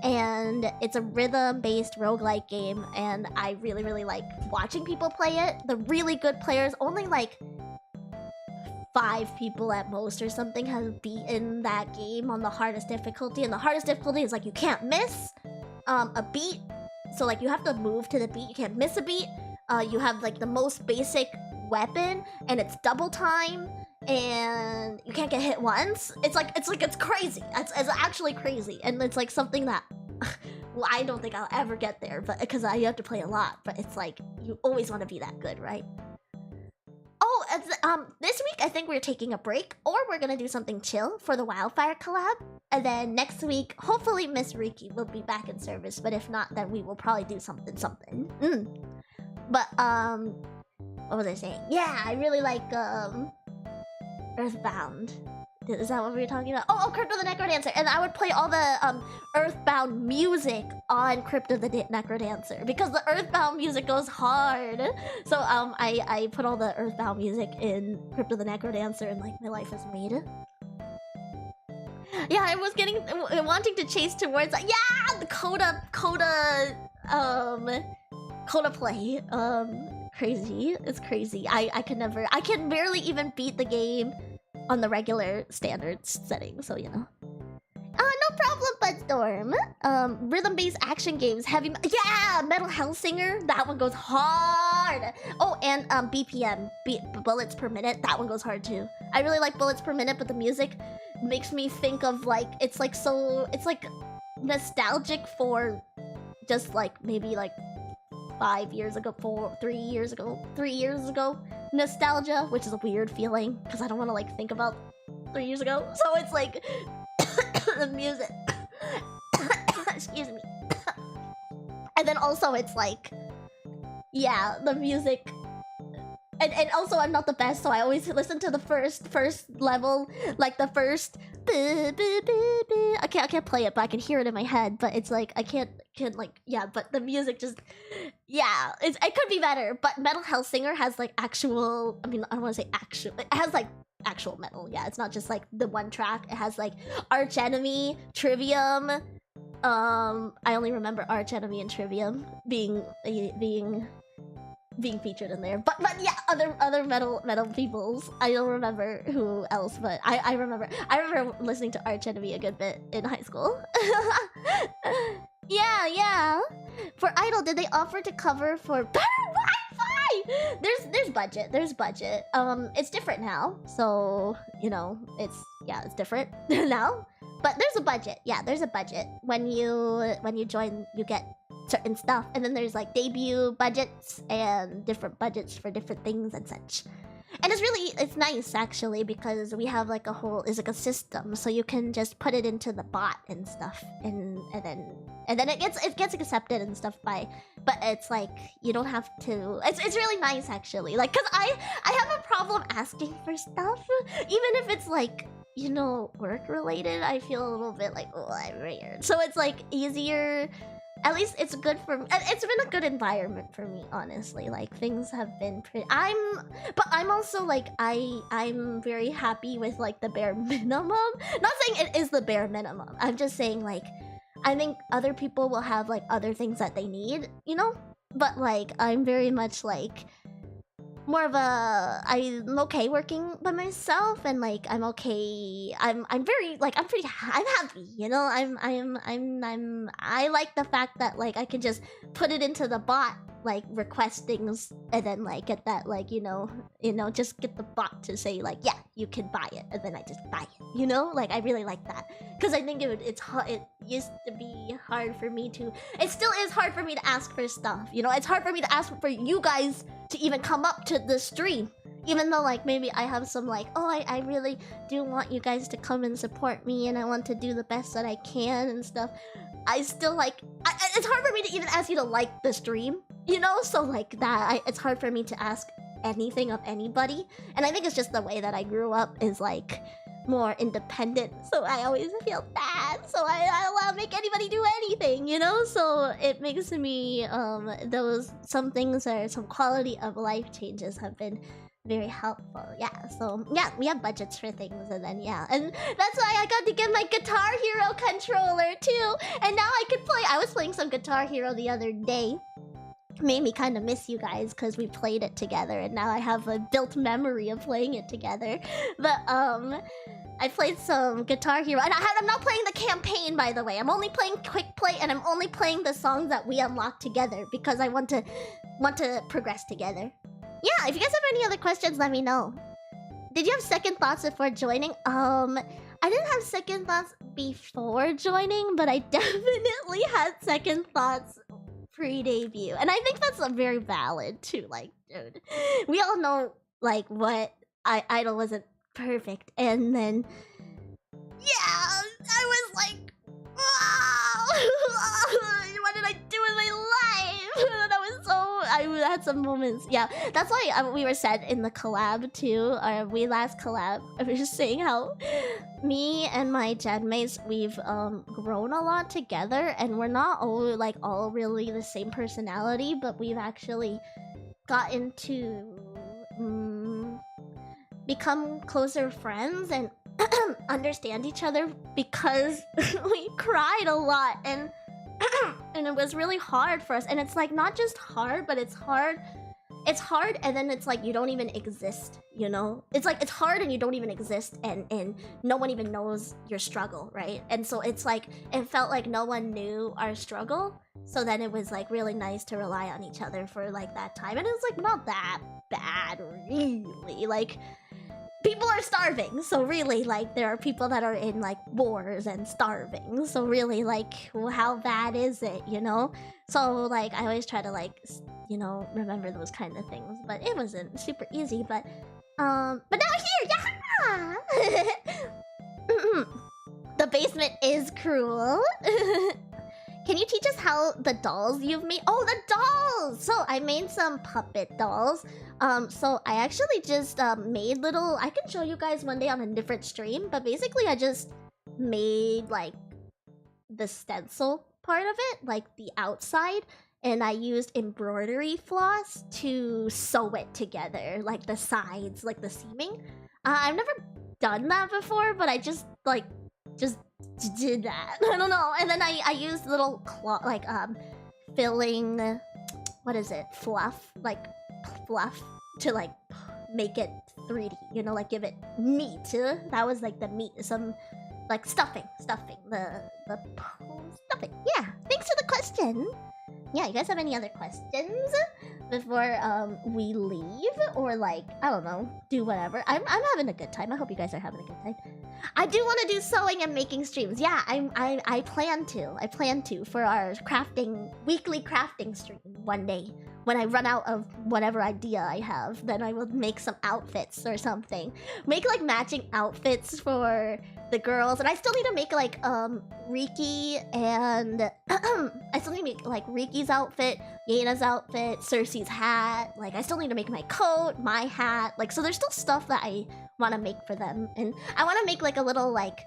And it's a rhythm-based roguelike game, and I really like watching people play it. The really good players, only like 5 people at most or something have beaten that game on the hardest difficulty, and the hardest difficulty is like you can't miss a beat. So like you have to move to the beat, you can't miss a beat. You have like the most basic weapon, and it's double time. And you can't get hit once. It's crazy. It's actually crazy, and it's like something that well, I don't think I'll ever get there, but because I have to play a lot. But it's like you always want to be that good, right? Oh, this week I think we're taking a break, or we're gonna do something chill for the WILDFYRE collab, and then next week hopefully Miss Riki will be back in service. But if not, then we will probably do something. But what was I saying? Yeah, I really like Earthbound. Is that what we were talking about? Oh, Crypt of the Necrodancer. And I would play all the Earthbound music on Crypt of the Necrodancer because the Earthbound music goes hard. So I put all the Earthbound music in Crypt of the Necrodancer, and like my life is made. Yeah, I was wanting to chase towards yeah, the Coda play. Crazy. It's crazy. I can barely even beat the game on the regular standard setting, so you know. No problem, Budstorm. Rhythm-based action games, yeah, Metal Hellsinger, that one goes hard. Oh, and BPM, bullets per minute, that one goes hard too. I really like bullets per minute, but the music makes me think of like it's like nostalgic for just like maybe like 5 years ago, 3 years ago, nostalgia, which is a weird feeling because I don't want to like think about 3 years ago. So it's like the music, excuse me, and then also it's like, yeah, the music. And also I'm not the best, so I always listen to the first level, like the first I can't play it, but I can hear it in my head. But it's like I can't like yeah. But the music just yeah. It could be better. But Metal Hellsinger has like actual. I mean, I don't want to say actual. It has like actual metal. Yeah, it's not just like the one track. It has like Arch Enemy, Trivium. I only remember Arch Enemy and Trivium being featured in there, but yeah, other metal peoples. I don't remember who else, but I remember listening to Arch Enemy a good bit in high school. yeah. For Idol, did they offer to cover for better Wi-Fi? There's budget. It's different now, so you know it's different now. But there's a budget. Yeah, there's a budget. When you join, you get certain stuff, and then there's like debut budgets and different budgets for different things and such. And it's nice actually, because we have like it's like a system, so you can just put it into the bot and stuff, and then it gets accepted and stuff but it's like you don't have to. It's really nice actually, like, cause I have a problem asking for stuff, even if it's like, you know, work related. I feel a little bit like, oh, I'm weird. So it's like easier. At least it's good for me. It's been a good environment for me, honestly. Like things have been pretty. But I'm also like I'm very happy with like the bare minimum. Not saying it is the bare minimum. I'm just saying like I think other people will have like other things that they need, you know. But like I'm very much like more of a I'm okay working by myself, and like I'm okay. I'm very like I'm happy, you know. I like the fact that like I can just put it into the bot, like request things, and then like get that like you know just get the bot to say like yeah you can buy it, and then I just buy it, you know. Like I really like that, because I think it used to be hard for me to. It still is hard for me to ask for stuff, you know. It's hard for me to ask for you guys to even come up to the stream, even though like maybe I have some like, oh, I really do want you guys to come and support me, and I want to do the best that I can and stuff. I still like it's hard for me to even ask you to like the stream, you know. So like that it's hard for me to ask anything of anybody, and I think it's just the way that I grew up is like more independent, so I always feel bad, so I'll make anybody do anything, you know. So it makes me some things or some quality of life changes have been very helpful. Yeah, so yeah, we have budgets for things, and then yeah, and that's why I got to get my Guitar Hero controller too, and now I can play. I was playing some Guitar Hero the other day. Made me kind of miss you guys because we played it together, and now I have a built memory of playing it together. But I played some Guitar Hero, and I'm not playing the campaign, by the way. I'm only playing quick play, and I'm only playing the songs that we unlock together because I want to progress together. Yeah, if you guys have any other questions, let me know. Did you have second thoughts before joining? I didn't have second thoughts before joining, but I definitely had second thoughts pre-debut, and I think that's very valid too. Like, dude, we all know like what Idol wasn't perfect, and then yeah, I was like, what did I do with my life? That was so. I had some moments. Yeah, that's why we were said in the collab too. We last collab, I was just saying how me and my genmates, we've grown a lot together, and we're not all really the same personality, but we've actually gotten to become closer friends and understand each other because we cried a lot, and it was really hard for us. And it's like not just hard, but it's hard, and then it's like you don't even exist, you know. It's like it's hard and you don't even exist, and no one even knows your struggle, right? And so it's like it felt like no one knew our struggle, so then it was like really nice to rely on each other for like that time. And it's like not that bad really. Like people are starving, so really like there are people that are in like wars and starving, so really like how bad is it, you know? So like I always try to like you know remember those kind of things, but it wasn't super easy. But now here, yeah. The basement is cruel. Can you teach us how the dolls you've made? Oh, the dolls! So I made some puppet dolls. So I actually just made little. I can show you guys one day on a different stream. But basically, I just made like the stencil part of it, like the outside, and I used embroidery floss to sew it together, like the sides, like the seaming. I've never done that before, but I just did that. I don't know. And then I used little cloth, like filling, what is it, fluff to like make it 3D, you know, like give it meat. That was like the meat, some like stuffing, the stuffing. Yeah, thanks for the question. Yeah, you guys have any other questions before we leave, or like, I don't know, do whatever? I'm having a good time. I hope you guys are having a good time. I do want to do sewing and making streams. Yeah, I plan to for our weekly crafting stream one day. When I run out of whatever idea I have, then I will make some outfits or something. Make like matching outfits for the girls, and I still need to make like Riki and I still need to make like Riki's outfit, Yena's outfit, Cersei's hat. Like I still need to make my coat, my hat. Like so, there's still stuff that I want to make for them, and I want to make like a little like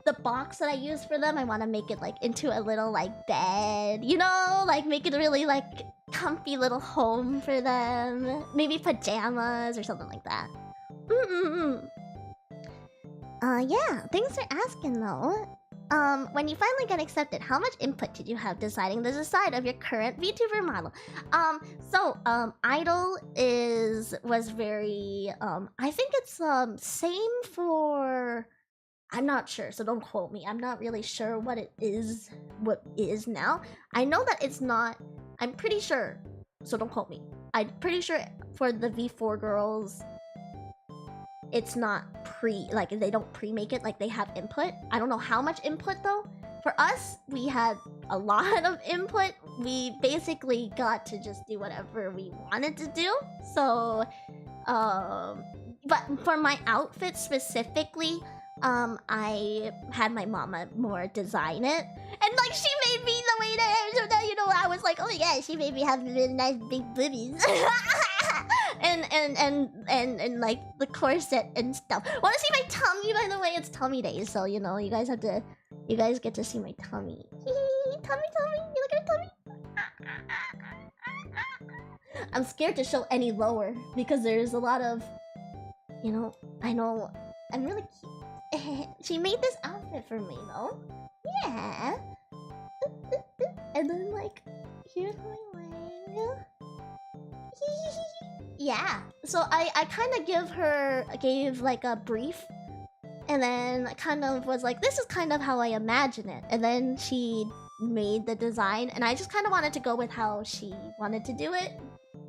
the box that I use for them. I want to make it like into a little like bed, you know, like make it really like comfy little home for them. Maybe pajamas or something like that. Yeah, thanks for asking though. When you finally got accepted, how much input did you have deciding the design of your current VTuber model? Idol was very, I think it's, same for, I'm not sure, so don't quote me. I'm not really sure what is now. I know that it's not, I'm pretty sure, so don't quote me. I'm pretty sure for the V4 girls, it's not like they don't pre-make it, like they have input. I don't know how much input though. For us, we had a lot of input. We basically got to just do whatever we wanted to do. So, but for my outfit specifically, I had my mama more design it, and like she made me the way that so now you know I was like, oh yeah, she made me have really nice big boobies. and like the corset and stuff. Want to see my tummy? By the way, it's tummy day, so you know you guys get to see my tummy. tummy, you look at my tummy. I'm scared to show any lower because there's a lot of, you know, I know I'm really cute. She made this outfit for me though. Yeah. And then like here's my leg. Yeah, so I kind of gave like a brief, and then kind of was like, this is kind of how I imagine it, and then she made the design, and I just kind of wanted to go with how she wanted to do it,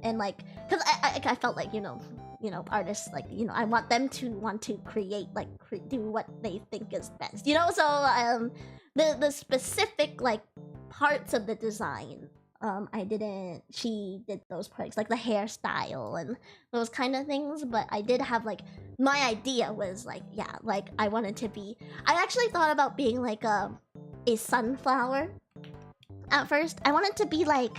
and like, cause I felt like you know artists, like, you know, I want them to want to create, like do what they think is best, you know. So the specific like parts of the design, she did those parts, like the hairstyle and those kind of things, but I did have like, my idea was like, yeah, like I wanted to be, I actually thought about being like a sunflower at first. I wanted to be like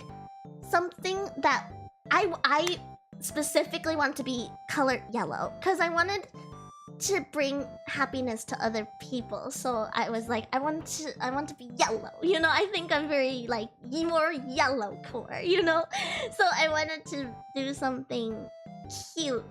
something that I specifically want to be colored yellow, because I wanted to bring happiness to other people. So I was like, I want to be yellow, you know. I think I'm very like more yellow core, you know. So I wanted to do something cute,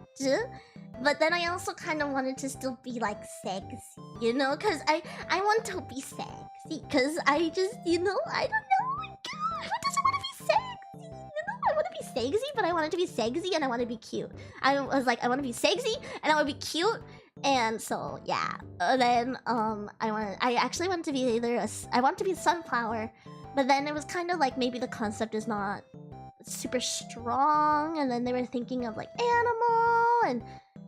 but then I also kind of wanted to still be like sexy, you know, because I want to be sexy, because I just, you know, I don't know, oh my god, who doesn't want to be sexy, you know? I want to be sexy, but I wanted to be sexy and I want to be cute. I was like, I want to be sexy and I want to be cute. And so yeah, then I actually want to be I want to be a sunflower, but then it was kind of like maybe the concept is not super strong, and then they were thinking of like animal, and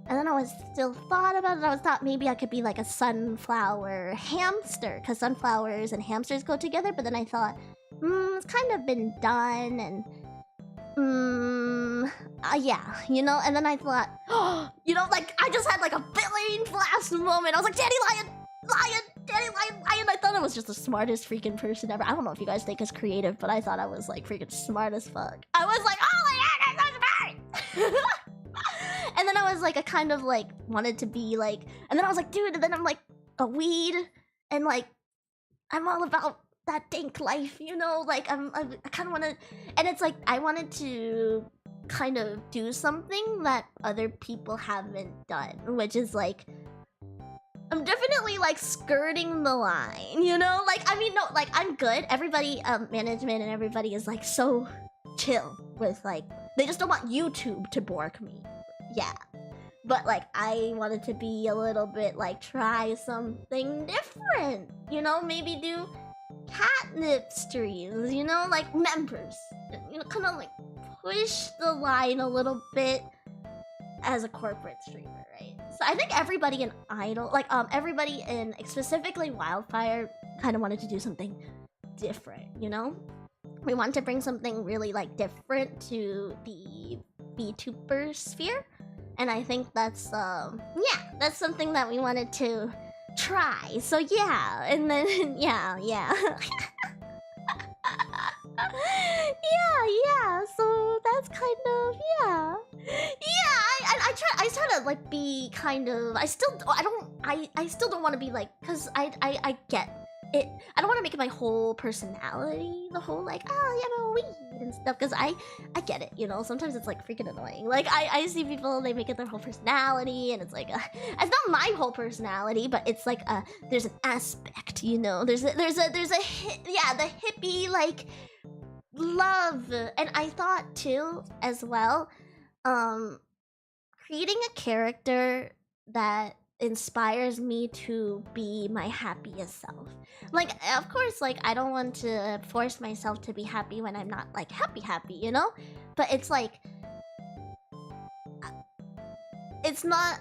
then I was still thought about it. I was thought maybe I could be like a sunflower hamster, because sunflowers and hamsters go together, but then I thought it's kind of been done, and yeah, you know. And then I thought, you know, like I just had like a Billion Blast moment. I was like, Dandelion, I thought I was just the smartest freaking person ever. I don't know if you guys think it's creative, but I thought I was like freaking smart as fuck. I was like, oh my god, I'm so smart! And then I was like, I kind of like wanted to be like, and then I was like, dude, and then I'm like a weed, and like I'm all about that dank life, you know? Like I kind of want to, and it's like I wanted to kind of do something that other people haven't done, which is like, I'm definitely like skirting the line, you know? Like, I mean, no, like I'm good. Everybody, management and everybody is like so chill with like, they just don't want YouTube to bork me. Yeah. But like, I wanted to be a little bit like, try something different, you know? Maybe do catnip streams, you know? Like members, you know, kind of like push the line a little bit as a corporate streamer, right? So I think everybody in Idol, like everybody in specifically WILDFYRE kind of wanted to do something different, you know? We wanted to bring something really like different to the VTuber sphere. And I think that's yeah, that's something that we wanted to try. So yeah, and then yeah. Yeah, so that's kind of, yeah, I try to like be kind of, I still don't want to be like, because I get it, I don't want to make it my whole personality, the whole like, oh yeah, I'm a weed and stuff, because I get it, you know, sometimes it's like freaking annoying, like I see people, they make it their whole personality, and it's like it's not my whole personality, but it's like there's an aspect, you know, there's a yeah, the hippie like love. And I thought too as well, creating a character that inspires me to be my happiest self. Like, of course, like I don't want to force myself to be happy when I'm not like happy, you know? But it's like, it's not,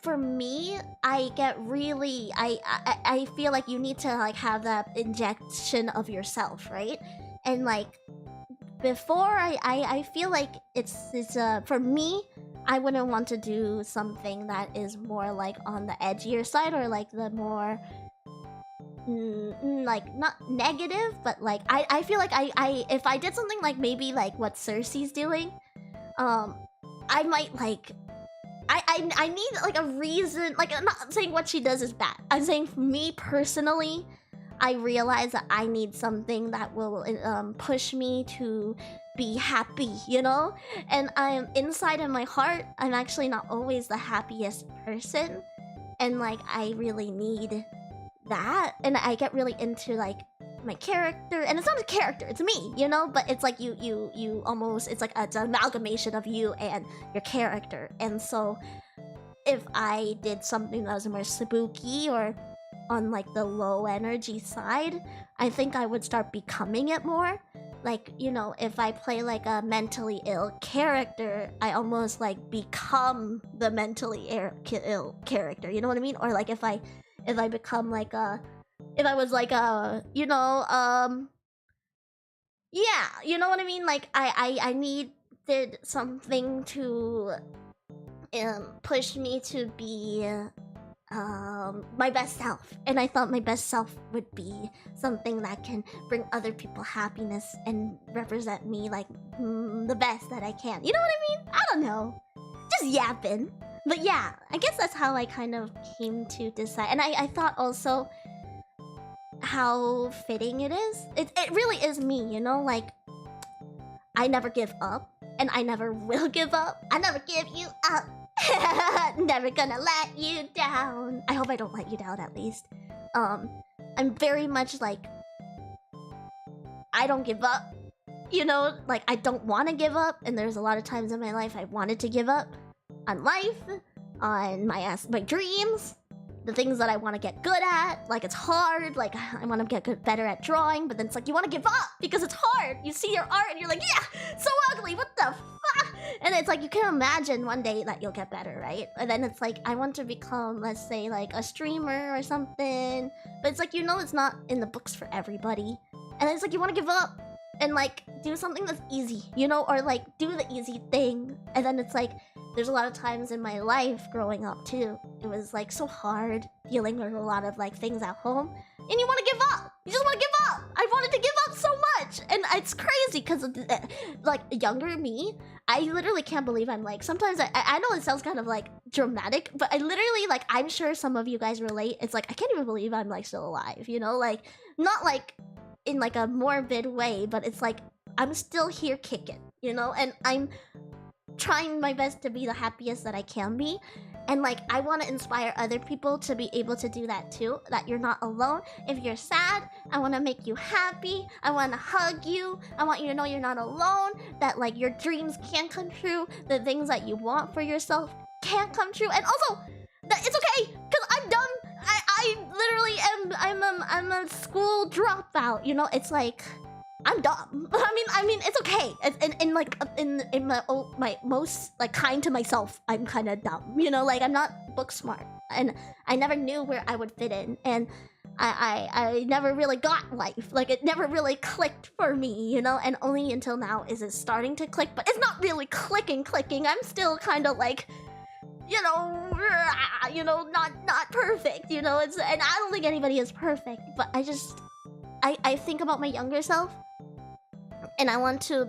for me, I get really, I feel like you need to like have that injection of yourself, right? And like, before I feel like it's for me, I wouldn't want to do something that is more like on the edgier side, or like the more like not negative, but like I feel like I if I did something like maybe like what Cersei's doing, I might like I need like a reason. Like, I'm not saying what she does is bad. I'm saying for me personally, I realize that I need something that will push me to be happy, you know? And I'm inside in my heart, I'm actually not always the happiest person. And like, I really need that. And I get really into like my character, and it's not a character, it's me, you know? But it's like you almost, it's like it's an amalgamation of you and your character. And so if I did something that was more spooky or on like the low energy side, I think I would start becoming it more. Like, you know, if I play like a mentally ill character, I almost like become the mentally ill character, you know what I mean? Or like if I become like a, if I was like a, you know, yeah, you know what I mean? Like I needed something to push me to be my best self. And I thought my best self would be something that can bring other people happiness and represent me like the best that I can. You know what I mean? I don't know. Just yapping. But yeah, I guess that's how I kind of came to decide. And I thought also how fitting it is. It really is me, you know? Like, I never give up. And I never will give up. I never give you up. Never gonna let you down. I hope I don't let you down, at least. I'm very much like, I don't give up. You know, like I don't want to give up, and there's a lot of times in my life I wanted to give up on life, on my dreams, the things that I want to get good at. Like, it's hard. Like, I want to get better at drawing, but then it's like you want to give up because it's hard. You see your art and you're like, yeah, so ugly. What the fuck? And it's like you can imagine one day that you'll get better, right? And then it's like I want to become, let's say, like a streamer or something. But it's like, you know, it's not in the books for everybody. And it's like you want to give up and like do something that's easy, you know, or like do the easy thing. And then it's like there's a lot of times in my life growing up too. It was like so hard dealing with a lot of like things at home, and you want to give up. You just want to give up. I wanted to give up so much, and it's crazy because like younger me, I literally can't believe I'm like. Sometimes I know it sounds kind of like dramatic, but I literally like. I'm sure some of you guys relate. It's like I can't even believe I'm like still alive. You know, like not like in like a morbid way, but it's like I'm still here kicking. You know, and I'm trying my best to be the happiest that I can be, and like I want to inspire other people to be able to do that too, that you're not alone. If you're sad, I want to make you happy. I want to hug you. I want you to know you're not alone, that like your dreams can come true, the things that you want for yourself can come true, and also that it's okay because I'm dumb. I literally am I'm a school dropout, you know. It's like I'm dumb. I mean, it's okay. In like in my most like kind to myself, I'm kind of dumb. You know, like I'm not book smart, and I never knew where I would fit in, and I never really got life. Like it never really clicked for me, you know. And only until now is it starting to click, but it's not really clicking. I'm still kind of like, you know, not perfect. You know, and I don't think anybody is perfect, but I think about my younger self. And I want to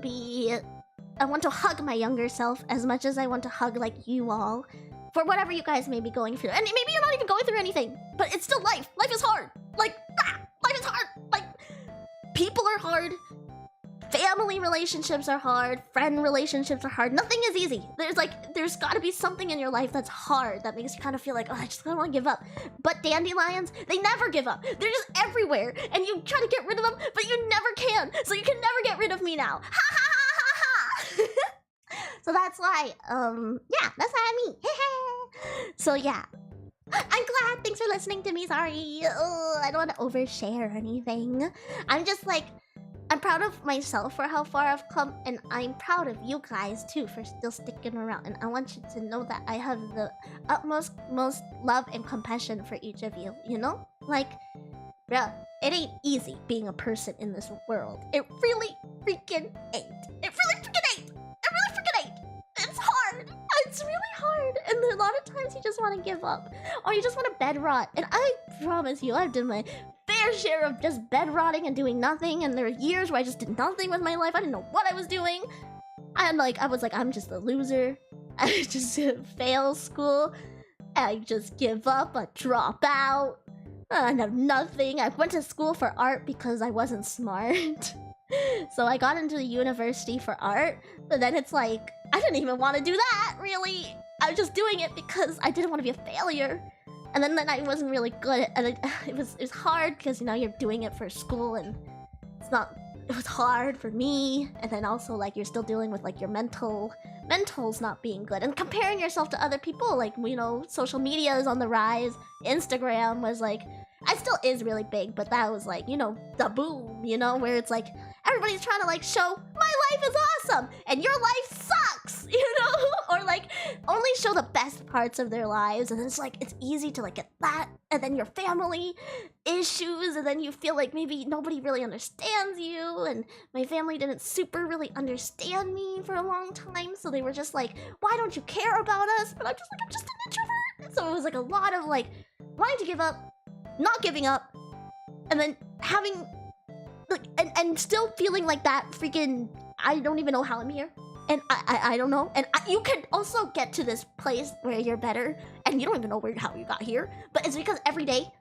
hug my younger self as much as I want to hug like you all for whatever you guys may be going through. And maybe you're not even going through anything, but it's still life. Life is hard. Like, life is hard. Like, people are hard. Family relationships are hard. Friend relationships are hard. Nothing is easy. There's gotta be something in your life that's hard that makes you kind of feel like, oh, I just don't want to give up. But dandelions, they never give up. They're just everywhere. And you try to get rid of them, but you never can. So you can never get rid of me now. Ha ha ha ha ha. So that's why, yeah, that's what I mean. So yeah. I'm glad. Thanks for listening to me. Sorry. I don't want to overshare or anything. I'm just like, I'm proud of myself for how far I've come, and I'm proud of you guys too for still sticking around. And I want you to know that I have the utmost most love and compassion for each of you, you know? Like, bruh, it ain't easy being a person in this world. It really freaking ain't. It really freaking ain't. It really freaking ain't. It's hard. It's really hard. And a lot of times you just want to give up, or you just want to bed rot. And I promise you, I've done my fair share of just bed rotting and doing nothing, and there were years where I just did nothing with my life. I didn't know what I was doing. I was like, I'm just a loser. I just fail school. I just give up. I drop out. I know nothing. I went to school for art because I wasn't smart. So I got into the university for art, but then it's like, I didn't even want to do that, really. I was just doing it because I didn't want to be a failure. And then I wasn't really good, and it was hard because, you know, you're doing it for school, and it was hard for me. And then also, like, you're still dealing with like your mental's not being good, and comparing yourself to other people. Like, you know, social media is on the rise. Instagram was like, it still is really big, but that was like, you know, the boom, you know, where it's like everybody's trying to like show my life is awesome and your life sucks, you know, or like only show the best parts of their lives. And then it's like, it's easy to like get that, and then your family issues, and then you feel like maybe nobody really understands you. And my family didn't super really understand me for a long time, so they were just like, why don't you care about us? But I'm just an introvert. So it was like a lot of like wanting to give up, not giving up, and then having like and still feeling like that freaking, I don't even know how I'm here, and I don't know. And you could also get to this place where you're better and you don't even know how you got here, but it's because every day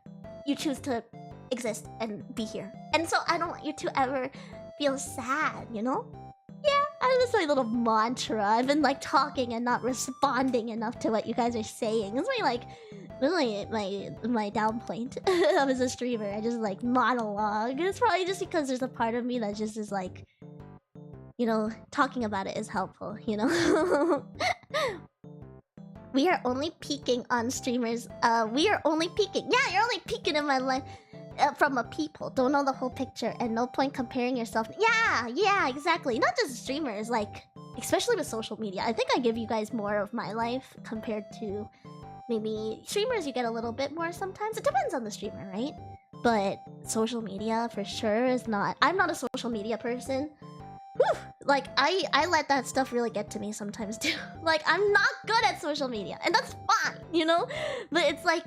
you choose to exist and be here. And so I don't want you to ever feel sad, you know? Yeah, that's my little mantra. I've been like talking and not responding enough to what you guys are saying. It's my down point. I was a streamer. I just like monologue. It's probably just because there's a part of me that just is like, you know, talking about it is helpful, you know? We are only peeking on streamers. We are only peeking. Yeah, you're only peeking in my life. From a people, don't know the whole picture, and no point comparing yourself. Yeah, exactly. Not just streamers, like, especially with social media. I think I give you guys more of my life compared to maybe streamers. You get a little bit more sometimes. It depends on the streamer, right? But social media for sure is not. I'm not a social media person. like I let that stuff really get to me sometimes too. Like I'm not good at social media, and that's fine, you know. But it's like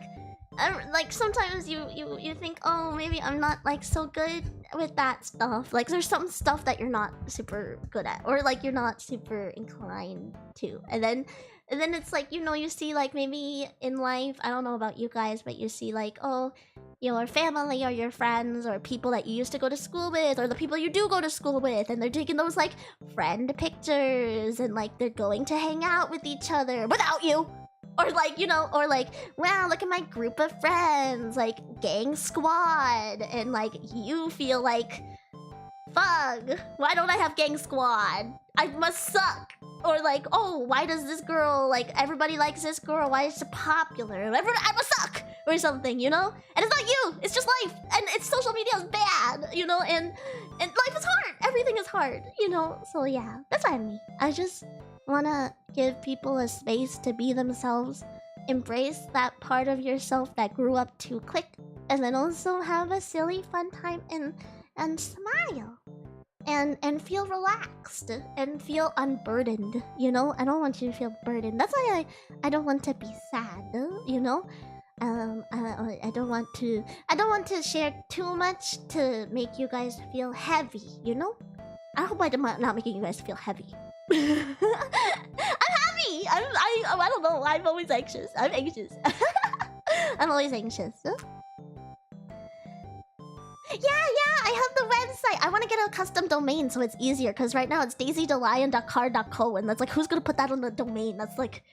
sometimes you think, oh, maybe I'm not like so good with that stuff. Like there's some stuff that you're not super good at, or like you're not super inclined to, and then it's like, you know, you see like maybe in life, I don't know about you guys, but you see like, oh, your family or your friends or people that you used to go to school with, or the people you do go to school with, and they're taking those like friend pictures, and like they're going to hang out with each other without you. Or like, you know, or like, wow, look at my group of friends, like gang squad, and like you feel like, fuck, why don't I have gang squad? I must suck. Or like, oh, why does this girl, like, everybody likes this girl, why is she popular? I must suck! Or something, you know? And it's not you, it's just life. And it's social media is bad, you know? And life is hard, everything is hard, you know? So yeah, that's what I mean. I just wanna give people a space to be themselves, embrace that part of yourself that grew up too quick, and then also have a silly fun time and smile. And feel relaxed and feel unburdened, you know? I don't want you to feel burdened. That's why I don't want to be sad, you know? I don't want to share too much to make you guys feel heavy, you know? I hope I'm not making you guys feel heavy. I'm happy! I don't know, I'm always anxious. I'm anxious. I'm always anxious. Yeah, I have the website. I want to get a custom domain so it's easier, because right now it's DaisyDaLion.car.co, and that's like, who's gonna put that on the domain? That's like,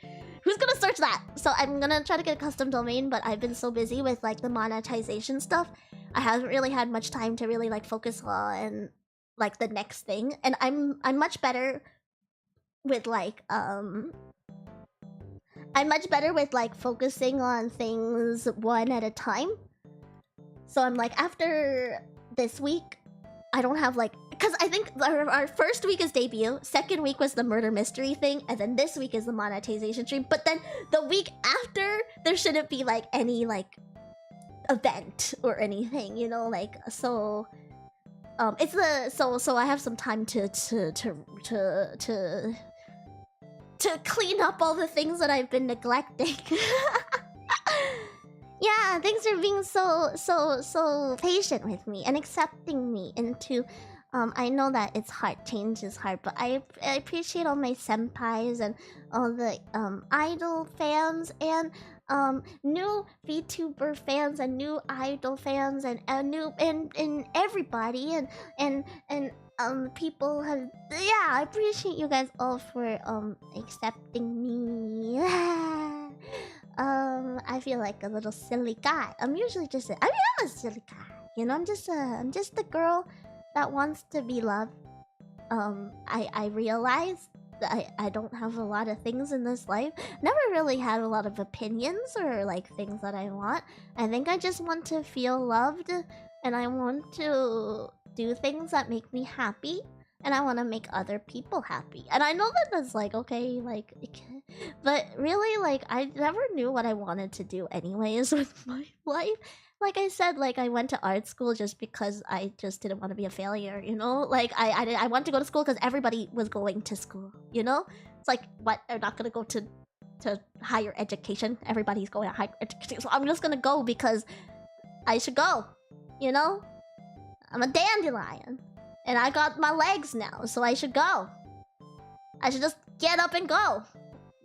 who's gonna search that? So I'm gonna try to get a custom domain, but I've been so busy with like the monetization stuff, I haven't really had much time to really like focus on like the next thing. And I'm much better with like focusing on things one at a time. So I'm like, after this week, I don't have like, because I think our first week is debut, second week was the murder mystery thing, and then this week is the monetization stream. But then the week after, there shouldn't be like any like event or anything, you know, like, so it's the so I have some time to clean up all the things that I've been neglecting. Yeah, thanks for being so patient with me and accepting me into. I know that it's hard, change is hard, but I appreciate all my senpais and all the idol fans and new VTuber fans and new idol fans and everybody and people have, yeah, I appreciate you guys all for accepting me. I feel like a little silly guy. I'm usually just I'm a silly guy, you know. I'm just a girl that wants to be loved. I realize that I don't have a lot of things in this life. Never really had a lot of opinions or like things that I want. I think I just want to feel loved, and I want to do things that make me happy, and I want to make other people happy. And I know that that's like, okay, like, but really, like, I never knew what I wanted to do anyways with my life. Like I said, like, I went to art school just because I just didn't want to be a failure, you know? Like, I wanted to go to school because everybody was going to school, you know? It's like, what? They're not going to go to higher education. Everybody's going to higher education. So I'm just going to go because I should go, you know? I'm a dandelion. And I got my legs now, so I should go. I should just get up and go.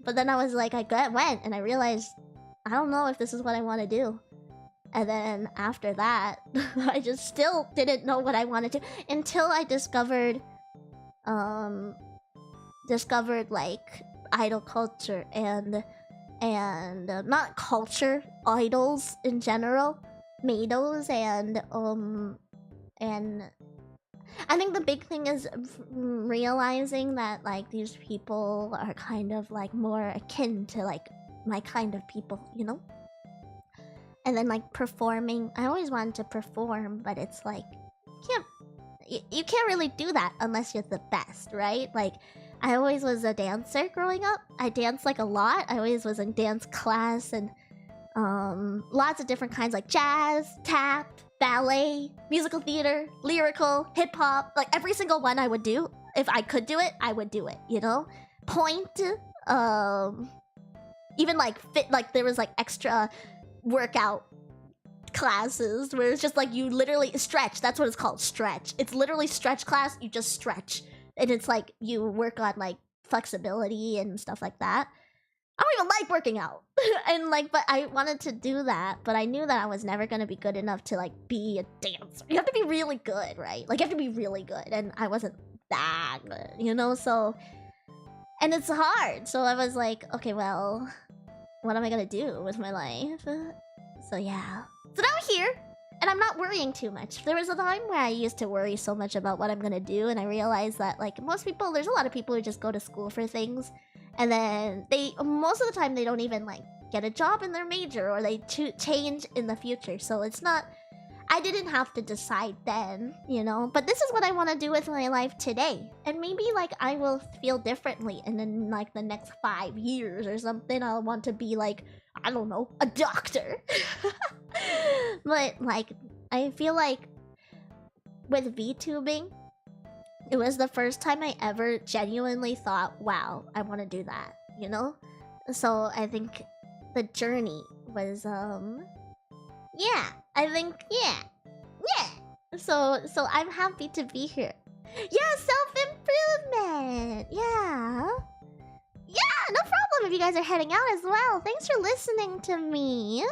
But then I was like, went, and I realized, I don't know if this is what I want to do. And then after that, I just still didn't know what I wanted to, until I discovered like idol culture and not culture, idols in general, MEOWDY, and I think the big thing is realizing that like these people are kind of like more akin to like my kind of people, you know? And then like performing, I always wanted to perform, but it's like you can't really do that unless you're the best, right? Like I always was a dancer growing up. I danced like a lot. I always was in dance class and lots of different kinds, like jazz, tap, ballet, musical theater, lyrical, hip-hop. Like every single one I would do. if I could do it, I would do it, you know? Point, even like fit, like there was like extra workout classes where it's just like you literally stretch. That's what it's called, stretch. It's literally stretch class. You just stretch, and it's like you work on like flexibility and stuff like that. I don't even like working out. And like, but I wanted to do that, but I knew that I was never gonna be good enough to like be a dancer. You have to be really good, right? Like you have to be really good, and I wasn't that good, you know? So, and it's hard. So I was like, okay, well, what am I gonna do with my life? So yeah. So now I'm here, and I'm not worrying too much. There was a time where I used to worry so much about what I'm gonna do, and I realized that like most people, there's a lot of people who just go to school for things, and then they, most of the time, they don't even like get a job in their major, or they change in the future. So it's not, I didn't have to decide then, you know? But this is what I want to do with my life today. And maybe like I will feel differently in like the next 5 years or something. I'll want to be like, I don't know, a doctor. But like, I feel like with VTubing, it was the first time I ever genuinely thought, wow, I want to do that, you know? So I think the journey was, yeah, I think, yeah. So I'm happy to be here. Yeah, self-improvement, yeah. Yeah, no problem if you guys are heading out as well. Thanks for listening to me.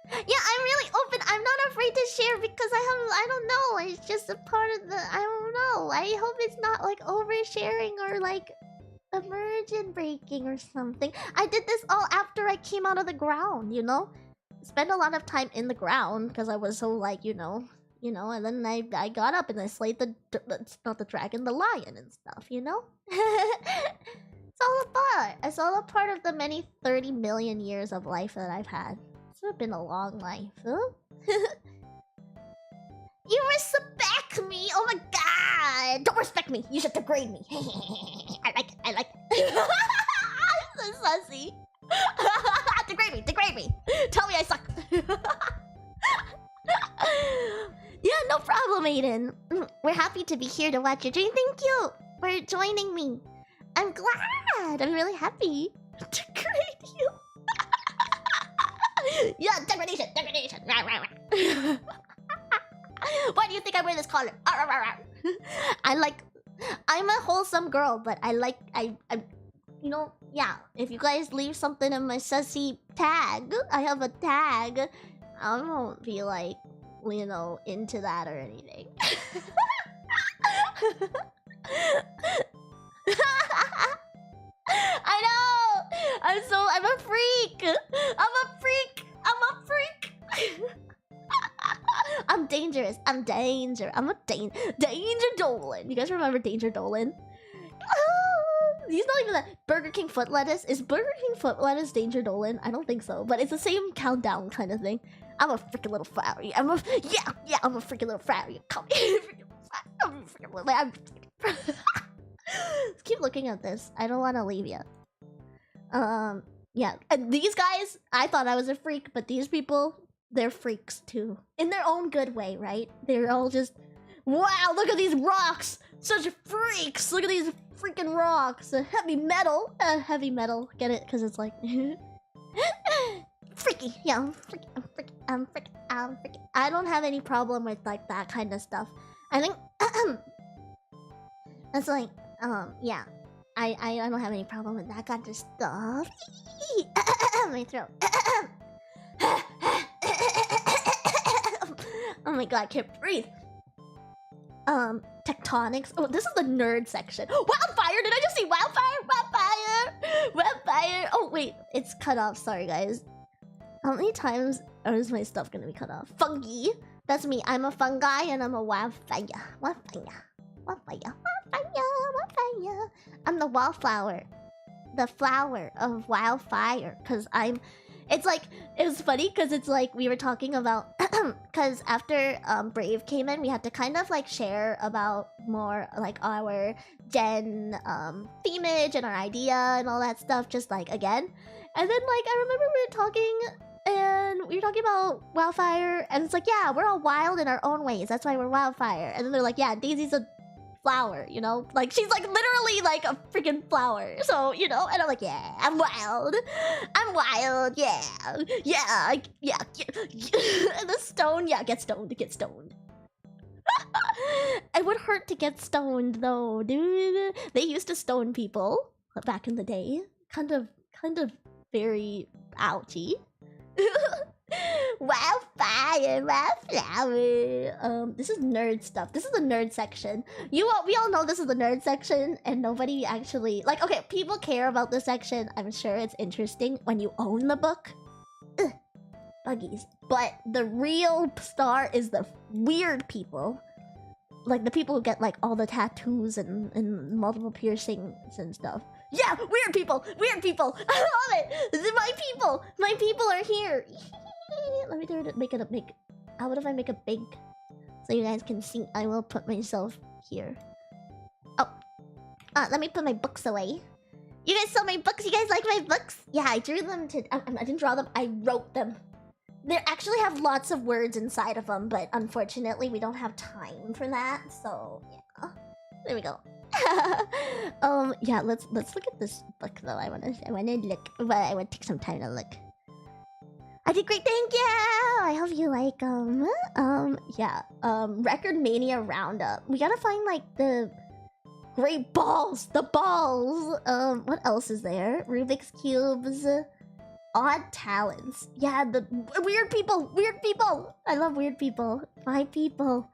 Yeah, I'm really open. I'm not afraid to share because I don't know. It's just a part of the, I don't know. I hope it's not like oversharing or like immersion breaking or something. I did this all after I came out of the ground, you know? Spent a lot of time in the ground because I was so like, you know, and then I got up and I slayed not the dragon, the lion and stuff, you know? It's all a part of the many 30 million years of life that I've had. It's been a long life, huh? You respect me? Oh my god! Don't respect me! You should degrade me! I like it. I'm so sussy. Degrade me! Tell me I suck! Yeah, no problem, Aiden. We're happy to be here to watch your dream. Thank you for joining me. I'm glad. I'm really happy. Degrade you. Yeah, degradation. Why do you think I wear this collar? I'm a wholesome girl, but I you know, yeah. If you guys leave something in my sussy tag, I have a tag. I won't be like, you know, into that or anything. I know. I'm a freak. I'm dangerous. I'm a DangerDaLion. You guys remember DangerDaLion? He's not even that. Burger King foot lettuce. Is Burger King foot lettuce DangerDaLion? I don't think so, but it's the same countdown kind of thing. I'm a freaking little flower. I'm a freaking little flower. Come here. I'm a freaking little. Let's keep looking at this. I don't want to leave yet. Yeah. And these guys, I thought I was a freak, but these people, they're freaks too. In their own good way, right? They're all just, wow, look at these rocks! Such freaks! Look at these freaking rocks! Heavy metal! Heavy metal. Get it? Because it's like... freaky! Yeah, I'm freaky. I don't have any problem with like that kind of stuff. I think... That's like... yeah. I don't have any problem with that kind of stuff. My throat. Oh my god, I can't breathe. Tectonics. Oh, this is the nerd section. Wildfire! Did I just see wildfire? Wildfire! Oh wait, it's cut off. Sorry guys. How many times is my stuff gonna be cut off? Fungi. That's me. I'm a fungi and I'm a wildfire. Wildfire. I'm the wildflower. The flower of wildfire. Cause I'm... It's like... It was funny because it's like we were talking about... Because after Brave came in, we had to kind of like share about more like our gen themage and our idea and all that stuff, just like again. And then like I remember we were talking and we were talking about wildfire, and it's like, yeah, we're all wild in our own ways. That's why we're wildfire. And then they're like, yeah, Daisy's a flower, you know? Like, she's like literally like a freaking flower. So, you know, and I'm like, yeah, I'm wild. I'm wild, yeah. Yeah, yeah. And the stone, yeah, get stoned, get stoned. It would hurt to get stoned though, dude. They used to stone people back in the day. Kind of very ouchy. Wildfire, wildflower. This is nerd stuff. This is the nerd section. We all know this is the nerd section, and nobody actually like. Okay, people care about this section. I'm sure it's interesting when you own the book. Ugh, buggies. But the real star is the weird people. Like the people who get like all the tattoos and multiple piercings and stuff. Yeah, weird people! Weird people! I love it! This is my people! My people are here! Let me make it a big... How about if I make it big? So you guys can see. I will put myself here. Oh. Let me put my books away. You guys saw my books? You guys like my books? Yeah, I drew them to... I didn't draw them. I wrote them. They actually have lots of words inside of them, but unfortunately we don't have time for that. So, yeah. There we go. Yeah, let's look at this book though. I wanna look, but I would take some time to look. I did great, thank you. I hope you like yeah. Record Mania Roundup. We gotta find like the great balls, the balls. What else is there? Rubik's cubes, odd talents. Yeah, the weird people, weird people. I love weird people. My people.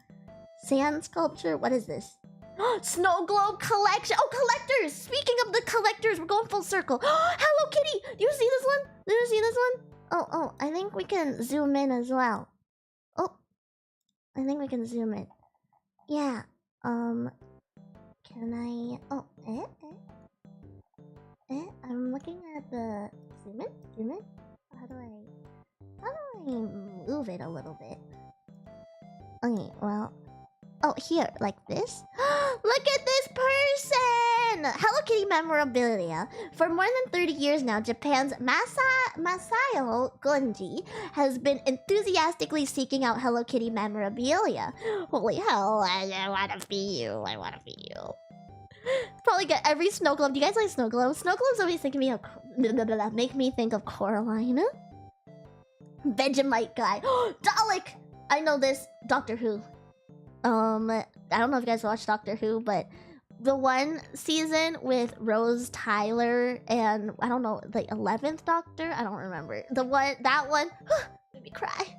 Sand sculpture. What is this? Snow globe collection. Oh, collectors. Speaking of the collectors, we're going full circle. Hello Kitty. Do you see this one? Do you see this one? Oh, I think we can zoom in as well. Oh, I think we can zoom in. Yeah. Can I? Oh, I'm looking at the zoom in. How do I move it a little bit? Okay, well. Oh, here, like this? Look at this person! Hello Kitty memorabilia. For more than 30 years now, Japan's Masayo Gunji has been enthusiastically seeking out Hello Kitty memorabilia. Holy hell, I wanna be you. I wanna be you. Probably get every snow globe. Do you guys like snow globes? Snow globes always make me think of Coraline. Vegemite guy. Dalek! I know this. Doctor Who. I don't know if you guys watch Doctor Who, but the one season with Rose Tyler and I don't know, the 11th Doctor? I don't remember. That one made me cry.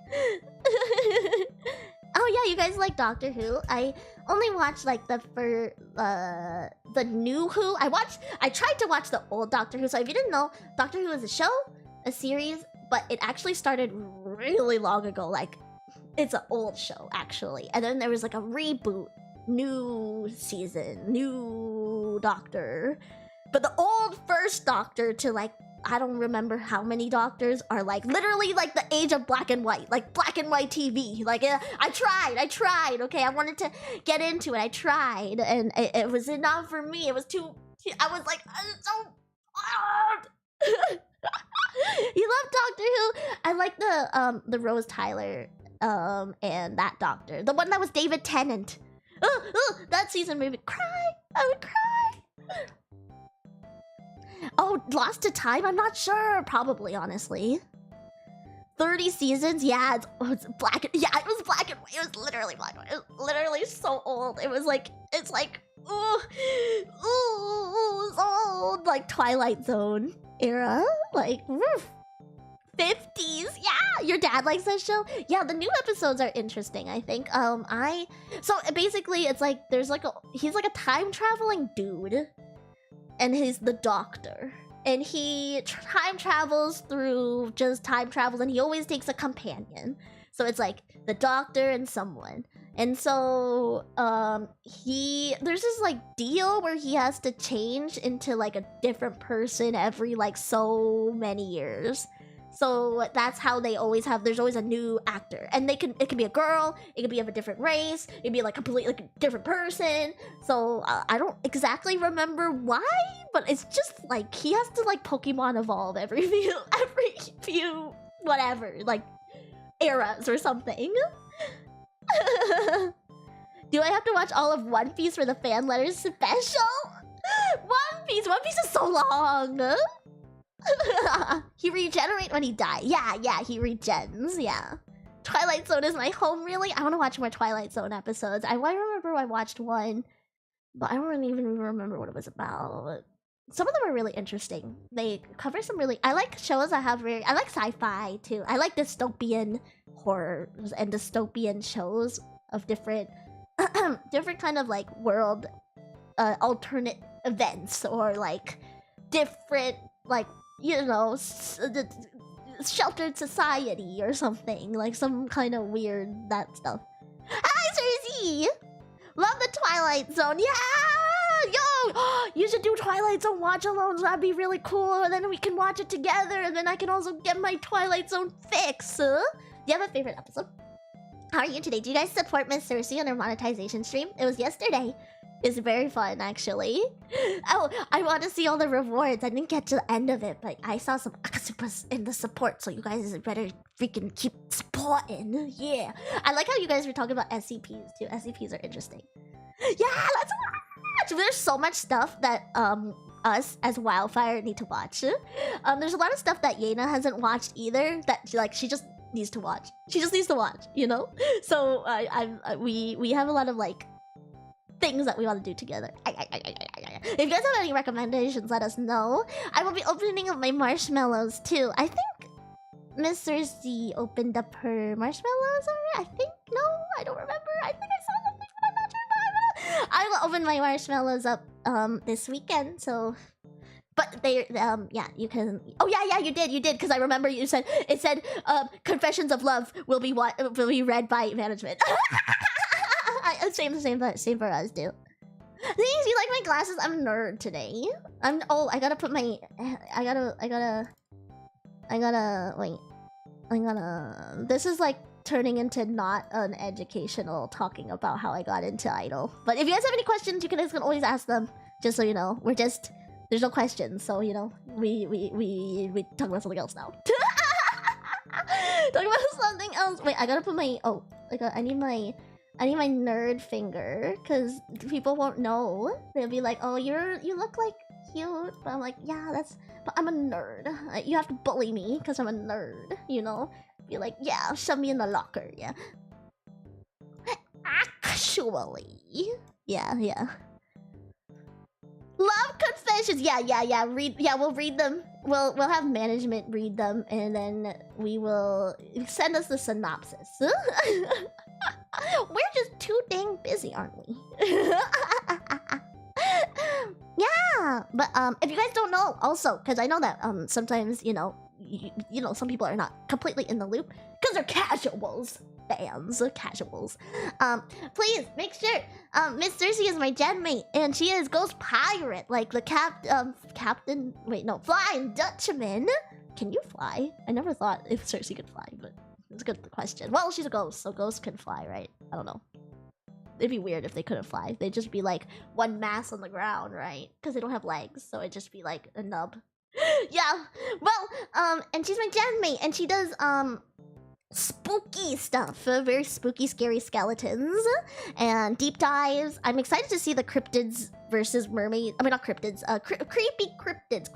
Oh yeah, you guys like Doctor Who? I only watched like the new Who. I tried to watch the old Doctor Who. So if you didn't know, Doctor Who is a show, a series, but it actually started really long ago, like it's an old show, actually. And then there was like a reboot, new season, new Doctor. But the old first Doctor to like, I don't remember how many Doctors are like literally like the age of black and white, like black and white TV. Like I tried, okay? I wanted to get into it, I tried. And it was enough for me. It was too, I was like, I'm so hard. You love Doctor Who? I like the Rose Tyler and that Doctor, the one that was David Tennant. That season made me cry. I would cry. Oh, Lost to Time? I'm not sure. Probably, honestly. 30 seasons? Yeah, it's black. Yeah, it was black and white. It was literally black and white. It was literally so old. It was like, it's like, it's old. Like Twilight Zone era. Like, 50s. Yeah, your dad likes that show. Yeah, the new episodes are interesting, I think. So basically it's like he's like a time traveling dude, and he's the Doctor, and he time travels through just time travels, and he always takes a companion. So it's like the Doctor and someone. And so there's this like deal where he has to change into like a different person every like so many years. So that's how they always have, there's always a new actor. And it can be a girl, it could be of a different race, it could be like completely like a different person. So I don't exactly remember why, but it's just like he has to like Pokemon evolve every few whatever, like eras or something. Do I have to watch all of One Piece for the fan letters special? One Piece is so long. He regenerates when he dies. Yeah, he regens. Yeah. Twilight Zone is my home. Really, I want to watch more Twilight Zone episodes. I remember I watched one, but I don't even remember what it was about. Some of them are really interesting. They cover some really... I like shows that have very... I like sci-fi, too. I like dystopian horrors and dystopian shows of different... different kind of, like, world... alternate events. Or, like, different, like, you know... sheltered society or something. Like, some kind of weird... that stuff. Hi, Cersei! Love the Twilight Zone. Yeah! Yo! You should do Twilight Zone watch-alongs. That'd be really cool. And then we can watch it together. And then I can also get my Twilight Zone fix. Do you have a favorite episode? How are you today? Do you guys support Miss Cersei on her monetization stream? It was yesterday. It's very fun, actually. Oh, I want to see all the rewards. I didn't get to the end of it, but I saw some octopus in the support, so you guys better freaking keep supporting. Yeah. I like how you guys were talking about SCPs, too. SCPs are interesting. Yeah, let's watch! There's so much stuff that us as WILDFYRE need to watch. There's a lot of stuff that Yena hasn't watched either that she just needs to watch. She just needs to watch, you know? So we have a lot of like things that we want to do together. If you guys have any recommendations, let us know. I will be opening up my marshmallows too. I think Miss Cersei opened up her marshmallows already. I think I don't remember. I think I saw something, but I'm not sure. I will open my marshmallows up this weekend. So, but they yeah, you can. Oh yeah, you did because I remember you said it said Confessions of Love will be read by management. Same for us, dude. Please, you like my glasses? I'm a nerd today. I gotta put my... This is like turning into not an educational talking about how I got into Idol. But if you guys have any questions, you guys can always ask them. Just so you know, there's no questions, so you know, we talk about something else now. Talk about something else. Wait, I gotta put my... Oh, I need my nerd finger, because people won't know. They'll be like, oh, you look like cute. But I'm like, yeah, but I'm a nerd. You have to bully me, because I'm a nerd, you know? Be like, yeah, shove me in the locker, yeah. Actually. Yeah. Love confessions! Yeah. We'll read them. We'll have management read them, and then we will send us the synopsis. We're just too dang busy, aren't we? Yeah, but if you guys don't know, also, because I know that sometimes you know some people are not completely in the loop because they're casuals. Fans, casuals. Please make sure Miss Cersei is my genmate, and she is Ghost Pirate, like the captain. Wait, no, Flying Dutchman. Can you fly? I never thought if Cersei could fly, but it's a good question. Well, she's a ghost, so ghosts can fly, right? I don't know. It'd be weird if they couldn't fly. They'd just be like one mass on the ground, right? Because they don't have legs, so it'd just be like a nub. Yeah. Well, and she's my genmate, and she does spooky stuff, very spooky, scary skeletons and deep dives. I'm excited to see the cryptids versus mermaids. I mean, not cryptids, creepy cryptids,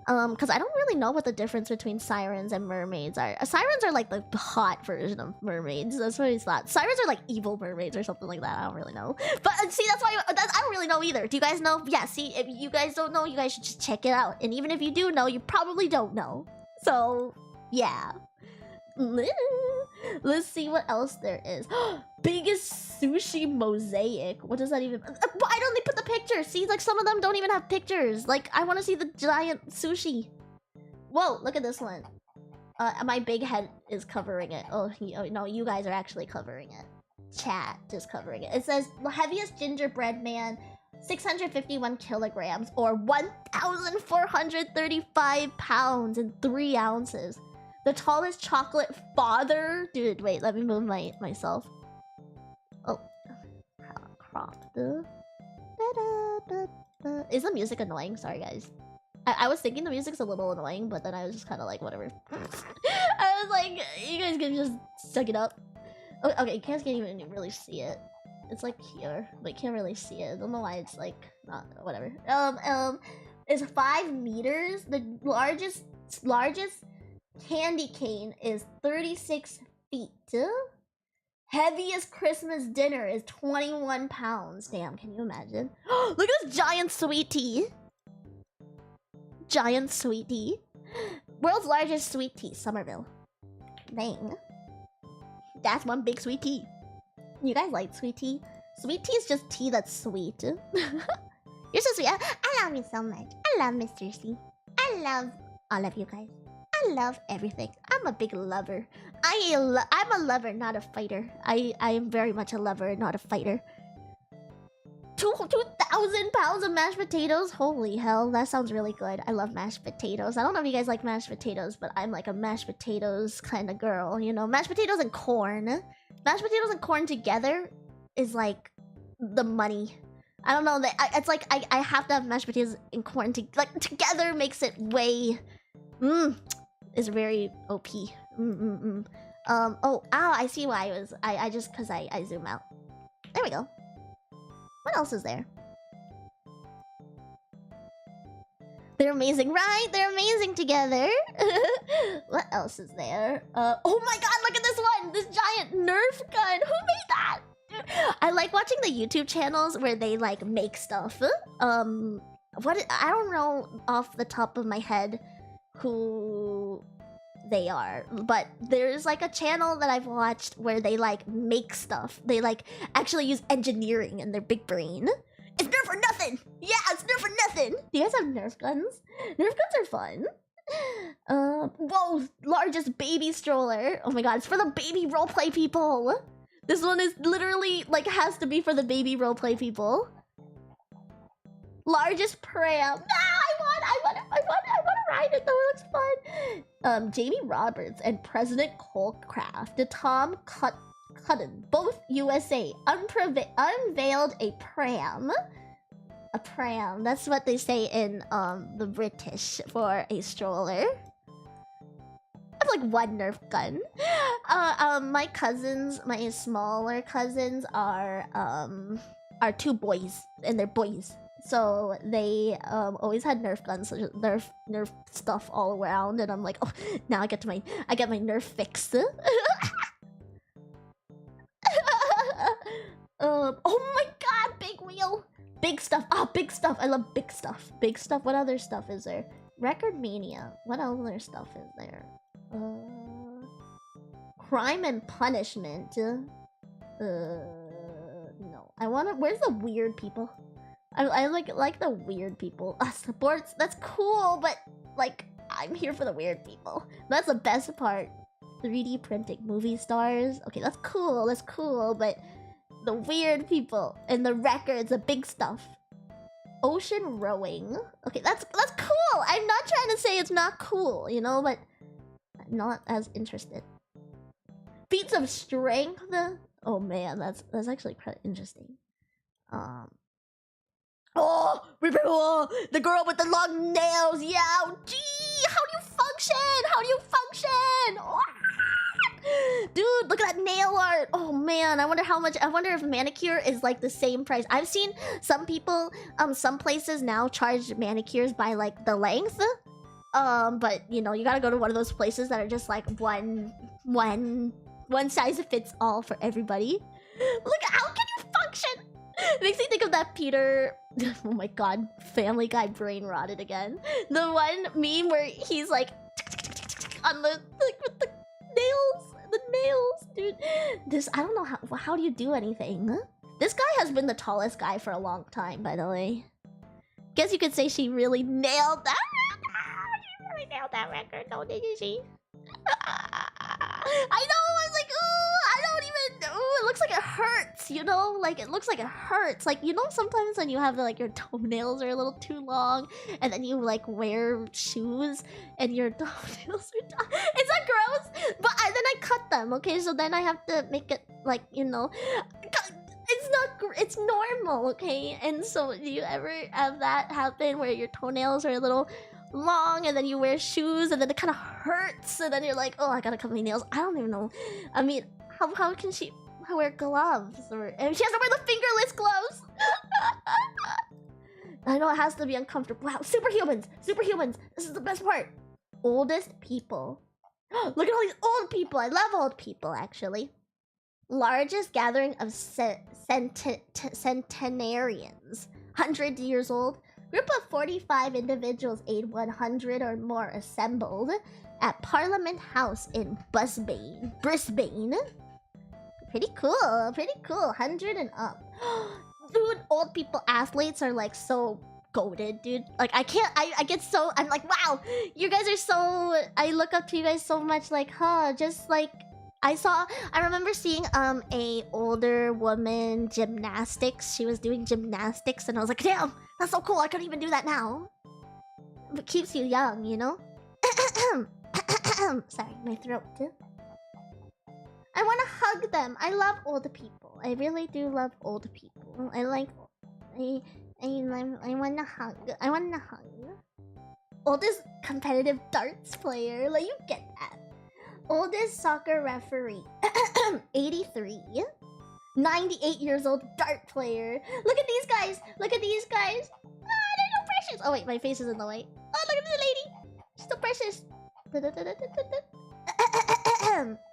because I don't really know what the difference between sirens and mermaids are. Sirens are like the hot version of mermaids. That's what I thought. Sirens are like evil mermaids or something like that. I don't really know. But see, that's why I don't really know either. Do you guys know? Yeah, see, if you guys don't know, you guys should just check it out. And even if you do know, you probably don't know. So, yeah. Let's see what else there is. Biggest sushi mosaic. What does that even... Why don't they put the pictures? See, like some of them don't even have pictures. Like, I want to see the giant sushi. Whoa, look at this one. My big head is covering it. Oh, no, you guys are actually covering it. Chat is covering it. It says, the heaviest gingerbread man, 651 kilograms, or 1,435 pounds and 3 ounces. The tallest chocolate father. Dude, wait, let me move myself. Oh. Cropped. Is the music annoying? Sorry, guys. I was thinking the music's a little annoying, but then I was just kind of like, whatever. I was like, you guys can just suck it up. Oh, okay, you can't even really see it. It's like here, but you can't really see it. I don't know why it's like not whatever. It's 5 meters. The largest candy cane is 36 feet. Heaviest Christmas dinner is 21 pounds. Damn, can you imagine? Look at this giant sweet tea. Giant sweet tea. World's largest sweet tea, Somerville. Dang. That's one big sweet tea. You guys like sweet tea? Sweet tea is just tea that's sweet. You're so sweet. I love you so much. I love Mr. C. I love all of you guys. I love everything. I'm a big lover. I'm a lover, not a fighter. I am very much a lover, not a fighter. 2,000 pounds of mashed potatoes? Holy hell, that sounds really good. I love mashed potatoes. I don't know if you guys like mashed potatoes, but I'm like a mashed potatoes kind of girl, you know? Mashed potatoes and corn. Mashed potatoes and corn together is like the money. I don't know, it's like I have to have mashed potatoes and corn together makes it way... It's very OP. Oh, ow, I see why I was... I just... Because I zoom out. There we go. What else is there? They're amazing, right? They're amazing together. What else is there? Oh my god, look at this one! This giant Nerf gun! Who made that? I like watching the YouTube channels where they, like, make stuff. I don't know off the top of my head who they are, but there's like a channel that I've watched where they like make stuff. They like actually use engineering in their big brain. It's Nerf or nothing. Yeah, it's Nerf or nothing. Do you guys have Nerf guns? Nerf guns are fun. Whoa, largest baby stroller. Oh my god, it's for the baby roleplay people. This one is literally like has to be for the baby roleplay people. Largest pram. I want to ride it though. It looks fun. Jamie Roberts and President Colcraft, Tom Cutton, both USA, unveiled a pram. A pram. That's what they say in the British for a stroller. I have like one Nerf gun. My cousins, my smaller cousins are 2 boys, and they're boys. So they always had Nerf guns, so Nerf stuff all around, and I'm like, oh, now I get my Nerf fix. Oh my god, big wheel, big stuff. Oh, big stuff. I love big stuff. Big stuff. What other stuff is there? Record Mania. What other stuff is there? Crime and Punishment. No, I wanna. Where's the weird people? I like the weird people. Sports, that's cool, but like I'm here for the weird people. That's the best part. 3D printing movie stars. Okay, that's cool, but the weird people and the records, the big stuff. Ocean rowing. Okay, that's cool. I'm not trying to say it's not cool, you know, but I'm not as interested. Feats of strength. Oh man, that's actually quite interesting. Oh, the girl with the long nails. Yeah, oh, gee, how do you function? Oh, dude, look at that nail art. Oh man, I wonder how much. I wonder if manicure is like the same price. I've seen some people, some places now charge manicures by like the length. But you know, you gotta go to one of those places that are just like one size fits all for everybody. Look, how can you function? It makes me think of that Peter. Oh my god, Family Guy brain rotted again. The one meme where he's like on the like with the nails, dude. This, I don't know how do you do anything? This guy has been the tallest guy for a long time, by the way. Guess you could say she really nailed that. She really nailed that record, though, didn't she? I know, I was like, ooh, I don't even, ooh, it looks like it hurts, you know? Like, it looks like it hurts. Like, you know, sometimes when you have, like, your toenails are a little too long, and then you, like, wear shoes, and your toenails are too... Is that gross? But then I cut them, okay? So then I have to make it, like, you know... It's not... It's normal, okay? And so, do you ever have that happen where your toenails are a little... long, and then you wear shoes, and then it kind of hurts, and then you're like, oh, I gotta cut my nails. I don't even know. I mean, How can she wear gloves? And she has to wear the fingerless gloves. I know it has to be uncomfortable. Wow, superhumans! Superhumans! This is the best part. Oldest people. Look at all these old people. I love old people, actually. Largest gathering of centenarians. 100 years old. Group of 45 individuals, aged 100 or more, assembled at Parliament House in Brisbane. Pretty cool, pretty cool. 100 and up. Dude, old people athletes are like so goated, dude. Like I get so, I'm like, wow, you guys are so, I look up to you guys so much, like, just like, I remember seeing a older woman gymnastics. She was doing gymnastics and I was like, damn, that's so cool. I couldn't even do that now. It keeps you young, you know? Sorry, my throat. I want to hug them. I love old people. I really do love old people. I want to hug. I want to hug. Oldest competitive darts player. Like, you get that. Oldest soccer referee. 83. 98 years old dart player. Look at these guys. Look at these guys. Ah, they're so precious. Oh, wait, my face is in the way. Oh, look at the lady. She's so precious.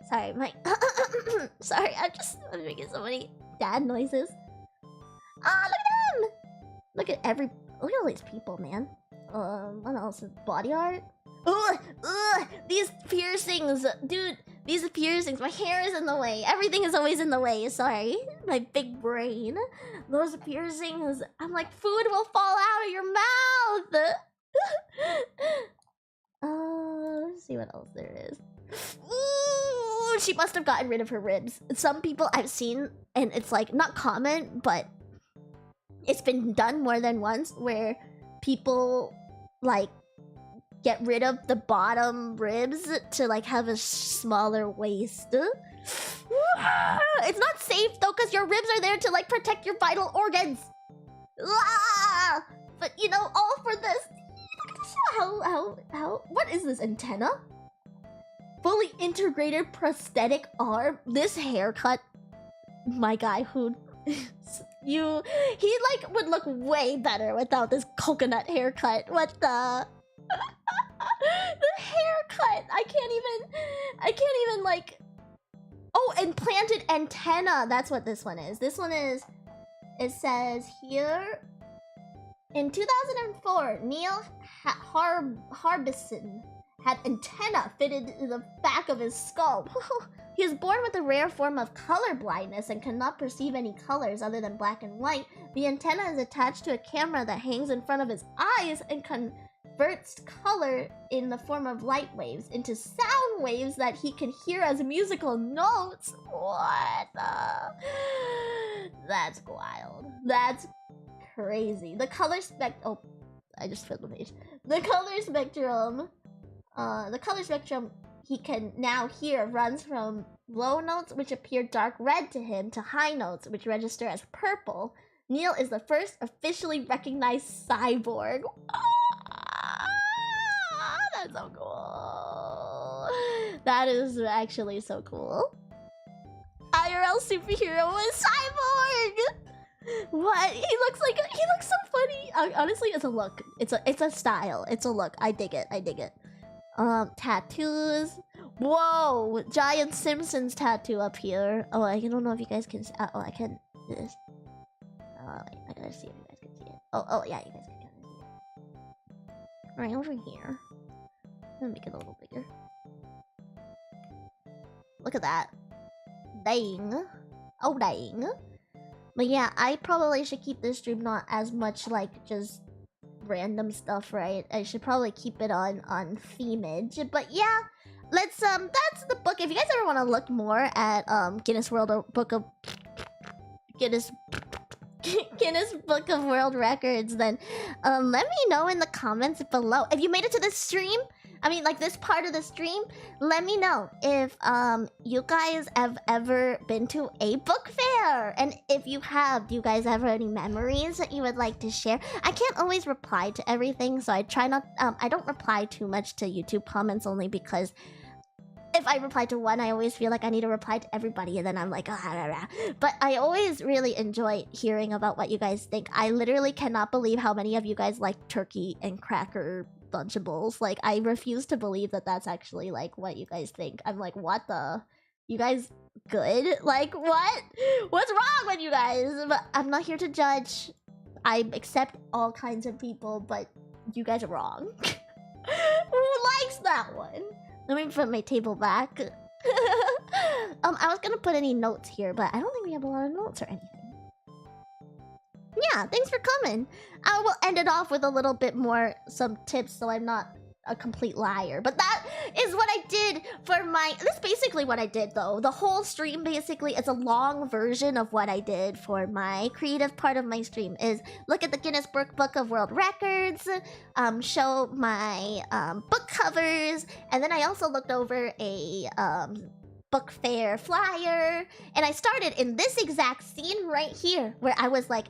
Sorry, my... Sorry, I'm making so many dad noises. Ah, look at them! Look at all these people, man. What else? Body art? Ugh! These piercings! Dude, these piercings. My hair is in the way. Everything is always in the way. Sorry. My big brain. Those piercings. I'm like, food will fall out of your mouth! Let's see what else there is. Ooh, she must have gotten rid of her ribs. Some people I've seen, and it's like, not common, but it's been done more than once, where people, like, get rid of the bottom ribs to, like, have a smaller waist. It's not safe, though, because your ribs are there to, like, protect your vital organs. But, you know, all for this. How? What is this, antenna? Fully integrated prosthetic arm. This haircut, my guy who he like would look way better without this coconut haircut. What the? The haircut. I can't even like. Oh, implanted antenna. That's what this one is. This one is. It says here. In 2004, Neil Harbison had antenna fitted in the back of his skull. He was born with a rare form of color blindness and cannot perceive any colors other than black and white. The antenna is attached to a camera that hangs in front of his eyes and converts color in the form of light waves into sound waves that he can hear as musical notes. What the? That's wild. That's crazy. The color oh, I just filled the page. The color spectrum he can now hear runs from low notes, which appear dark red to him, to high notes, which register as purple. Neil is the first officially recognized cyborg. That's so cool. That is actually so cool. IRL superhero is cyborg. What? He looks so funny. Honestly, it's a look. It's a style. It's a look. I dig it. Tattoos. Whoa, giant Simpsons tattoo up here. Oh, I don't know if you guys can see. Oh, I can. This. I gotta see if you guys can see it. Oh, yeah, you guys can kind of see it. Right over here. Let me make it a little bigger. Look at that. Dang. Oh, dang. But yeah, I probably should keep this stream not as much like just random stuff, right? I should probably keep it on themage. But yeah, let's that's the book. If you guys ever want to look more at Guinness Book of World Records, then let me know in the comments below. If you made it to this stream, I mean, like this part of the stream, let me know if you guys have ever been to a book fair. And if you have, do you guys have any memories that you would like to share? I can't always reply to everything, so I try not, I don't reply too much to YouTube comments only because if I reply to one, I always feel like I need to reply to everybody, and then I'm like, ah. But I always really enjoy hearing about what you guys think. I literally cannot believe how many of you guys like turkey and cracker Lunchables. Like, I refuse to believe that that's actually like what you guys think. I'm like, what the? You guys good? Like, what? What's wrong with you guys? But I'm not here to judge. I accept all kinds of people, but you guys are wrong. Who likes that one? Let me put my table back. I was gonna put any notes here, but I don't think we have a lot of notes or anything. Yeah, thanks for coming. I will end it off with a little bit more, some tips, so I'm not a complete liar. But that is what I did for my... This is basically what I did, though. The whole stream, basically, it's a long version of what I did for my creative part of my stream. Is look at the Guinness Book of World Records, show my book covers, and then I also looked over a... book fair flyer, and I started in this exact scene right here where I was like,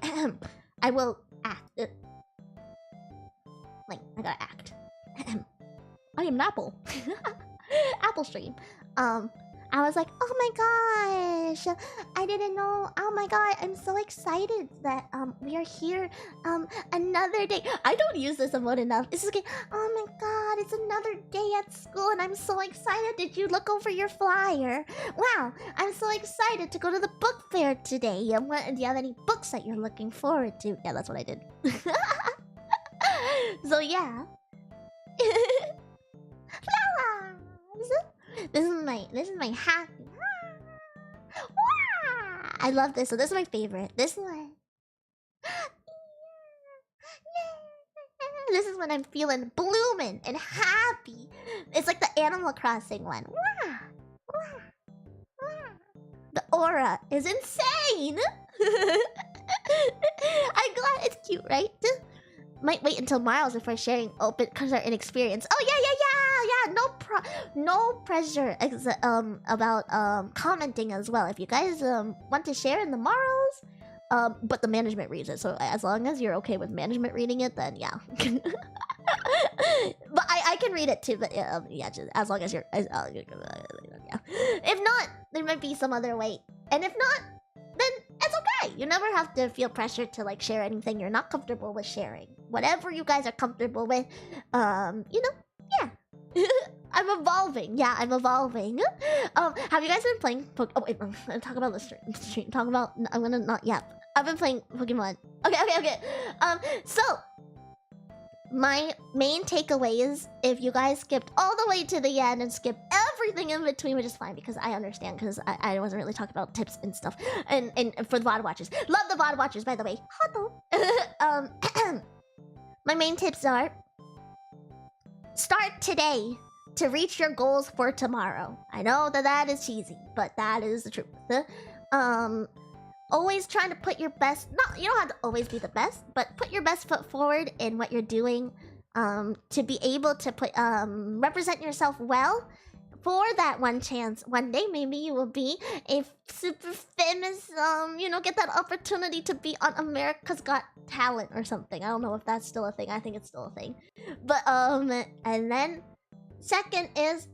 I will act. Like, I gotta act. I am an apple. Apple stream. I was like, oh my gosh, I didn't know. Oh my god, I'm so excited that we are here another day. I don't use this emote enough. It's okay. Oh my god, it's another day at school and I'm so excited. Did you look over your flyer? Wow, I'm so excited to go to the book fair today. Do you have any books that you're looking forward to? Yeah, that's what I did. So yeah. This is my happy. I love this. So this is my favorite. This one. This is when I'm feeling blooming and happy. It's like the Animal Crossing one. The aura is insane. I'm glad it's cute, right? Might wait until tomorrow before sharing open because our inexperience. Oh yeah. No pressure about commenting as well. If you guys want to share in the morrows, but the management reads it. So as long as you're okay with management reading it, then yeah. But I can read it too. But yeah, just as long as you're yeah. If not, there might be some other way. And if not, then it's okay. You never have to feel pressure to like share anything you're not comfortable with sharing. Whatever you guys are comfortable with, you know, yeah. I'm evolving. Yeah, I'm evolving. Have you guys been playing Oh wait, I'm gonna talk about the stream. Talk about I'm gonna not I've been playing Pokemon. Okay. So my main takeaway is if you guys skipped all the way to the end and skipped everything in between, which is fine because I understand because I wasn't really talking about tips and stuff. And for the VOD watchers. Love the VOD watchers, by the way. My main tips are start today to reach your goals for tomorrow. I know that is cheesy, but that is the truth. Always trying to put your best... you don't have to always be the best, but put your best foot forward in what you're doing to be able to represent yourself well for that one chance. One day, maybe you will be a super famous, get that opportunity to be on America's Got Talent or something. I don't know if that's still a thing. I think it's still a thing. But, and then second is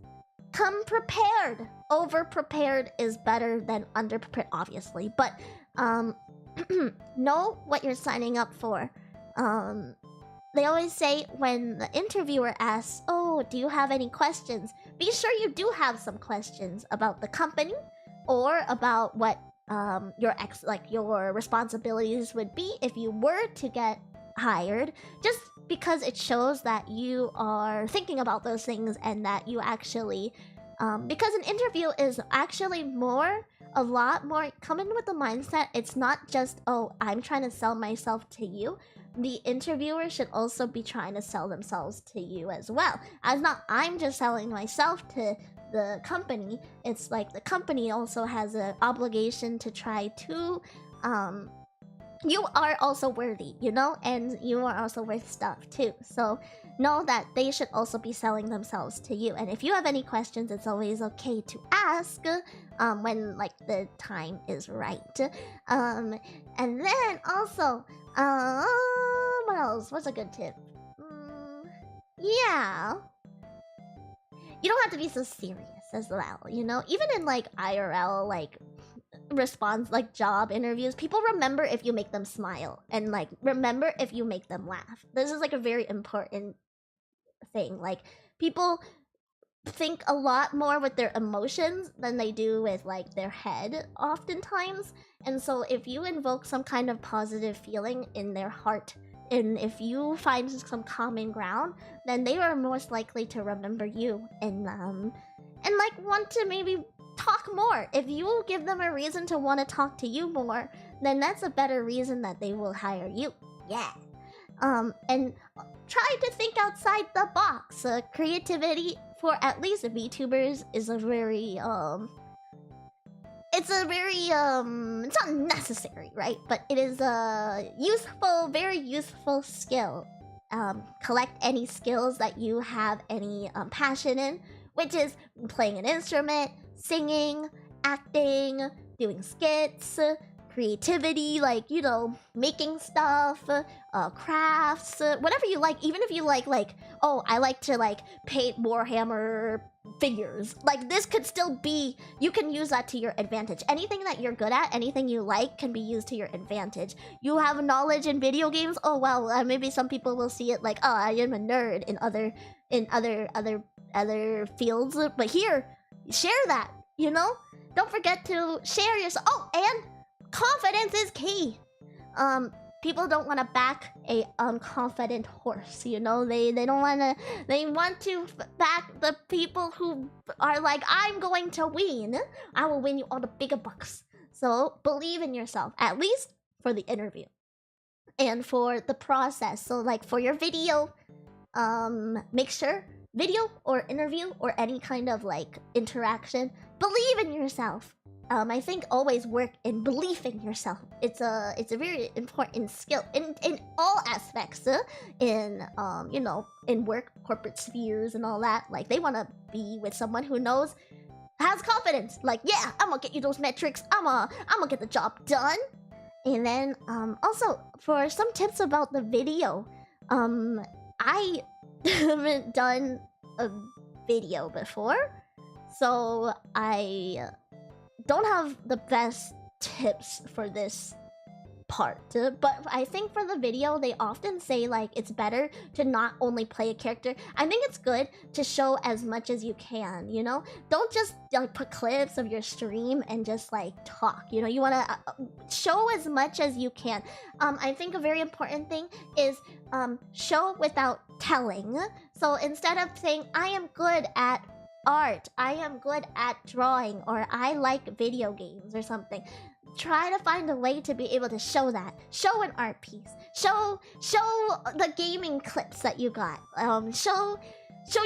come prepared. Over-prepared is better than under-prepared, obviously. But, know what you're signing up for. They always say when the interviewer asks, oh, do you have any questions? Be sure you do have some questions about the company or about what your responsibilities would be if you were to get hired, just because it shows that you are thinking about those things and that you actually because an interview is actually a lot more come in with the mindset. It's not just, oh, I'm trying to sell myself to you. The interviewer should also be trying to sell themselves to you as well. I'm just selling myself to the company. It's like the company also has an obligation to try to you are also worthy, and you are also worth stuff too. So know that they should also be selling themselves to you. And if you have any questions, it's always okay to ask when the time is right. And then also, what else? What's a good tip? Yeah. You don't have to be so serious. as well, you know? Even in like IRL, like response, like job interviews, people remember if you make them smile and like remember if you make them laugh. This is like a very important thing. Like people think a lot more with their emotions than they do with like their head oftentimes. And so if you invoke some kind of positive feeling in their heart, and if you find some common ground, then they are most likely to remember you and like want to maybe talk more. If you give them a reason to want to talk to you more, then that's a better reason that they will hire you. Yeah. And try to think outside the box. Creativity for at least VTubers is a very it's not necessary, right? But it is a useful, very useful skill. Collect any skills that you have any passion in, which is playing an instrument, singing, acting, doing skits, creativity, like, you know, making stuff, crafts, whatever you like. Even if you like, oh, I like to like paint Warhammer figures, like this could still be, you can use that to your advantage. Anything that you're good at, anything you like can be used to your advantage. You have knowledge in video games, oh well, maybe some people will see it like, oh, I am a nerd in other fields, but here, share that, you know? Don't forget to share yourself. Oh, and confidence is key. People don't want to back a unconfident horse, you know? They don't want to, they want to back the people who are like, I'm going to win. I will win you all the bigger bucks. So believe in yourself, at least for the interview and for the process. So like for your video, make sure video or interview or any kind of like interaction, believe in yourself. I think always work in belief in yourself. It's a very important skill in all aspects. In you know, in work, corporate spheres, and all that. Like they want to be with someone who knows, has confidence. Like, yeah, I'm gonna get you those metrics. I'm gonna get the job done. And then also for some tips about the video, I haven't done a video before, so I don't have the best tips for this part, but I think for the video they often say like it's better to not only play a character. I think it's good to show as much as you can, you know? Don't just like put clips of your stream and just like talk, you know? You want to show as much as you can. I think a very important thing is show without telling. So instead of saying I am good at art, I am good at drawing, or I like video games or something, try to find a way to be able to show that. Show an art piece. Show the gaming clips that you got. Show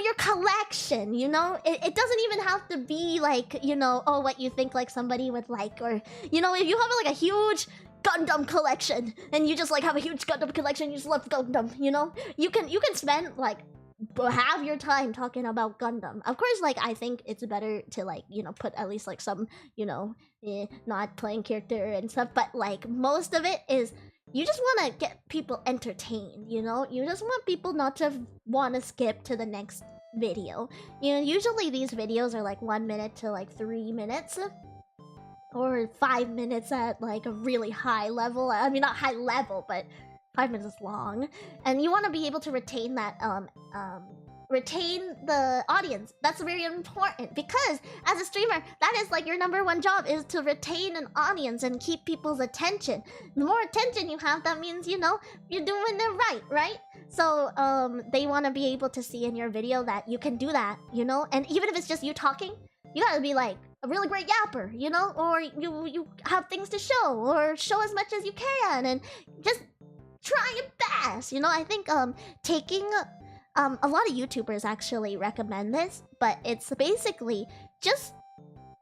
your collection, you know? It doesn't even have to be like, you know, oh, what you think like somebody would like, or, you know, if you have like a huge Gundam collection and you just like have a huge Gundam collection, you just love Gundam, you know? You can spend like have your time talking about Gundam. Of course, like I think it's better to like, you know, put at least like some, you know, not playing character and stuff, but like most of it is you just want to get people entertained, you know? You just want people not to want to skip to the next video. You know, usually these videos are like 1 minute to like 3 minutes, or 5 minutes at like a really high level. I mean, not high level, but 5 minutes long. And you want to be able to retain that retain the audience. That's very important, because as a streamer, that is like your #1 job, is to retain an audience and keep people's attention. The more attention you have, that means, you know, you're doing it right? So they want to be able to see in your video that you can do that, you know? And even if it's just you talking, you gotta be like a really great yapper, you know? Or you have things to show, or show as much as you can, and just try your best, you know? I think taking a lot of YouTubers actually recommend this, but it's basically just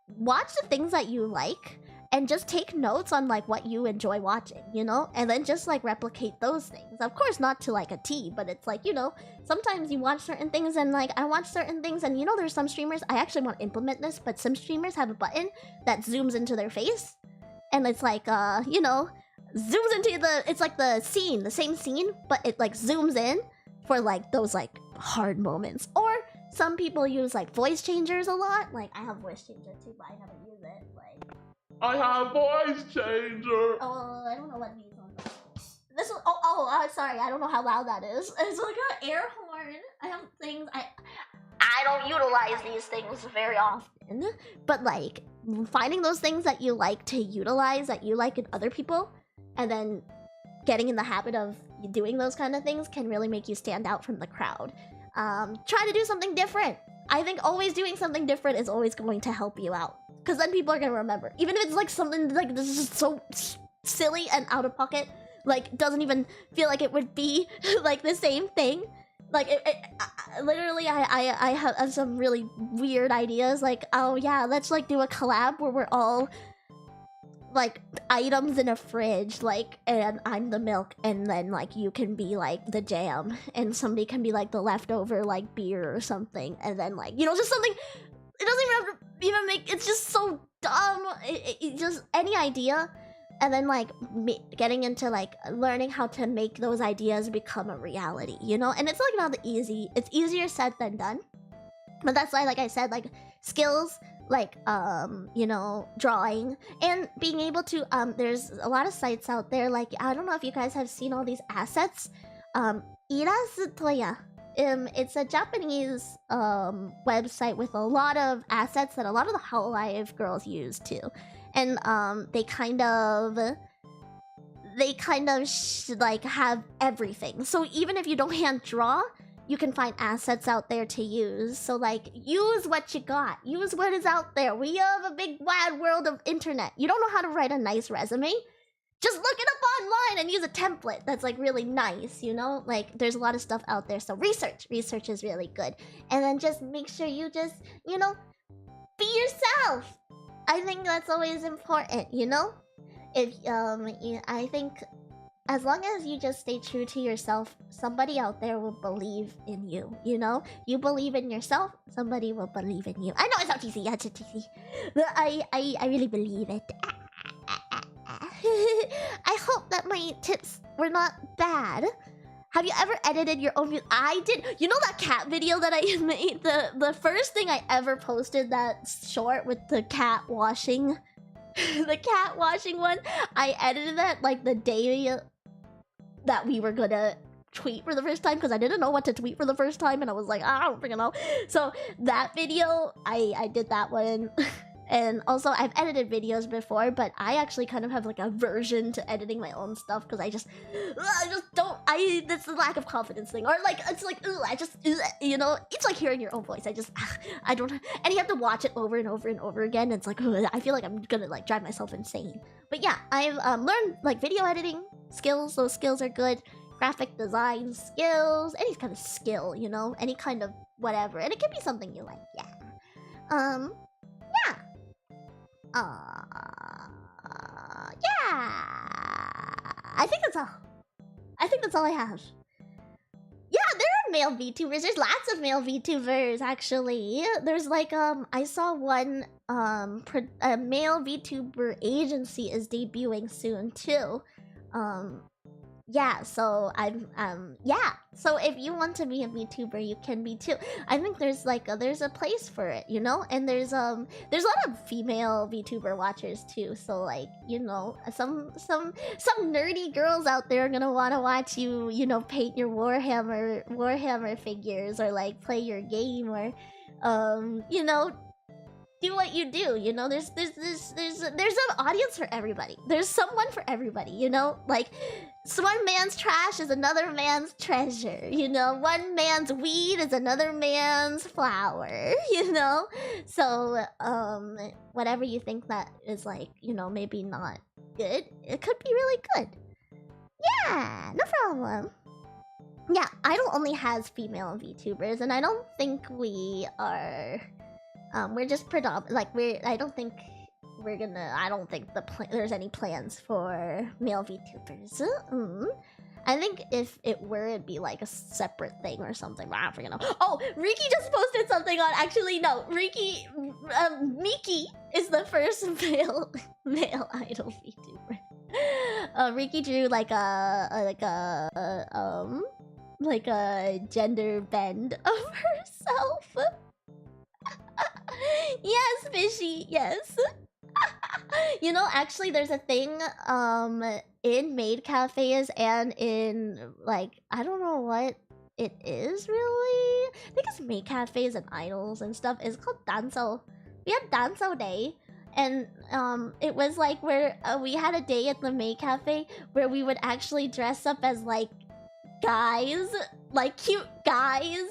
watch the things that you like and just take notes on like what you enjoy watching, you know? And then just like replicate those things. Of course, not to like a T, but it's like, you know, sometimes you watch certain things, and like I watch certain things, and you know, there's some streamers, I actually want to implement this, but some streamers have a button that zooms into their face, and it's like, you know, zooms into it's like the scene, the same scene, but it like zooms in for like those like hard moments. Or Some people use like voice changers a lot. Like I have voice changer too, but I never use it. Like I have voice changer. Oh, I don't know what these ones are. This one, sorry, I don't know how loud that is. It's like an air horn. I have things I don't utilize these things very often, but like finding those things that you like to utilize, that you like in other people, and then getting in the habit of doing those kind of things can really make you stand out from the crowd. Try to do something different. I think always doing something different is always going to help you out, because then people are gonna remember. Even if it's like something like this is so silly and out of pocket, like doesn't even feel like it would be like the same thing. Like literally, I have some really weird ideas. Like, oh yeah, let's like do a collab where we're all like items in a fridge, like, and I'm the milk, and then like you can be like the jam, and somebody can be like the leftover like beer or something, and then like, you know, just something. It doesn't even have to even make. It's just so dumb. It just any idea. And then like getting into like learning how to make those ideas become a reality, you know? And it's like not easy. It's easier said than done. But that's why, like I said, like skills, like you know, drawing and being able to there's a lot of sites out there, like I don't know if you guys have seen all these assets. Irasutoya. It's a Japanese website with a lot of assets that a lot of the Hololive girls use too. And they kind of like have everything. So even if you don't hand draw, you can find assets out there to use. So like use what you got. Use what is out there. We have a big wide world of internet. You don't know how to write a nice resume? Just look it up online and use a template that's like really nice, you know? Like there's a lot of stuff out there. So research is really good. And then just make sure you just, you know, be yourself. I think that's always important, you know? If I think as long as you just stay true to yourself, somebody out there will believe in you, you know? You believe in yourself, somebody will believe in you. I know it's not easy, yeah, it's easy. But I really believe it. I hope that my tips were not bad. Have you ever edited your own video? I did. You know that cat video that I made? The first thing I ever posted, that short with the cat washing. The cat washing one. I edited that like the day that we were gonna tweet for the first time, because I didn't know what to tweet for the first time, and I was like, I don't freaking know. So that video, I did that one. And also, I've edited videos before, but I actually kind of have like a aversion to editing my own stuff, because I just don't. That's the lack of confidence thing, or like it's like you know, it's like hearing your own voice. I don't, and you have to watch it over and over and over again. It's like I feel like I'm gonna like drive myself insane. But yeah, I've learned like video editing skills. Those skills are good. Graphic design skills, any kind of skill, you know, any kind of whatever, and it can be something you like. Yeah. Yeah. Yeah. I think that's all. I think that's all I have. Yeah, there are male VTubers. There's lots of male VTubers, actually. There's like, I saw one, a male VTuber agency is debuting soon, too. Yeah, so yeah. So if you want to be a VTuber, you can be too. I think there's like there's a place for it, you know? And there's a lot of female VTuber watchers too. So like, you know, some nerdy girls out there are gonna want to watch you, you know, paint your Warhammer figures, or like play your game, or you know, do what you do, you know. There's an audience for everybody. There's someone for everybody, you know. Like, so one man's trash is another man's treasure, you know. One man's weed is another man's flower, you know. So whatever you think that is like, you know, maybe not good, it could be really good. Yeah, no problem. Yeah, Idol only has female VTubers, and I don't think we are. We're just like I don't think there's any plans for male VTubers. I think if it were, it'd be like a separate thing or something. I don't freaking know. Oh, Riki just posted something on. Actually, no, Riki, Miki is the first male idol VTuber. Riki drew like a like a gender bend of herself. Yes, Fishy, yes. You know, actually there's a thing in maid cafes and in like I don't know what it is really. I think it's maid cafes and idols and stuff. It's called Danso. We had Danso Day. And it was like where we had a day at the maid cafe where we would actually dress up as like guys, like cute guys,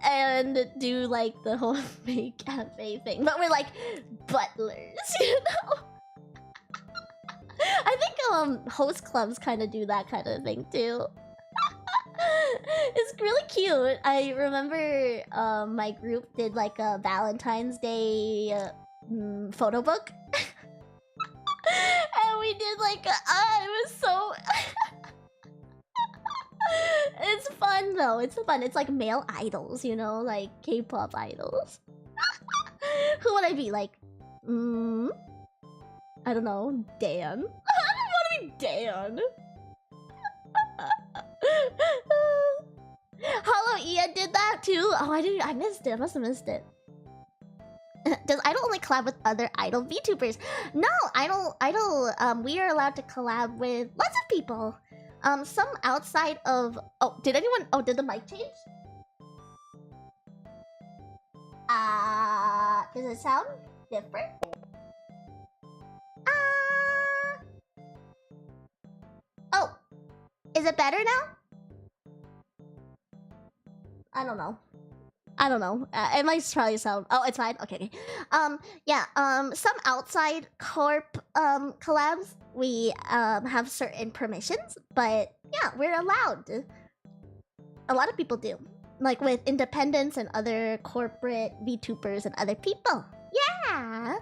and do like the whole maid cafe thing. But we're like butlers, you know. I think host clubs kind of do that kind of thing too. It's really cute. I remember my group did like a Valentine's Day photo book. And we did like it was so it's fun though. It's fun. It's like male idols, you know, like K-pop idols. Who would I be? Like I don't know, Dan. I don't want to be Dan. Hello, Ian did that too. Oh, I missed it. I must have missed it. Does Idol only collab with other Idol VTubers? No, Idol. We are allowed to collab with lots of people. Some outside of. Oh, did anyone? Oh, did the mic change? Does it sound different? Oh, is it better now? I don't know. It might probably sound. Oh, it's fine. Okay. Yeah. Some outside corp collabs we have certain permissions, but yeah, we're allowed. A lot of people do, like with independents and other corporate VTubers and other people. Yeah.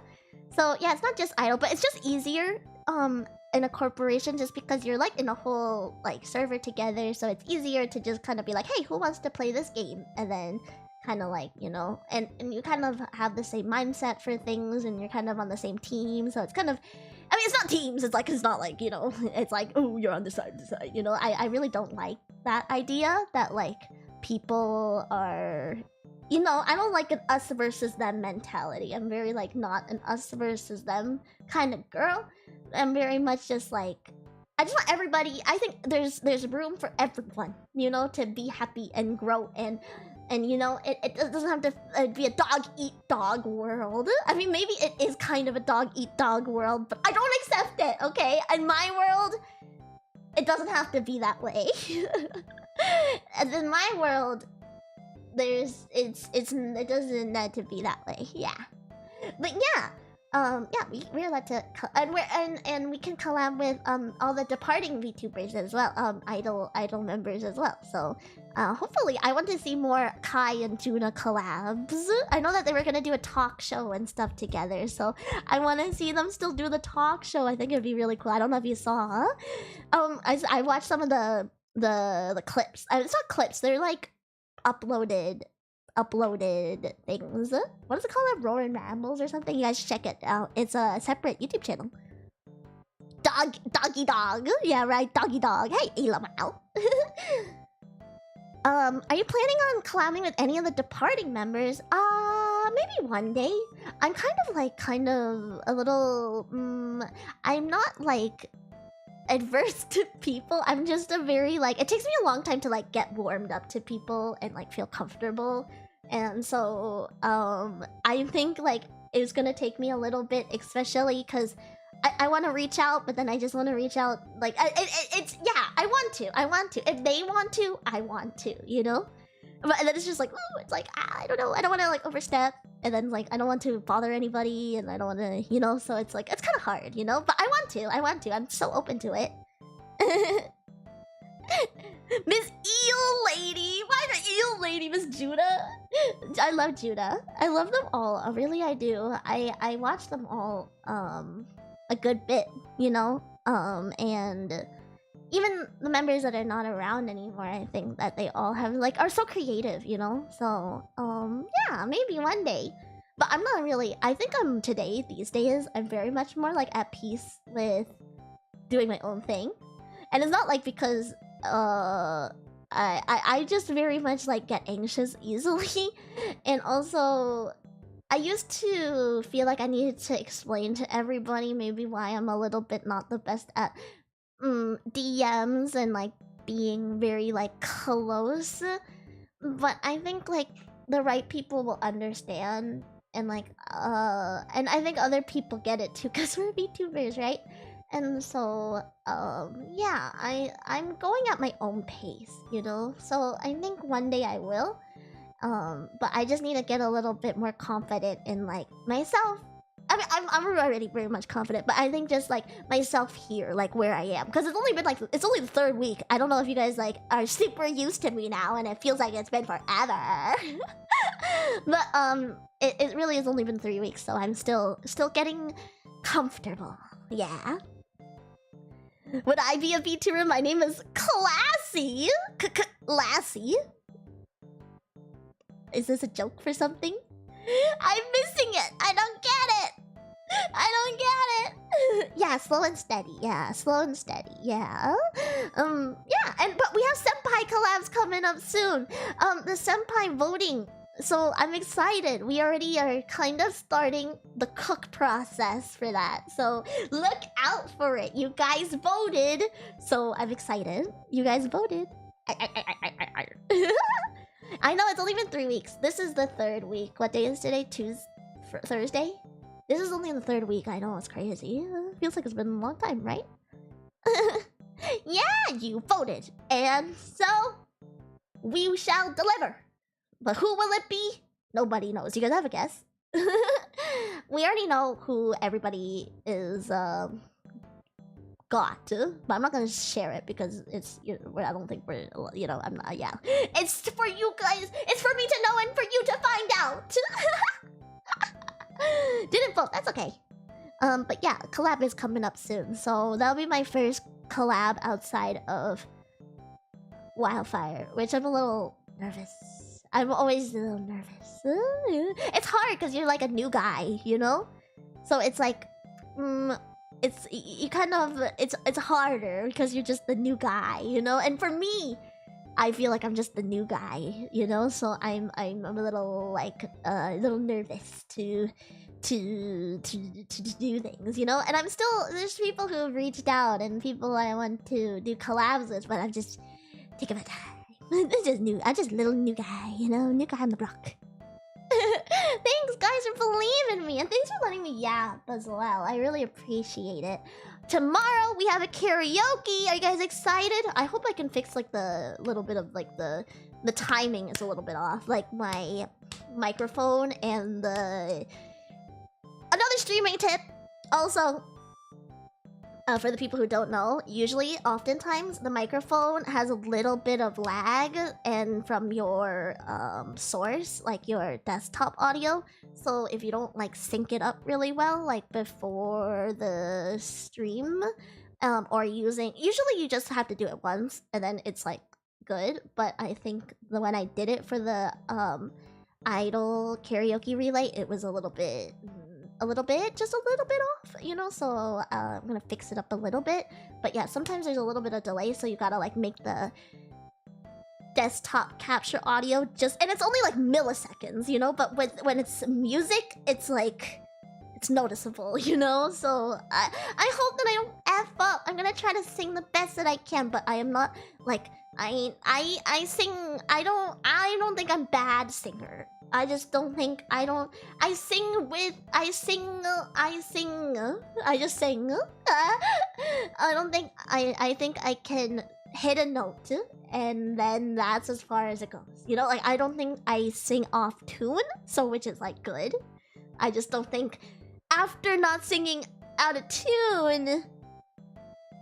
So yeah, it's not just Idol, but it's just easier in a corporation just because you're like in a whole like server together, so it's easier to just kind of be like, hey, who wants to play this game, and then kind of like, you know, and you kind of have the same mindset for things, and you're kind of on the same team, so it's kind of, I mean, it's not teams, it's not like, you know, it's like, oh, you're on this side, you know. I really don't like that idea that like people are, you know, I don't like an us versus them mentality. I'm very like not an us versus them kind of girl. I'm very much just like, I just want everybody, I think there's room for everyone, you know, to be happy and grow, and you know, it doesn't have to be a dog-eat-dog world. I mean, maybe it is kind of a dog-eat-dog world, but I don't accept it, okay? In my world, it doesn't have to be that way. And in my world, it doesn't need to be that way, yeah. But yeah, yeah, we're allowed to, and we can collab with all the departing VTubers as well, idol members as well. So hopefully, I want to see more Kai and Juna collabs. I know that they were gonna do a talk show and stuff together, so I want to see them still do the talk show. I think it'd be really cool. I don't know if you saw. I watched some of the clips. It's not clips. They're like uploaded things. What is it called? Roaring Rambles or something? You guys check it out. It's a separate YouTube channel. Doggy dog. Yeah, right. Doggy dog. Hey, Elamau. Are you planning on collabing with any of the departing members? Maybe one day. I'm kind of a little. I'm not like adverse to people. I'm just a very like. It takes me a long time to like get warmed up to people and like feel comfortable. And so I think like it's gonna take me a little bit, especially because I want to reach out, but then I just want to reach out like it's yeah, I want to if they want to, I want to, you know. But then it's just like, oh, it's like I don't know, I don't want to like overstep, and then like I don't want to bother anybody, and I don't want to, you know. So it's like it's kind of hard, you know. But I want to. I'm so open to it. Miss Eel Lady! Why the Eel Lady, Miss Judah? I love Judah. I love them all. Really, I do. I watch them all a good bit, you know? And even the members that are not around anymore, I think that they all have like are so creative, you know? So yeah, maybe one day. But I'm not really. I think these days I'm very much more like at peace with doing my own thing. And it's not like because I just very much like get anxious easily, and also I used to feel like I needed to explain to everybody maybe why I'm a little bit not the best at DMs and like being very like close. But I think like the right people will understand, and like and I think other people get it too because we're VTubers, right? And so yeah, I'm going at my own pace, you know? So I think one day I will. But I just need to get a little bit more confident in like myself. I mean, I'm already very much confident, but I think just like myself here, like where I am, because it's only been like it's only the 3rd week. I don't know if you guys like are super used to me now, and it feels like it's been forever. But it really has only been 3 weeks, so I'm still getting comfortable. Yeah. Would I be a VTuber? My name is Classy. Lassie. Is this a joke for something? I'm missing it. I don't get it. I don't get it. Yeah, slow and steady. Yeah, slow and steady. Yeah. Yeah, but we have senpai collabs coming up soon. The senpai voting. So I'm excited. We already are kind of starting the cook process for that. So look out for it. You guys voted. So I'm excited. You guys voted. I know it's only been 3 weeks. This is the 3rd week. What day is today? Thursday? This is only the 3rd week. I know, it's crazy. Feels like it's been a long time, right? Yeah, you voted. And so, we shall deliver. But who will it be? Nobody knows. You guys have a guess? We already know who everybody is, got, but I'm not gonna share it because it's, you know, I don't think we're, you know, I'm not, yeah. It's for you guys, it's for me to know and for you to find out. Didn't vote, that's okay. But yeah, collab is coming up soon, so that'll be my first collab outside of WILDFYRE, which I'm a little nervous. I'm always a little nervous. It's hard because you're like a new guy, you know? So it's like, it's you kind of it's harder because you're just the new guy, you know. And for me, I feel like I'm just the new guy, you know. So I'm a little like a little nervous to do things, you know. And I'm still, there's people who have reached out and people I want to do collabs with, but I'm just taking my time. I'm just a little new guy, you know, new guy on the block. Thanks guys for believing in me, and thanks for letting me yap as well. I really appreciate it. Tomorrow we have a karaoke. Are you guys excited? I hope I can fix like the little bit of like the timing is a little bit off, like my microphone and the another streaming tip. Also, for the people who don't know, usually, oftentimes, the microphone has a little bit of lag and from your source, like your desktop audio. So if you don't like sync it up really well, like before the stream, or usually you just have to do it once and then it's like good. But I think when I did it for the idol karaoke relay, it was just a little bit off, you know, so I'm gonna fix it up a little bit. But yeah, sometimes there's a little bit of delay, so you gotta like make the desktop capture audio just, and it's only like milliseconds, you know, but when it's music, it's like, it's noticeable, you know. So I hope that I don't F up. I'm gonna try to sing the best that I can, but I am not like, I don't think I'm bad singer. I just don't think I just sing. I don't think I think I can hit a note and then that's as far as it goes. You know, like I don't think I sing off tune, so which is like good. I just don't think after not singing out of tune,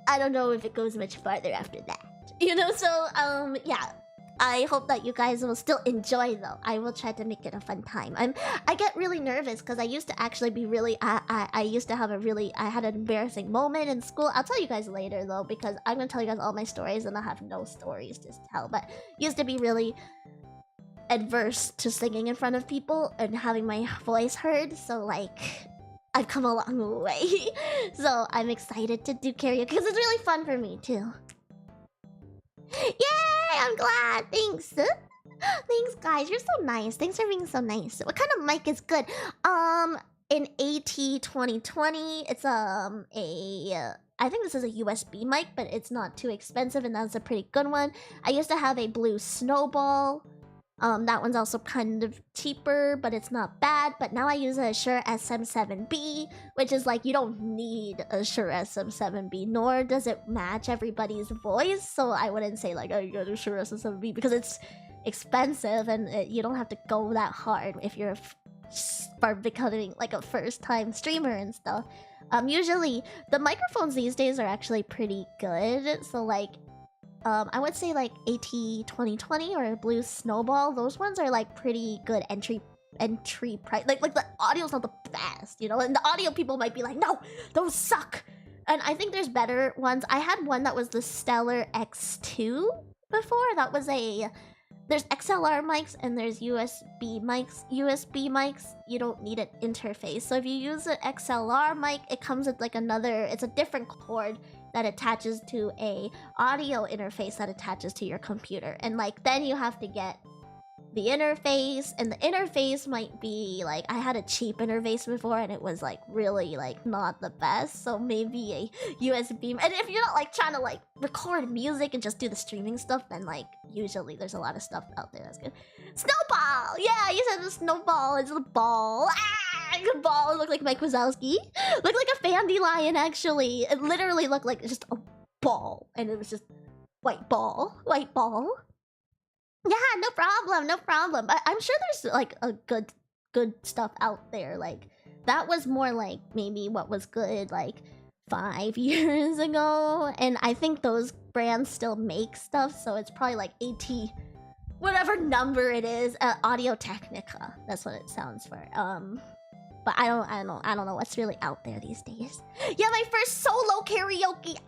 I don't know if it goes much farther after that. You know, so yeah. I hope that you guys will still enjoy though. I will try to make it a fun time. I get really nervous because I used to actually be really I used to have I had an embarrassing moment in school. I'll tell you guys later though, because I'm gonna tell you guys all my stories and I have no stories to tell. But used to be really adverse to singing in front of people and having my voice heard. So like I've come a long way. So I'm excited to do karaoke because it's really fun for me too. Yay! I'm glad. Thanks. Thanks, guys. You're so nice. Thanks for being so nice. What kind of mic is good? In AT2020, it's I think this is a USB mic, but it's not too expensive, and that's a pretty good one. I used to have a blue Snowball. That one's also kind of cheaper, but it's not bad. But now I use a Shure SM7B, which is like, you don't need a Shure SM7B, nor does it match everybody's voice. So I wouldn't say like, oh, you got a Shure SM7B, because it's expensive and you don't have to go that hard if you're becoming like a first-time streamer and stuff. Usually the microphones these days are actually pretty good. So like, I would say like AT2020 or Blue Snowball. Those ones are like pretty good entry price. Like the audio's not the best, you know. And the audio people might be like, no, those suck. And I think there's better ones. I had one that was the Stellar X2 before. That was there's XLR mics and there's USB mics. USB mics, you don't need an interface. So if you use an XLR mic, it comes with like it's a different cord that attaches to a audio interface that attaches to your computer. And like, then you have to get the interface, and the interface might be like, I had a cheap interface before and it was like really like not the best. So maybe a USB, and if you're not like trying to like record music and just do the streaming stuff, then like usually there's a lot of stuff out there that's good. Snowball! Yeah, you said the Snowball is a ball. The ball looked like Mike Wazowski. Looked like a Fandelion, actually. It literally looked like just a ball, and it was just white ball. Yeah, no problem, no problem. I'm sure there's like a good stuff out there. Like, that was more like maybe what was good like 5 years ago, and I think those brands still make stuff, so it's probably like AT, whatever number it is, Audio Technica. That's what it sounds for. But I don't know what's really out there these days. Yeah, my first solo karaoke.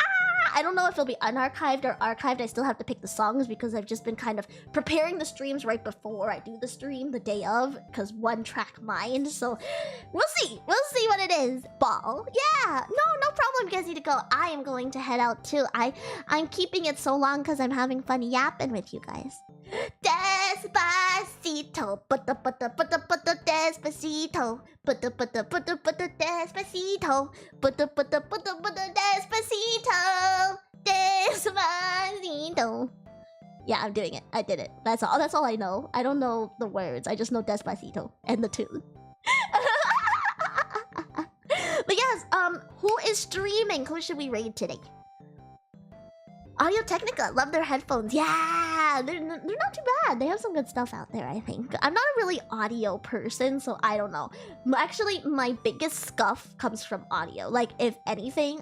I don't know if it'll be unarchived or archived. I still have to pick the songs because I've just been kind of preparing the streams right before I do the stream, the day of, because one track mind. So we'll see what it is. Ball. Yeah, no problem. You guys need to go. I am going to head out too. I'm keeping it so long because I'm having fun yapping with you guys. Despacito, despacito, despacito, despacito. Yeah, I'm doing it. I did it. That's all I know. I don't know the words. I just know Despacito and the tune. But yes, who is streaming? Who should we raid today? Audio Technica, love their headphones. Yeah, they're not too bad. They have some good stuff out there, I think. I'm not a really audio person, so I don't know. Actually, my biggest scuff comes from audio. Like, if anything,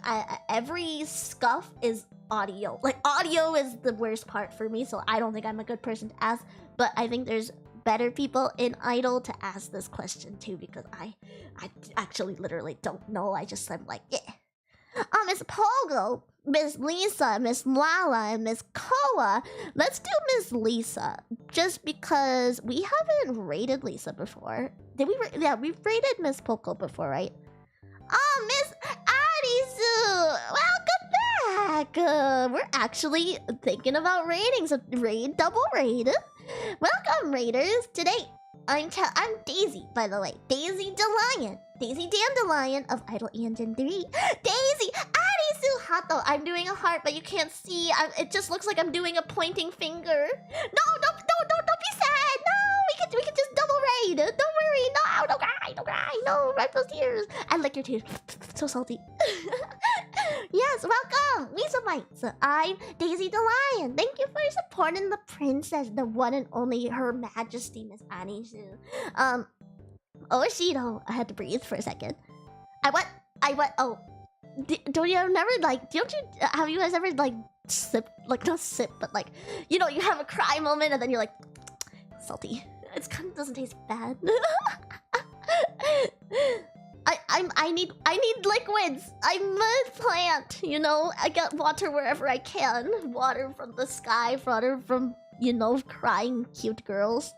every scuff is audio. Like, audio is the worst part for me, so I don't think I'm a good person to ask. But I think there's better people in Idol to ask this question too, because I actually literally don't know. I'm like, yeah. Miss Pogo, Miss Lisa, Miss Lala, and Miss Koa. Let's do Miss Lisa, just because we haven't rated Lisa before. Did we? Yeah, we've rated Miss Poco before, right? Oh, Miss Arisu, welcome back. We're actually thinking about rating, so double raid. Welcome, raiders. Today, I'm Daisy, by the way. DaisyDaLion. Daisy Dandelion of idolEN 3. Daisy! Arisu Hato! I'm doing a heart, but you can't see. It just looks like I'm doing a pointing finger. No, don't be sad! No! We can just double raid! Don't worry! No! Don't cry! No! Wipe those tears! I lick your tears. So salty. Yes, welcome! Lisa Bites. I'm DaisyDaLion. Thank you for supporting the princess, the one and only Her Majesty, Miss Anisu. OSHI, I had to breathe for a second. Oh, have you guys ever like sip, like not sip, but like, you know, you have a cry moment and then you're like, salty. It kind of doesn't taste bad. I need liquids. I'm a plant, you know. I get water wherever I can. Water from the sky, water from, you know, crying cute girls.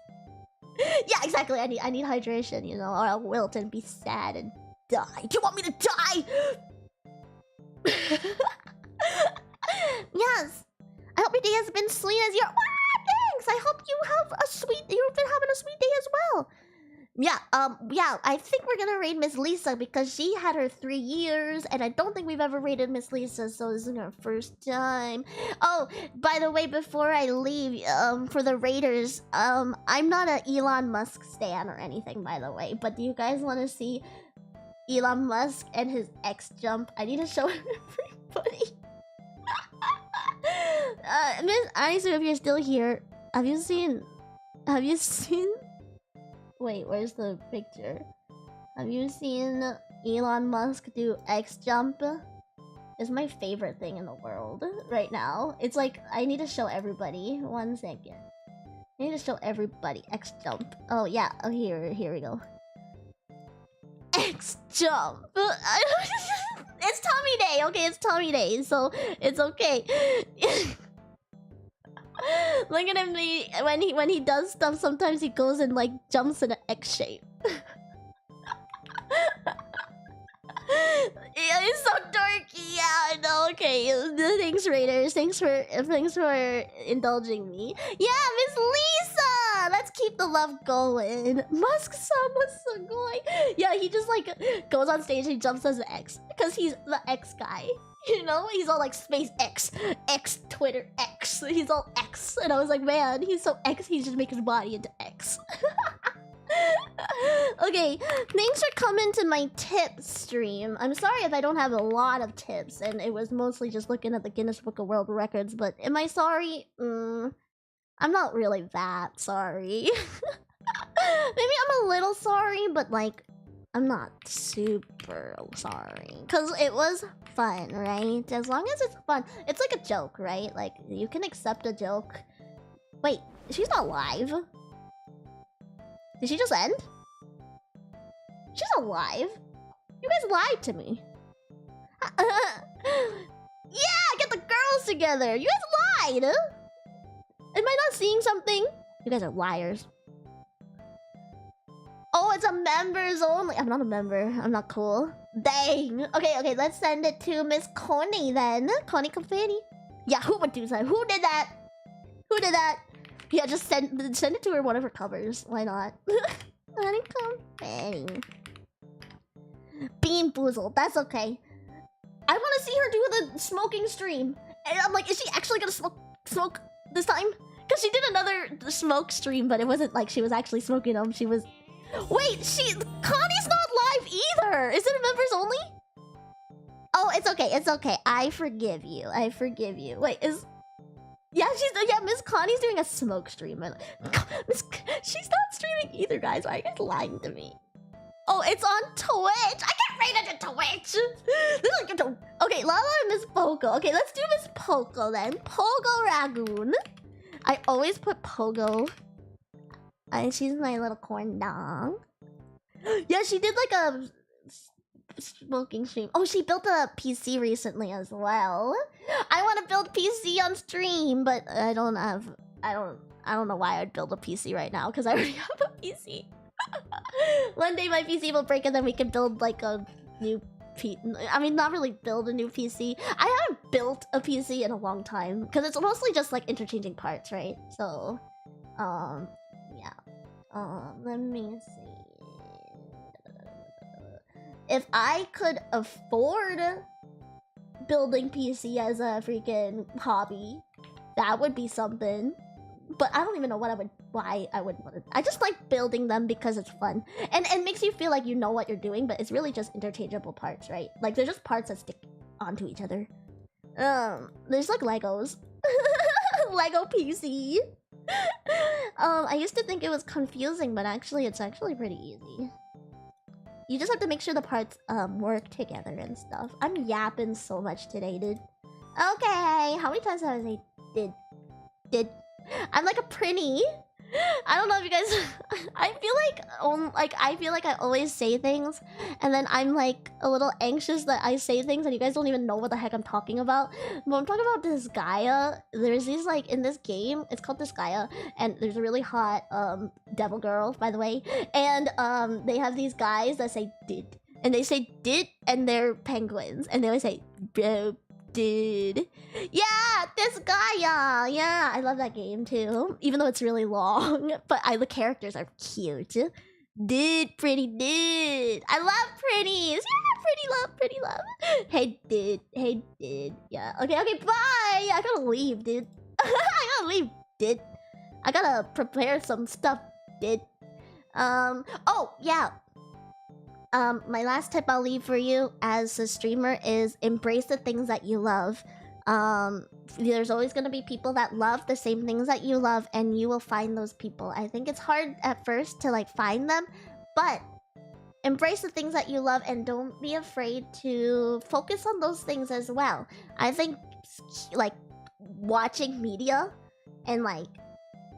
Yeah, exactly. I need hydration, you know, or I'll wilt and be sad and die. Do you want me to die? Yes. I hope your day has been sweet as your. Thanks. I hope you have a sweet. You've been having a sweet day as well. Yeah, yeah, I think we're gonna raid Miss Lisa because she had her 3 years, and I don't think we've ever raided Miss Lisa, so this is our first time. Oh, by the way, before I leave, for the raiders, I'm not an Elon Musk stan or anything, by the way, but do you guys want to see Elon Musk and his X jump? I need to show everybody. Miss Isu, if you're still here, have you seen... Wait, where's the picture? Have you seen Elon Musk do X jump? It's my favorite thing in the world right now. It's like, I need to show everybody. 1 second. I need to show everybody X jump. Oh yeah, oh here we go. X jump! It's Tommy Day, okay, it's Tommy Day, so it's okay. Look at him, when he does stuff, sometimes he goes and like jumps in an X shape. Yeah, he's so dorky. Yeah, I know. Okay, thanks, Raiders. Thanks for indulging me. Yeah, Miss Lisa. Let's keep the love going. Musk-sama going. Yeah, he just like goes on stage and he jumps as an X because he's the X guy. You know, he's all like space X, X Twitter X. He's all X, and I was like, man, he's so X. He just make his body into X. Okay, thanks for coming to my tip stream. I'm sorry if I don't have a lot of tips, and it was mostly just looking at the Guinness Book of World Records. But am I sorry? I'm not really that sorry. Maybe I'm a little sorry, but like, I'm not super sorry. Because it was fun, right? As long as it's fun. It's like a joke, right? Like, you can accept a joke. Wait, she's not live? Did she just end? She's alive? You guys lied to me. Yeah, get the girls together. You guys lied. Am I not seeing something? You guys are liars. Oh, it's a members only. I'm not a member. I'm not cool. Dang. Okay, let's send it to Miss Connie then. Connie Confetti. Yeah, who would do that? Who did that? Who did that? Yeah, just send it to her one of her covers. Why not? Connie Confetti. Bean Boozled. That's okay. I want to see her do the smoking stream. And I'm like, is she actually gonna smoke this time? Because she did another smoke stream, but it wasn't like she was actually smoking them. She was... Wait, Connie's not live either! Is it members only? Oh, it's okay, it's okay. I forgive you. I forgive you. Wait, yeah, Miss Connie's doing a smoke stream. She's not streaming either, guys. Why are you guys lying to me? Oh, it's on Twitch! I can't rate it to Twitch! Okay, Lala and Miss Poco. Okay, let's do Miss Poco then. Pogo Ragoon. I always put Pogo. She's my little corn dog. Yeah, she did like a smoking stream. Oh, she built a PC recently as well. I want to build PC on stream, but I don't know why I'd build a PC right now because I already have a PC. One day my PC will break and then we can build like a new I mean, not really build a new PC. I haven't built a PC in a long time because it's mostly just like interchanging parts, right? So, yeah. Let me see. If I could afford building PC as a freaking hobby, that would be something. But I don't even know why I would want to. I just like building them because it's fun. And it makes you feel like you know what you're doing, but it's really just interchangeable parts, right? Like, they're just parts that stick onto each other. There's like Legos. Lego PC. I used to think it was confusing, but actually it's actually pretty easy. You just have to make sure the parts work together and stuff. I'm yapping so much today, dude. Okay, how many times have I said did? I'm like a prinny. I don't know if you guys... I feel like I always say things, and then I'm like a little anxious that I say things and you guys don't even know what the heck I'm talking about. But I'm talking about Disgaea. There's these like, in this game, it's called Disgaea, and there's a really hot devil girl, by the way. And they have these guys that say did. And they say did, and they're penguins. And they always say Dude. Yeah, this guy, yeah, I love that game too. Even though it's really long, but the characters are cute. Dude, pretty dude. I love pretties. Yeah, pretty love. Hey, dude. Yeah. Okay, bye. I gotta leave, dude. I gotta leave, dude. I gotta prepare some stuff, dude. Oh, yeah. My last tip I'll leave for you as a streamer is embrace the things that you love. There's always going to be people that love the same things that you love, and you will find those people. I think it's hard at first to like find them, but embrace the things that you love and don't be afraid to focus on those things as well. I think like watching media and like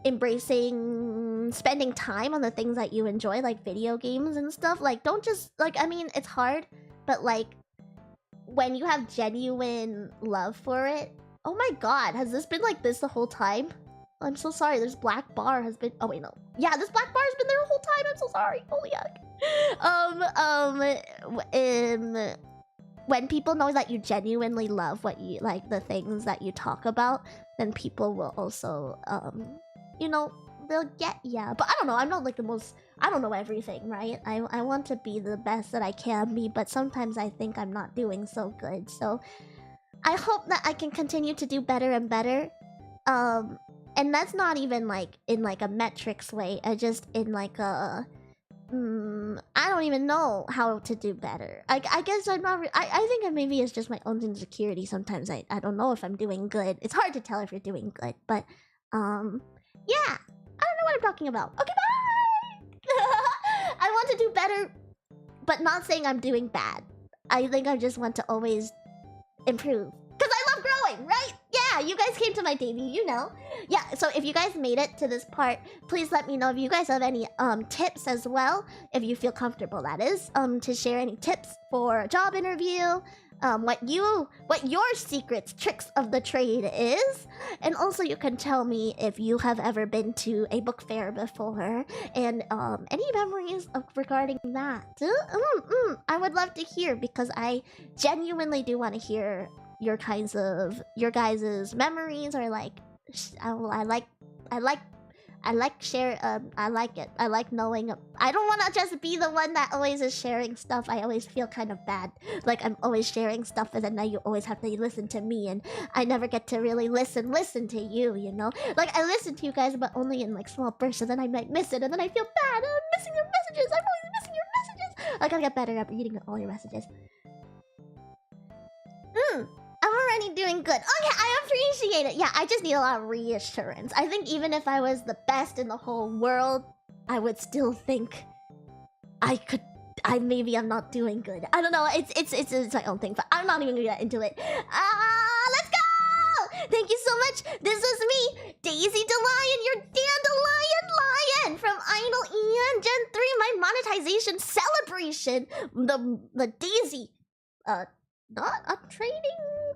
embracing spending time on the things that you enjoy, like video games and stuff, like don't just like, I mean, it's hard, but like when you have genuine love for it. Oh my god, has this been like this the whole time? I'm so sorry. This black bar has been, oh wait, no, yeah, this black bar has been there the whole time. I'm so sorry. Holy heck. When people know that you genuinely love what you like, the things that you talk about, then people will also you know, they'll get ya. But I don't know, I'm not like the most, I don't know everything, right? I want to be the best that I can be, but sometimes I think I'm not doing so good. So I hope that I can continue to do better and better. And that's not even like in like a metrics way, I just in like a I don't even know how to do better. I guess I'm not I think maybe it's just my own insecurity. Sometimes I don't know if I'm doing good. It's hard to tell if you're doing good, but yeah, I don't know what I'm talking about. Okay, bye! I want to do better, but not saying I'm doing bad. I think I just want to always improve. Because I love growing, right? Yeah, you guys came to my debut, you know. Yeah, so if you guys made it to this part, please let me know if you guys have any tips as well. If you feel comfortable, that is. To share any tips for a job interview. What your secrets, tricks of the trade is. And also you can tell me if you have ever been to a book fair before. And any memories regarding that. I would love to hear, because I genuinely do want to hear your guys' memories, or like I like it. I like knowing. I don't want to just be the one that always is sharing stuff. I always feel kind of bad. Like I'm always sharing stuff, and then now you always have to listen to me, and I never get to really listen to you, you know? Like I listen to you guys, but only in like small bursts, and then I might miss it, and then I feel bad. I'm missing your messages. I'm always missing your messages. I gotta get better at reading all your messages. I'm already doing good. Okay, I appreciate it. Yeah, I just need a lot of reassurance. I think even if I was the best in the whole world, I would still think maybe I'm not doing good. I don't know. It's my own thing, but I'm not even gonna get into it. Let's go! Thank you so much. This is me, DaisyDaLion, your Dandelion Lion from idolEN Gen 3, my monetization celebration. The Daisy, I'm trading?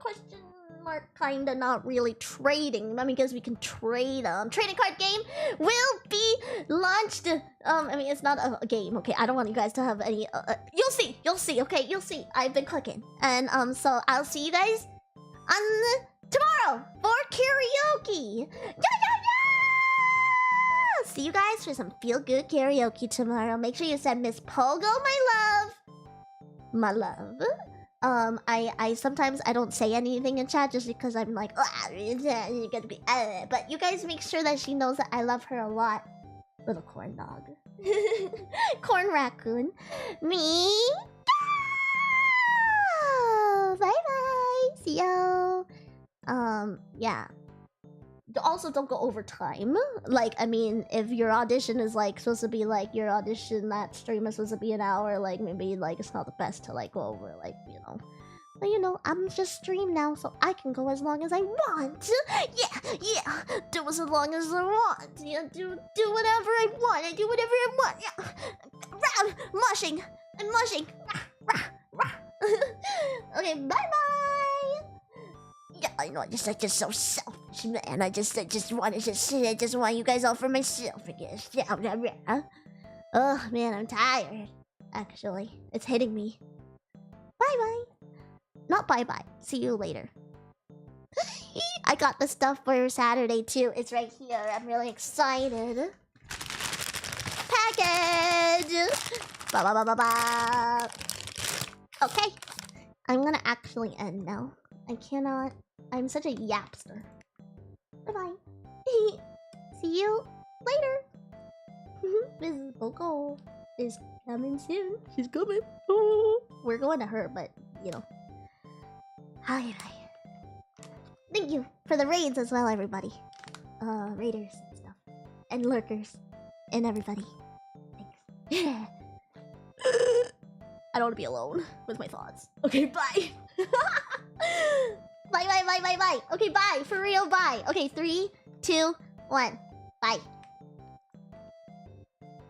Question mark, kinda not really trading. I mean, because we can trade. Trading card game will be launched. I mean, it's not a game. Okay, I don't want you guys to have any. You'll see. Okay, you'll see. I've been clicking, and so I'll see you guys on tomorrow for karaoke. Yeah. See you guys for some feel good karaoke tomorrow. Make sure you send Miss Pogo my love. I sometimes I don't say anything in chat just because I'm like, you're gonna be, but you guys make sure that she knows that I love her a lot. Little corn dog. Corn raccoon. Me. Bye. See ya. Yeah. Also, don't go over time. Like, I mean, if your audition is like supposed to be like your audition, that stream is supposed to be an hour, like maybe like it's not the best to like go over, like, you know. But you know, I'm just stream now, so I can go as long as I want. Yeah. Do as long as I want. Yeah, do whatever I want. I do whatever I want. Yeah. Mushing. I'm mushing. Okay, bye. Yeah, I know. I'm just so selfish, man. I just want you guys all for myself. I guess. Yeah. Oh man, I'm tired. Actually, it's hitting me. Bye. Not bye. See you later. I got the stuff for Saturday too. It's right here. I'm really excited. Package! Ba ba ba ba ba. Okay. I'm gonna actually end now. I cannot. I'm such a yapster. Bye-bye. See you later. Mrs. Boko is coming soon. She's coming. We're going to her, but you know. Hi. Thank you for the raids as well, everybody. Raiders and stuff. And lurkers. And everybody. Thanks. I don't want to be alone with my thoughts. Okay, bye. Bye. Okay, bye. For real, bye. Okay, 3, 2, 1. Bye.